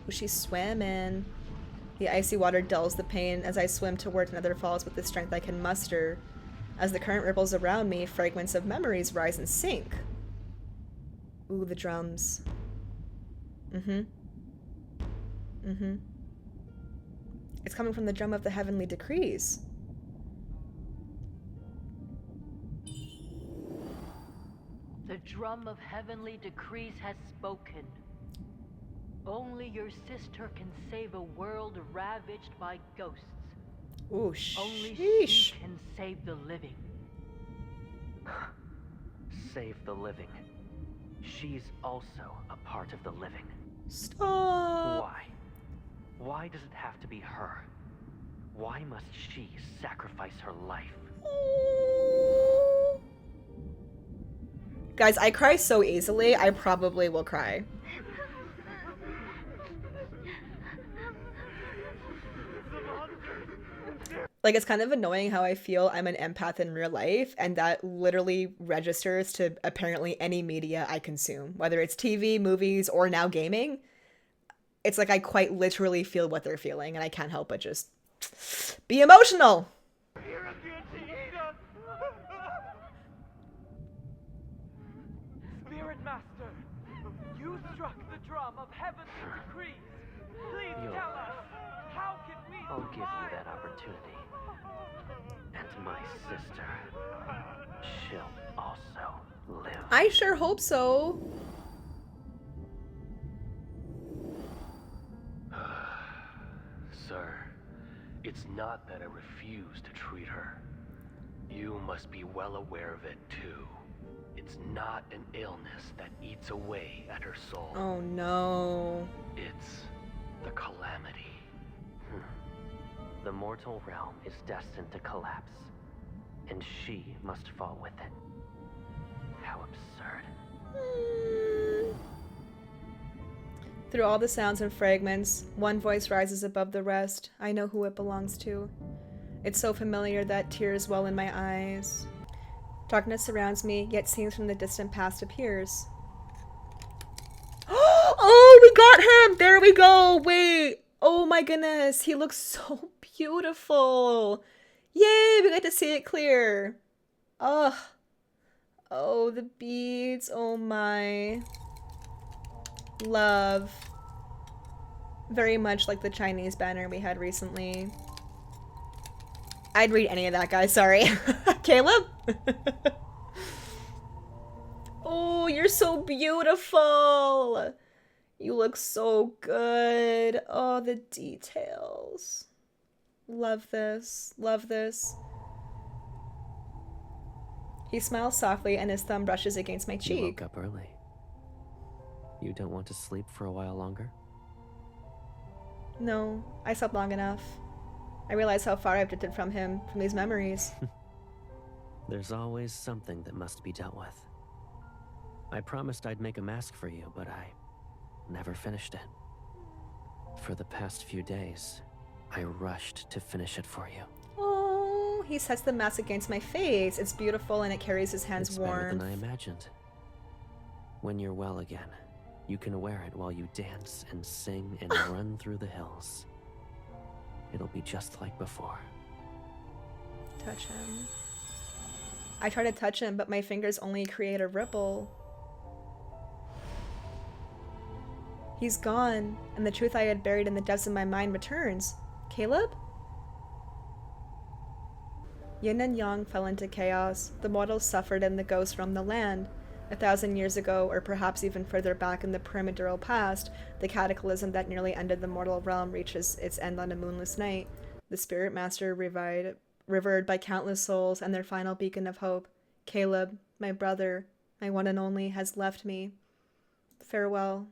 Oh, she's swimming. The icy water dulls the pain as I swim toward Nether Falls with the strength I can muster. As the current ripples around me, fragments of memories rise and sink. Ooh, the drums. It's coming from the drum of the heavenly decrees. The drum of heavenly decrees has spoken. Only your sister can save a world ravaged by ghosts. Ooh, Only sheesh. she can save the living. Save the living. She's also a part of the living. Stop. Why? Why does it have to be her? Why must she sacrifice her life? Guys, I cry so easily, I probably will cry. Like, it's kind of annoying how I feel I'm an empath in real life, and that literally registers to apparently any media I consume, whether it's TV, movies, or now gaming. It's like I quite literally feel what they're feeling, and I can't help but just be emotional. Spirit Master, you struck the drum of heavenly decrees. Please tell us, how can we I'll give you survive? that opportunity. And my sister, she'll also live. I sure hope so. Sir, it's not that I refuse to treat her. You must be well aware of it too. It's not an illness that eats away at her soul. Oh no. It's the calamity. The mortal realm is destined to collapse, and she must fall with it. How absurd. Through all the sounds and fragments, one voice rises above the rest. I know who it belongs to. It's so familiar that tears well in my eyes. Darkness surrounds me, yet scenes from the distant past appears. Oh, we got him! There we go! Wait! Oh my goodness, he looks so beautiful! Yay, we got to see it clear! Ugh. Oh, the beads, oh my. Love. Very much like the Chinese banner we had recently. I'd read any of that, guys, sorry. Caleb? Oh, you're so beautiful! You look so good. Oh, the details. Love this. Love this. He smiles softly and his thumb brushes against my You cheek. woke up early. You don't want to sleep for a while longer? No, I slept long enough. I realize how far I've drifted from him, from these memories. There's always something that must be dealt with. I promised I'd make a mask for you, but I never finished it. For the past few days, I rushed to finish it for you. Oh, he sets the mask against my face. It's beautiful and it carries his hands It's warm. better than I imagined. When you're well again, you can wear it while you dance and sing and run through the hills. It'll be just like before. Touch him. I try to touch him, but my fingers only create a ripple. He's gone, and the truth I had buried in the depths of my mind returns. Caleb? Yin and Yang fell into chaos. The mortals suffered and the ghosts roamed the land. 1,000 years ago, or perhaps even further back in the primordial past, the cataclysm that nearly ended the mortal realm reaches its end on a moonless night. The Spirit Master revered by countless souls and their final beacon of hope. Caleb, my brother, my one and only, has left me. Farewell.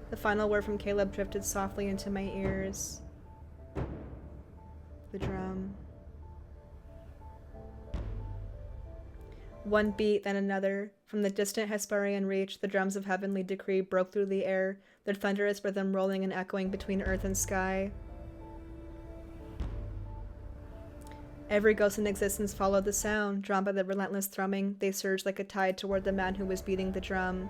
The final word from Caleb drifted softly into my ears. The drum. One beat, then another. From the distant Hesperian reach, the drums of heavenly decree broke through the air, their thunderous rhythm rolling and echoing between earth and sky. Every ghost in existence followed the sound. Drawn by the relentless thrumming, they surged like a tide toward the man who was beating the drum.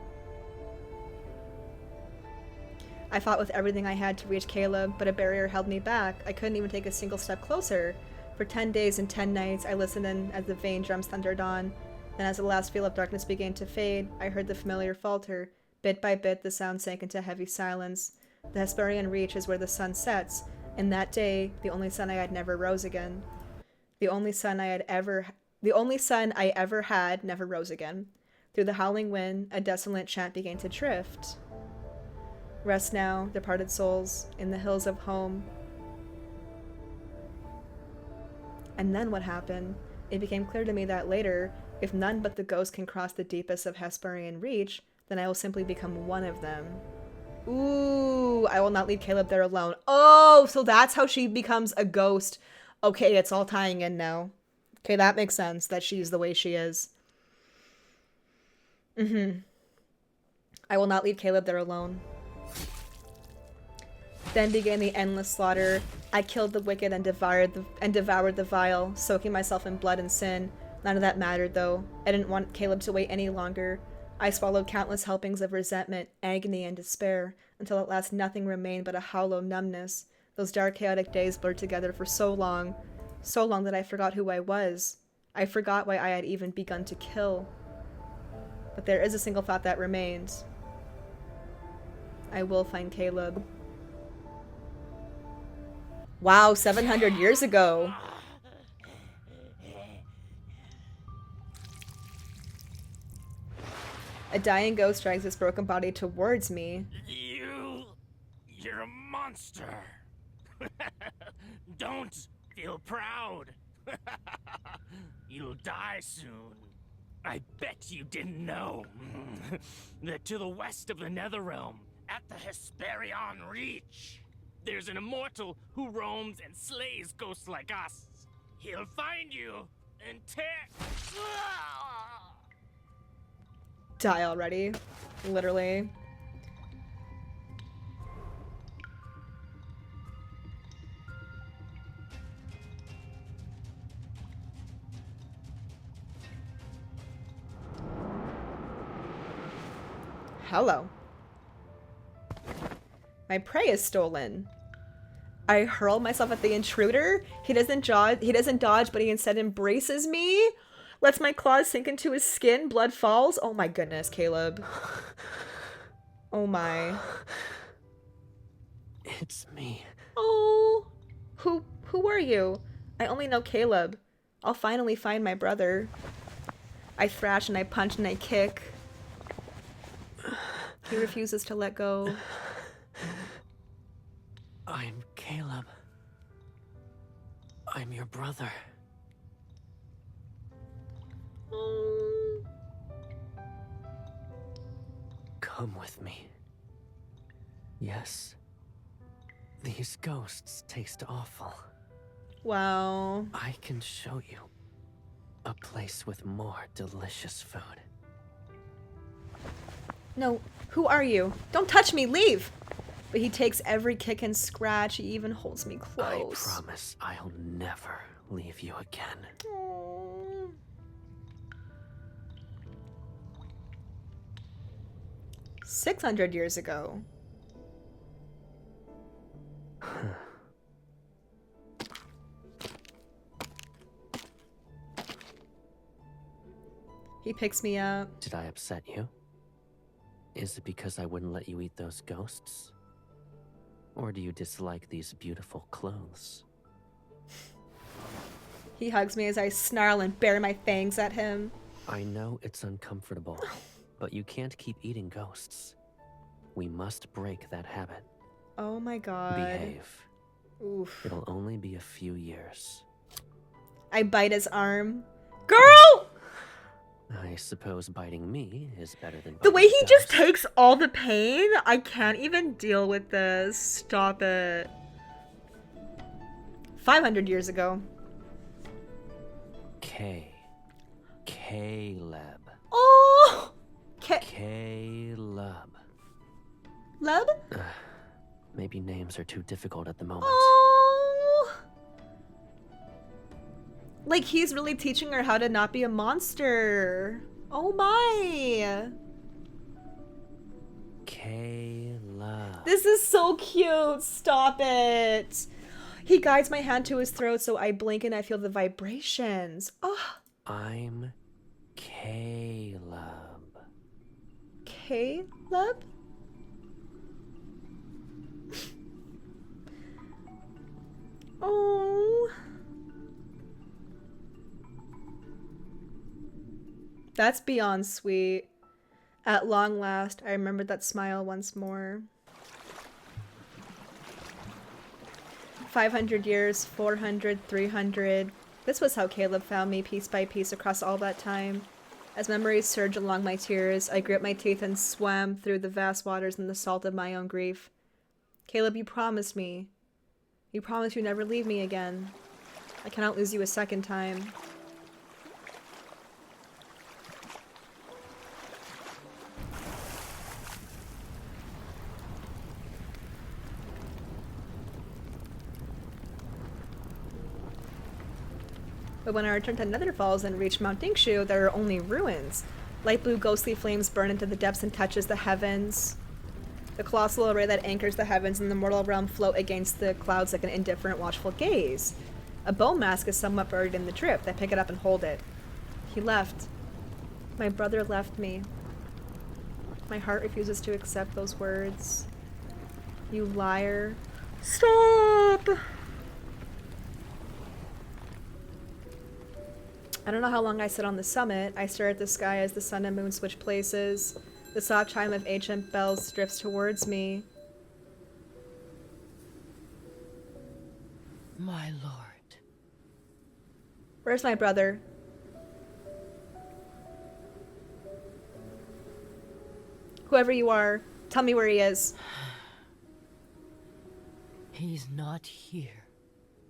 I fought with everything I had to reach Caleb, but a barrier held me back. I couldn't even take a single step closer. For 10 days and 10 nights, I listened in as the vain drums thundered on. Then as the last veil of darkness began to fade, I heard the familiar falter. Bit by bit, the sound sank into heavy silence. The Hesperian reach is where the sun sets, and that day, the only sun I had never rose again. The only sun I ever had never rose again. Through the howling wind, a desolate chant began to drift. Rest now, departed souls, in the hills of home. And then what happened? It became clear to me that later, if none but the ghost can cross the deepest of Hesperian reach, then I will simply become one of them. Ooh, I will not leave Caleb there alone. Oh, so that's how she becomes a ghost. Okay, it's all tying in now. Okay, that makes sense, that she's the way she is. I will not leave Caleb there alone. Then began the endless slaughter. I killed the wicked and devoured the vile, soaking myself in blood and sin. None of that mattered, though. I didn't want Caleb to wait any longer. I swallowed countless helpings of resentment, agony, and despair, until at last nothing remained but a hollow numbness. Those dark, chaotic days blurred together for so long that I forgot who I was. I forgot why I had even begun to kill. But there is a single thought that remains. I will find Caleb. Wow, 700 years ago. A dying ghost drags its broken body towards me. You're a monster. Don't feel proud. You'll die soon. I bet you didn't know that to the west of the Netherrealm, at the Hesperian Reach, there's an immortal who roams and slays ghosts like us. He'll find you and tear... Die already. Literally. Hello. My prey is stolen. I hurl myself at the intruder. He doesn't dodge, but he instead embraces me. Lets my claws sink into his skin. Blood falls. Oh my goodness, Caleb. Oh my. It's me. Oh. Who are you? I only know Caleb. I'll finally find my brother. I thrash and I punch and I kick. He refuses to let go. I'm Caleb. I'm your brother. Come with me. Yes. These ghosts taste awful. Wow. I can show you a place with more delicious food. No, who are you? Don't touch me, leave! But he takes every kick and scratch, he even holds me close. I promise I'll never leave you again. Aww. 600 years ago. He picks me up. Did I upset you? Is it because I wouldn't let you eat those ghosts? Or do you dislike these beautiful clothes? He hugs me as I snarl and bare my fangs at him. I know it's uncomfortable, but you can't keep eating ghosts. We must break that habit. Oh my god. Behave. Oof. It'll only be a few years. I bite his arm. Girl! I suppose biting me is better than The biting way he a just ghost. takes all the pain, I can't even deal with this. Stop it. 500 years ago. Caleb. Oh! Caleb. Leb? Maybe names are too difficult at the moment. Oh! Like, he's really teaching her how to not be a monster. Oh my! Caleb. This is so cute. Stop it. He guides my hand to his throat, so I blink and I feel the vibrations. Oh. I'm Caleb. Caleb? Oh. That's beyond sweet. At long last, I remembered that smile once more. 500 years, 400, 300. This was how Caleb found me piece by piece across all that time. As memories surged along my tears, I grit my teeth and swam through the vast waters in the salt of my own grief. Caleb, you promised me. You promised you'd never leave me again. I cannot lose you a second time. But when I returned to Nether Falls and reached Mount Dingshu, there are only ruins. Light blue ghostly flames burn into the depths and touches the heavens. The colossal array that anchors the heavens and the mortal realm float against the clouds like an indifferent, watchful gaze. A bone mask is somewhat buried in the drift. I pick it up and hold it. He left. My brother left me. My heart refuses to accept those words. You liar. Stop! I don't know how long I sit on the summit. I stare at the sky as the sun and moon switch places. The soft chime of ancient bells drifts towards me. My lord. Where's my brother? Whoever you are, tell me where he is. He's not here.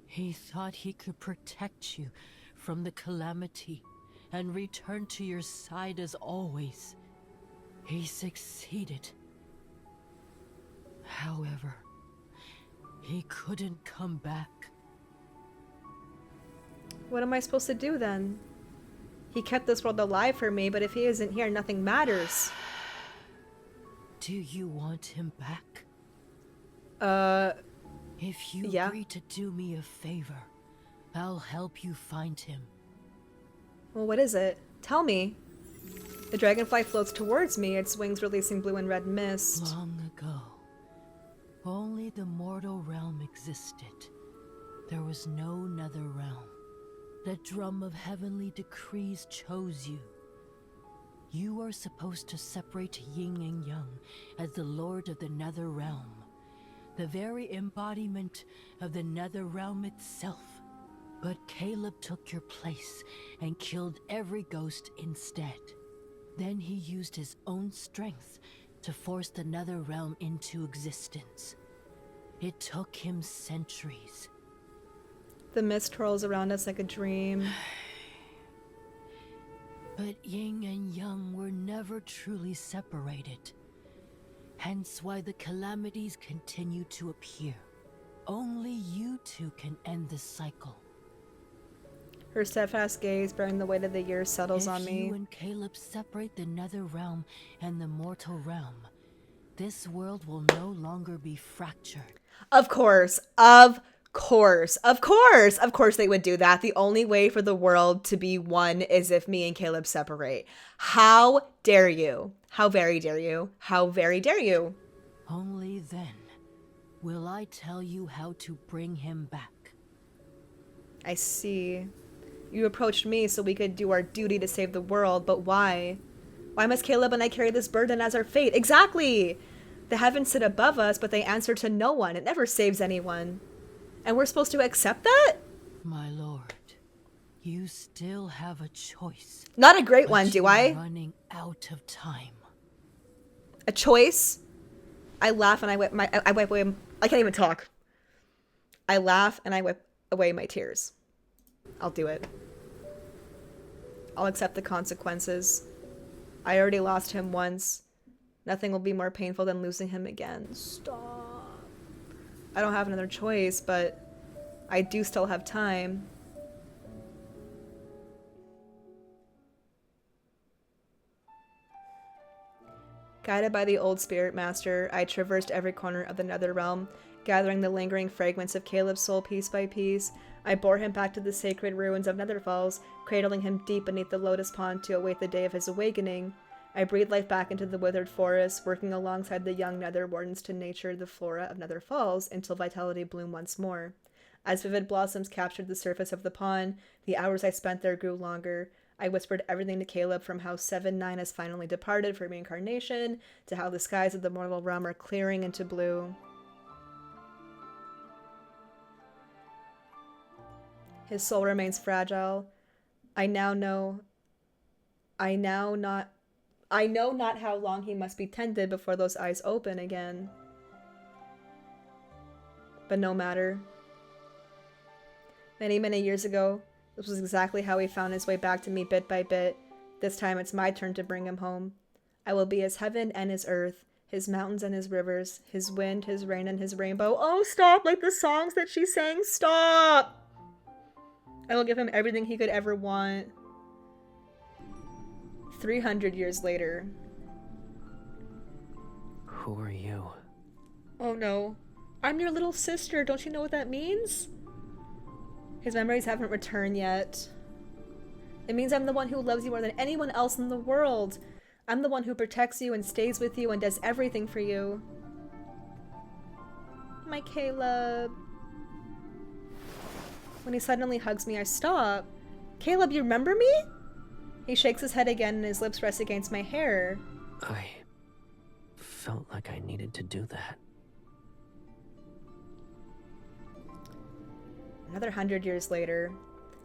He thought he could protect you from the calamity and return to your side as always. He succeeded. However, he couldn't come back. What am I supposed to do then? He kept this world alive for me, but if he isn't here, nothing matters. Do you want him back? If you agree to do me a favor, I'll help you find him. Well, what is it? Tell me. The dragonfly floats towards me, its wings releasing blue and red mist. Long ago, only the mortal realm existed. There was no nether realm. The drum of heavenly decrees chose you. You are supposed to separate yin and yang as the lord of the nether realm, the very embodiment of the nether realm itself. But Caleb took your place and killed every ghost instead. Then he used his own strength to force the nether realm into existence. It took him centuries. The mist twirls around us like a dream. But yin and yang were never truly separated. Hence why the calamities continue to appear. Only you two can end this cycle. Her steadfast gaze, bearing the weight of the years, settles on me. If you and Caleb separate the nether realm and the mortal realm, this world will no longer be fractured. Of course. Of course. Of course. Of course they would do that. The only way for the world to be one is if me and Caleb separate. How dare you? How very dare you? How very dare you? Only then will I tell you how to bring him back. I see. You approached me so we could do our duty to save the world, but why? Why must Caleb and I carry this burden as our fate? Exactly! The heavens sit above us, but they answer to no one. It never saves anyone. And we're supposed to accept that? My lord, You still have a choice. Not a great but one, do you're I? Running out of time. A choice? I laugh and I wipe away. I can't even talk. I laugh and I wipe away my tears. I'll do it. I'll accept the consequences. I already lost him once. Nothing will be more painful than losing him again. Stop. I don't have another choice, but I do still have time. Guided by the old spirit master, I traversed every corner of the Netherrealm, gathering the lingering fragments of Caleb's soul piece by piece. I bore him back to the sacred ruins of Netherfalls, cradling him deep beneath the lotus pond to await the day of his awakening. I breathed life back into the withered forest, working alongside the young Nether Wardens to nurture the flora of Nether Falls until vitality bloomed once more. As vivid blossoms captured the surface of the pond, the hours I spent there grew longer. I whispered everything to Caleb, from how 7-9 has finally departed for reincarnation, to how the skies of the mortal realm are clearing into blue. His soul remains fragile. I know not how long he must be tended before those eyes open again. But no matter. Many, many years ago, this was exactly how he found his way back to me bit by bit. This time it's my turn to bring him home. I will be his heaven and his earth, his mountains and his rivers, his wind, his rain, and his rainbow. Oh, stop! Like the songs that she sang, stop! I will give him everything he could ever want. 300 years later. Who are you? Oh no. I'm your little sister. Don't you know what that means? His memories haven't returned yet. It means I'm the one who loves you more than anyone else in the world. I'm the one who protects you and stays with you and does everything for you. My Caleb. When he suddenly hugs me, I stop. Caleb, you remember me? He shakes his head again and his lips rest against my hair. I felt like I needed to do that. Another 100 years later.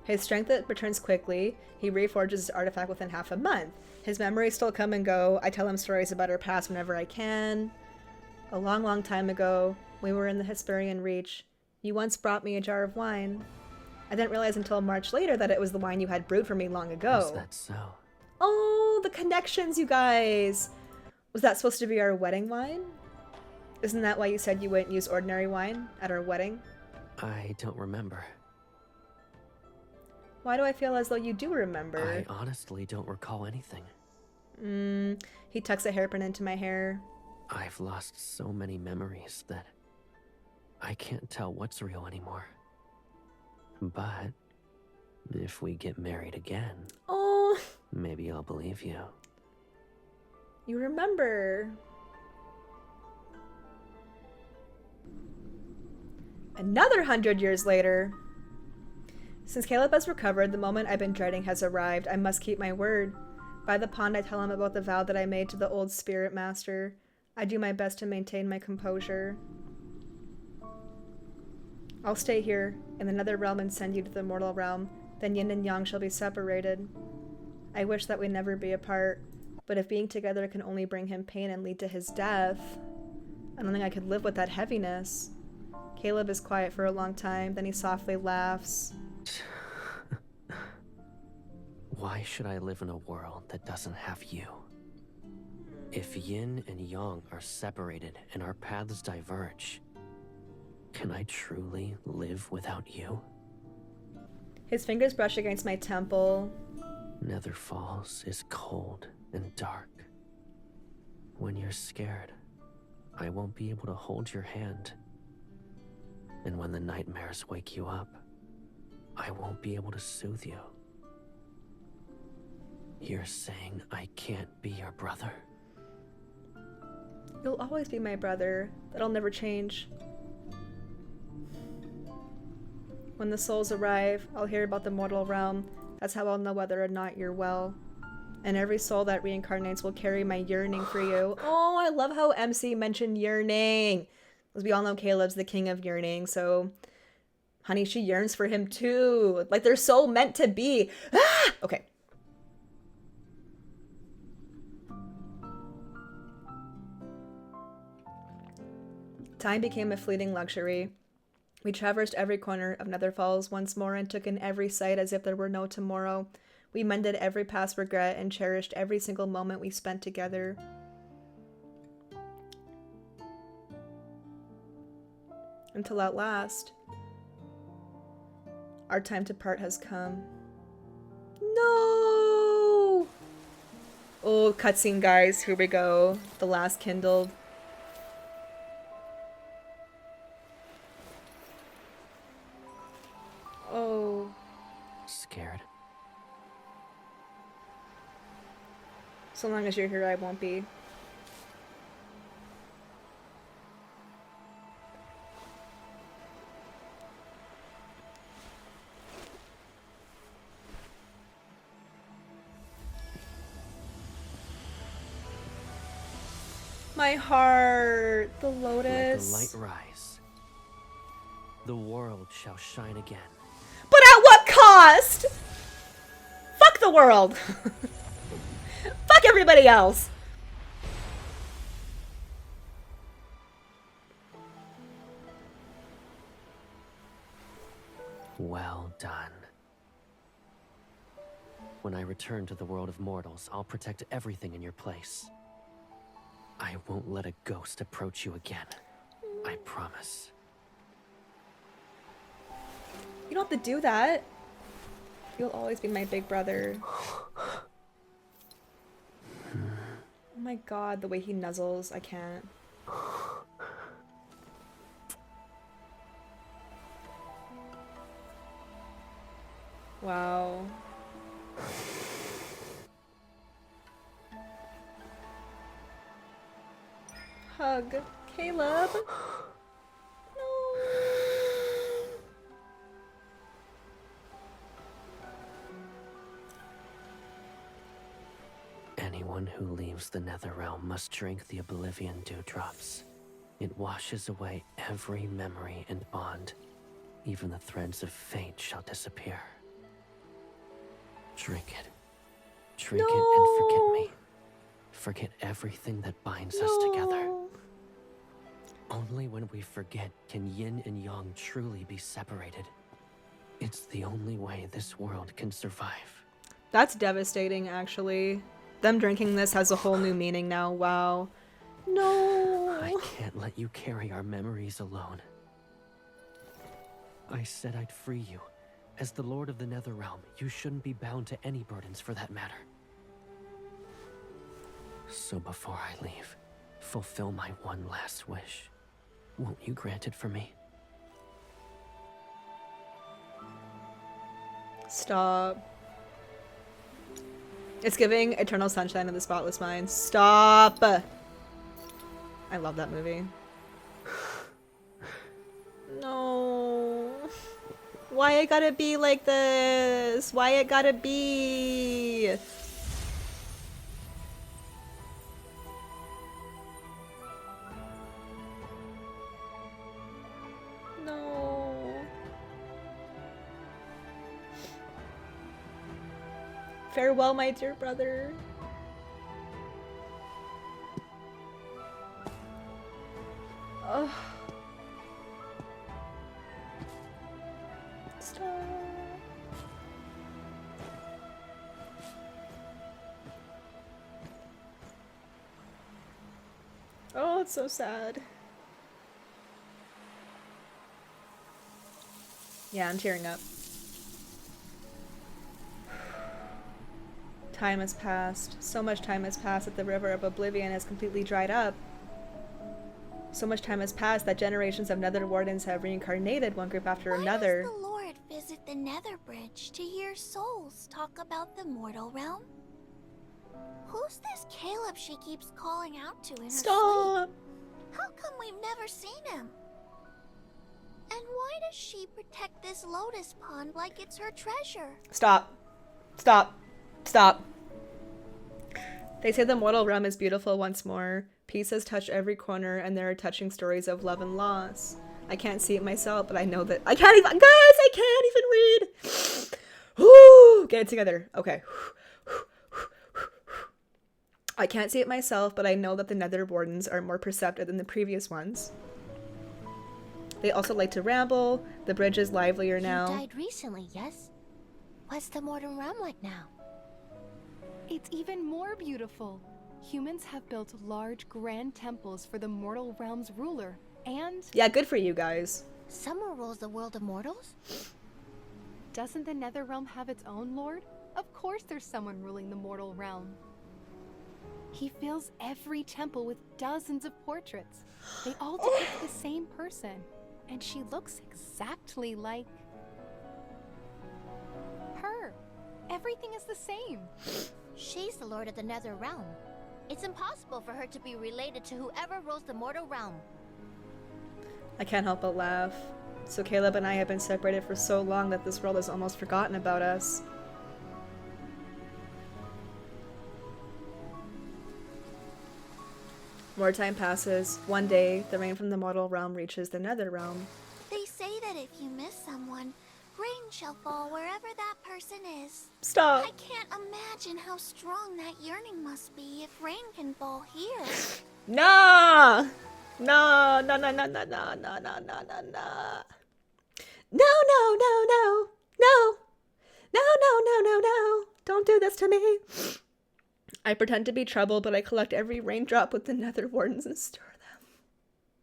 His strength returns quickly. He reforges his artifact within half a month. His memories still come and go. I tell him stories about our past whenever I can. A long, long time ago, we were in the Hesperian Reach. You once brought me a jar of wine. I didn't realize until much later that it was the wine you had brewed for me long ago. Is that so? Oh, the connections, you guys! Was that supposed to be our wedding wine? Isn't that why you said you wouldn't use ordinary wine at our wedding? I don't remember. Why do I feel as though you do remember? I honestly don't recall anything. He tucks a hairpin into my hair. I've lost so many memories that I can't tell what's real anymore. But if we get married again, oh, maybe I'll believe you. You remember. Another 100 years later. Since Caleb has recovered, the moment I've been dreading has arrived. I must keep my word. By the pond, I tell him about the vow that I made to the old spirit master. I do my best to maintain my composure. I'll stay here, in the nether realm, and send you to the mortal realm. Then yin and yang shall be separated. I wish that we never be apart, but if being together can only bring him pain and lead to his death, I don't think I could live with that heaviness. Caleb is quiet for a long time, then he softly laughs. Why should I live in a world that doesn't have you? If yin and yang are separated and our paths diverge, can I truly live without you? His fingers brush against my temple. Nether Falls is cold and dark. When you're scared, I won't be able to hold your hand. And when the nightmares wake you up, I won't be able to soothe you. You're saying I can't be your brother? You'll always be my brother. That'll never change. When the souls arrive, I'll hear about the mortal realm. That's how I'll know whether or not you're well. And every soul that reincarnates will carry my yearning for you. Oh, I love how MC mentioned yearning. As we all know, Caleb's the king of yearning, so Honey, she yearns for him too. Like, they're so meant to be. Ah! Okay. Time became a fleeting luxury. We traversed every corner of Nether Falls once more and took in every sight as if there were no tomorrow. We mended every past regret and cherished every single moment we spent together. Until at last, our time to part has come. No! Oh, cutscene, guys. Here we go. The last kindled. Oh. Scared? So long as you're here, I won't be. My heart, the lotus. Let the light rise. The world shall shine again. But at what cost? Fuck the world. Fuck everybody else. Well done. When I return to the world of mortals, I'll protect everything in your place. I won't let a ghost approach you again. I promise. You don't have to do that. You'll always be my big brother. Oh my god, the way he nuzzles, I can't. Wow. Hug. Caleb. No. Anyone who leaves the Netherrealm must drink the Oblivion Dewdrops. It washes away every memory and bond. Even the threads of fate shall disappear. Drink it. Drink it and forget me. Forget everything that binds us together. Only when we forget can yin and yang truly be separated. It's the only way this world can survive. That's devastating, actually. Them drinking this has a whole new meaning now. Wow. No. I can't let you carry our memories alone. I said I'd free you. As the Lord of the Netherrealm, you shouldn't be bound to any burdens for that matter. So before I leave, fulfill my one last wish. Won't you grant it for me? Stop. It's giving Eternal Sunshine of the Spotless Mind. Stop! I love that movie. No. Why it gotta be like this? Why it gotta be? No. Farewell, my dear brother. Ugh. Stop. Oh, it's so sad. Yeah, I'm tearing up. Time has passed. So much time has passed that the river of oblivion has completely dried up. So much time has passed that generations of Nether Wardens have reincarnated one group after another. Why does the Lord visit the Nether Bridge to hear souls talk about the mortal realm? Who's this Caleb she keeps calling out to in her sleep? How come we've never seen him? And why does she protect this lotus pond like it's her treasure? Stop. Stop. Stop. They say the mortal realm is beautiful once more. Peace has touched every corner, and there are touching stories of love and loss. I can't see it myself, but I know that I can't even, guys, I can't even read. Woo, get it together. Okay. I can't see it myself, but I know that the Nether Wardens are more perceptive than the previous ones. They also like to ramble. The bridge is livelier now. You died recently, yes? What's the Mortal Realm like now? It's even more beautiful. Humans have built large, grand temples for the Mortal Realm's ruler, and... Yeah, good for you guys. Someone rules the world of mortals? Doesn't the Nether Realm have its own lord? Of course there's someone ruling the Mortal Realm. He fills every temple with dozens of portraits. They all depict the same person, and she looks exactly like... her. Everything is the same. She's the Lord of the Nether Realm. It's impossible for her to be related to whoever rules the Mortal Realm. I can't help but laugh. So Caleb and I have been separated for so long that this world has almost forgotten about us. More time passes. One day, the rain from the mortal realm reaches the Nether Realm. They say that if you miss someone, rain shall fall wherever that person is. Stop! I can't imagine how strong that yearning must be if rain can fall here. No! No, no, no, no, no, no, no, no, no, no, no. No, no, no, no, no. No, no, no, no, no. Don't do this to me. I pretend to be trouble, but I collect every raindrop with the Nether Wardens and stir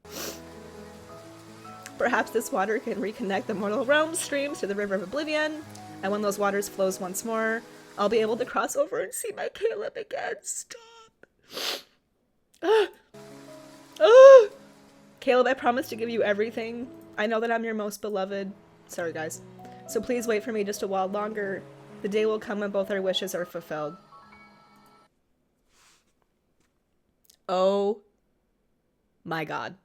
them. Perhaps this water can reconnect the mortal realm streams to the River of Oblivion, and when those waters flows once more, I'll be able to cross over and see my Caleb again. Stop. Caleb, I promise to give you everything. I know that I'm your most beloved. Sorry, guys. So please wait for me just a while longer. The day will come when both our wishes are fulfilled. Oh my god.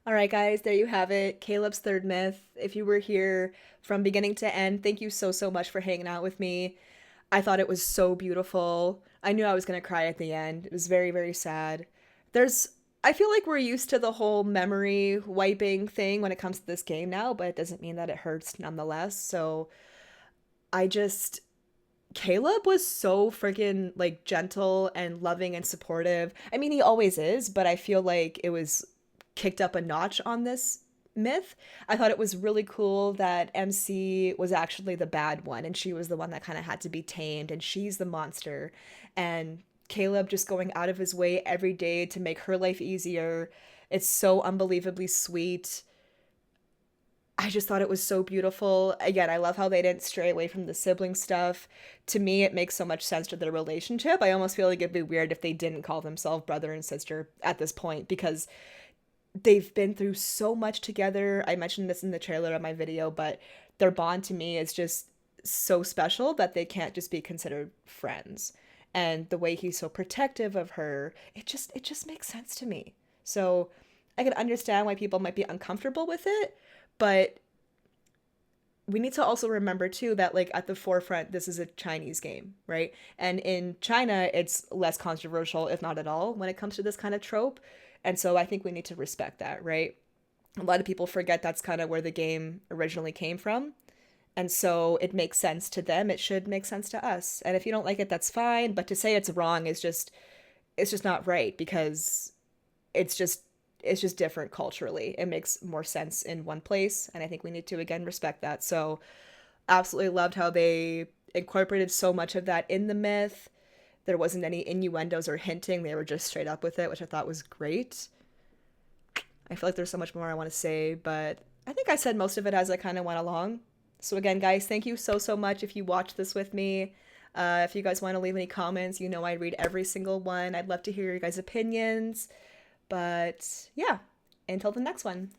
Alright guys, there you have it. Caleb's third myth. If you were here from beginning to end, thank you so, so much for hanging out with me. I thought it was so beautiful. I knew I was gonna cry at the end. It was very, very sad. I feel like we're used to the whole memory wiping thing when it comes to this game now, but it doesn't mean that it hurts nonetheless. So Caleb was so freaking like gentle and loving and supportive. I mean, he always is, but I feel like it was kicked up a notch on this myth. I thought it was really cool that MC was actually the bad one and she was the one that kind of had to be tamed and she's the monster. And Caleb just going out of his way every day to make her life easier. It's so unbelievably sweet. I just thought it was so beautiful. Again, I love how they didn't stray away from the sibling stuff. To me, it makes so much sense to their relationship. I almost feel like it'd be weird if they didn't call themselves brother and sister at this point because they've been through so much together. I mentioned this in the trailer of my video, but their bond to me is just so special that they can't just be considered friends. And the way he's so protective of her, it just makes sense to me. So I can understand why people might be uncomfortable with it, but we need to also remember too that like at the forefront, this is a Chinese game, right? And in China, it's less controversial, if not at all, when it comes to this kind of trope. And so I think we need to respect that, right? A lot of people forget that's kind of where the game originally came from. And so it makes sense to them. It should make sense to us. And if you don't like it, that's fine. But to say it's wrong is it's just not right because it's just different culturally. It makes more sense in one place. And I think we need to, again, respect that. So absolutely loved how they incorporated so much of that in the myth. There wasn't any innuendos or hinting. They were just straight up with it, which I thought was great. I feel like there's so much more I want to say, but I think I said most of it as I kind of went along. So again, guys, thank you so, so much if you watched this with me. If you guys want to leave any comments, you know I read every single one. I'd love to hear your guys' opinions. But yeah, until the next one.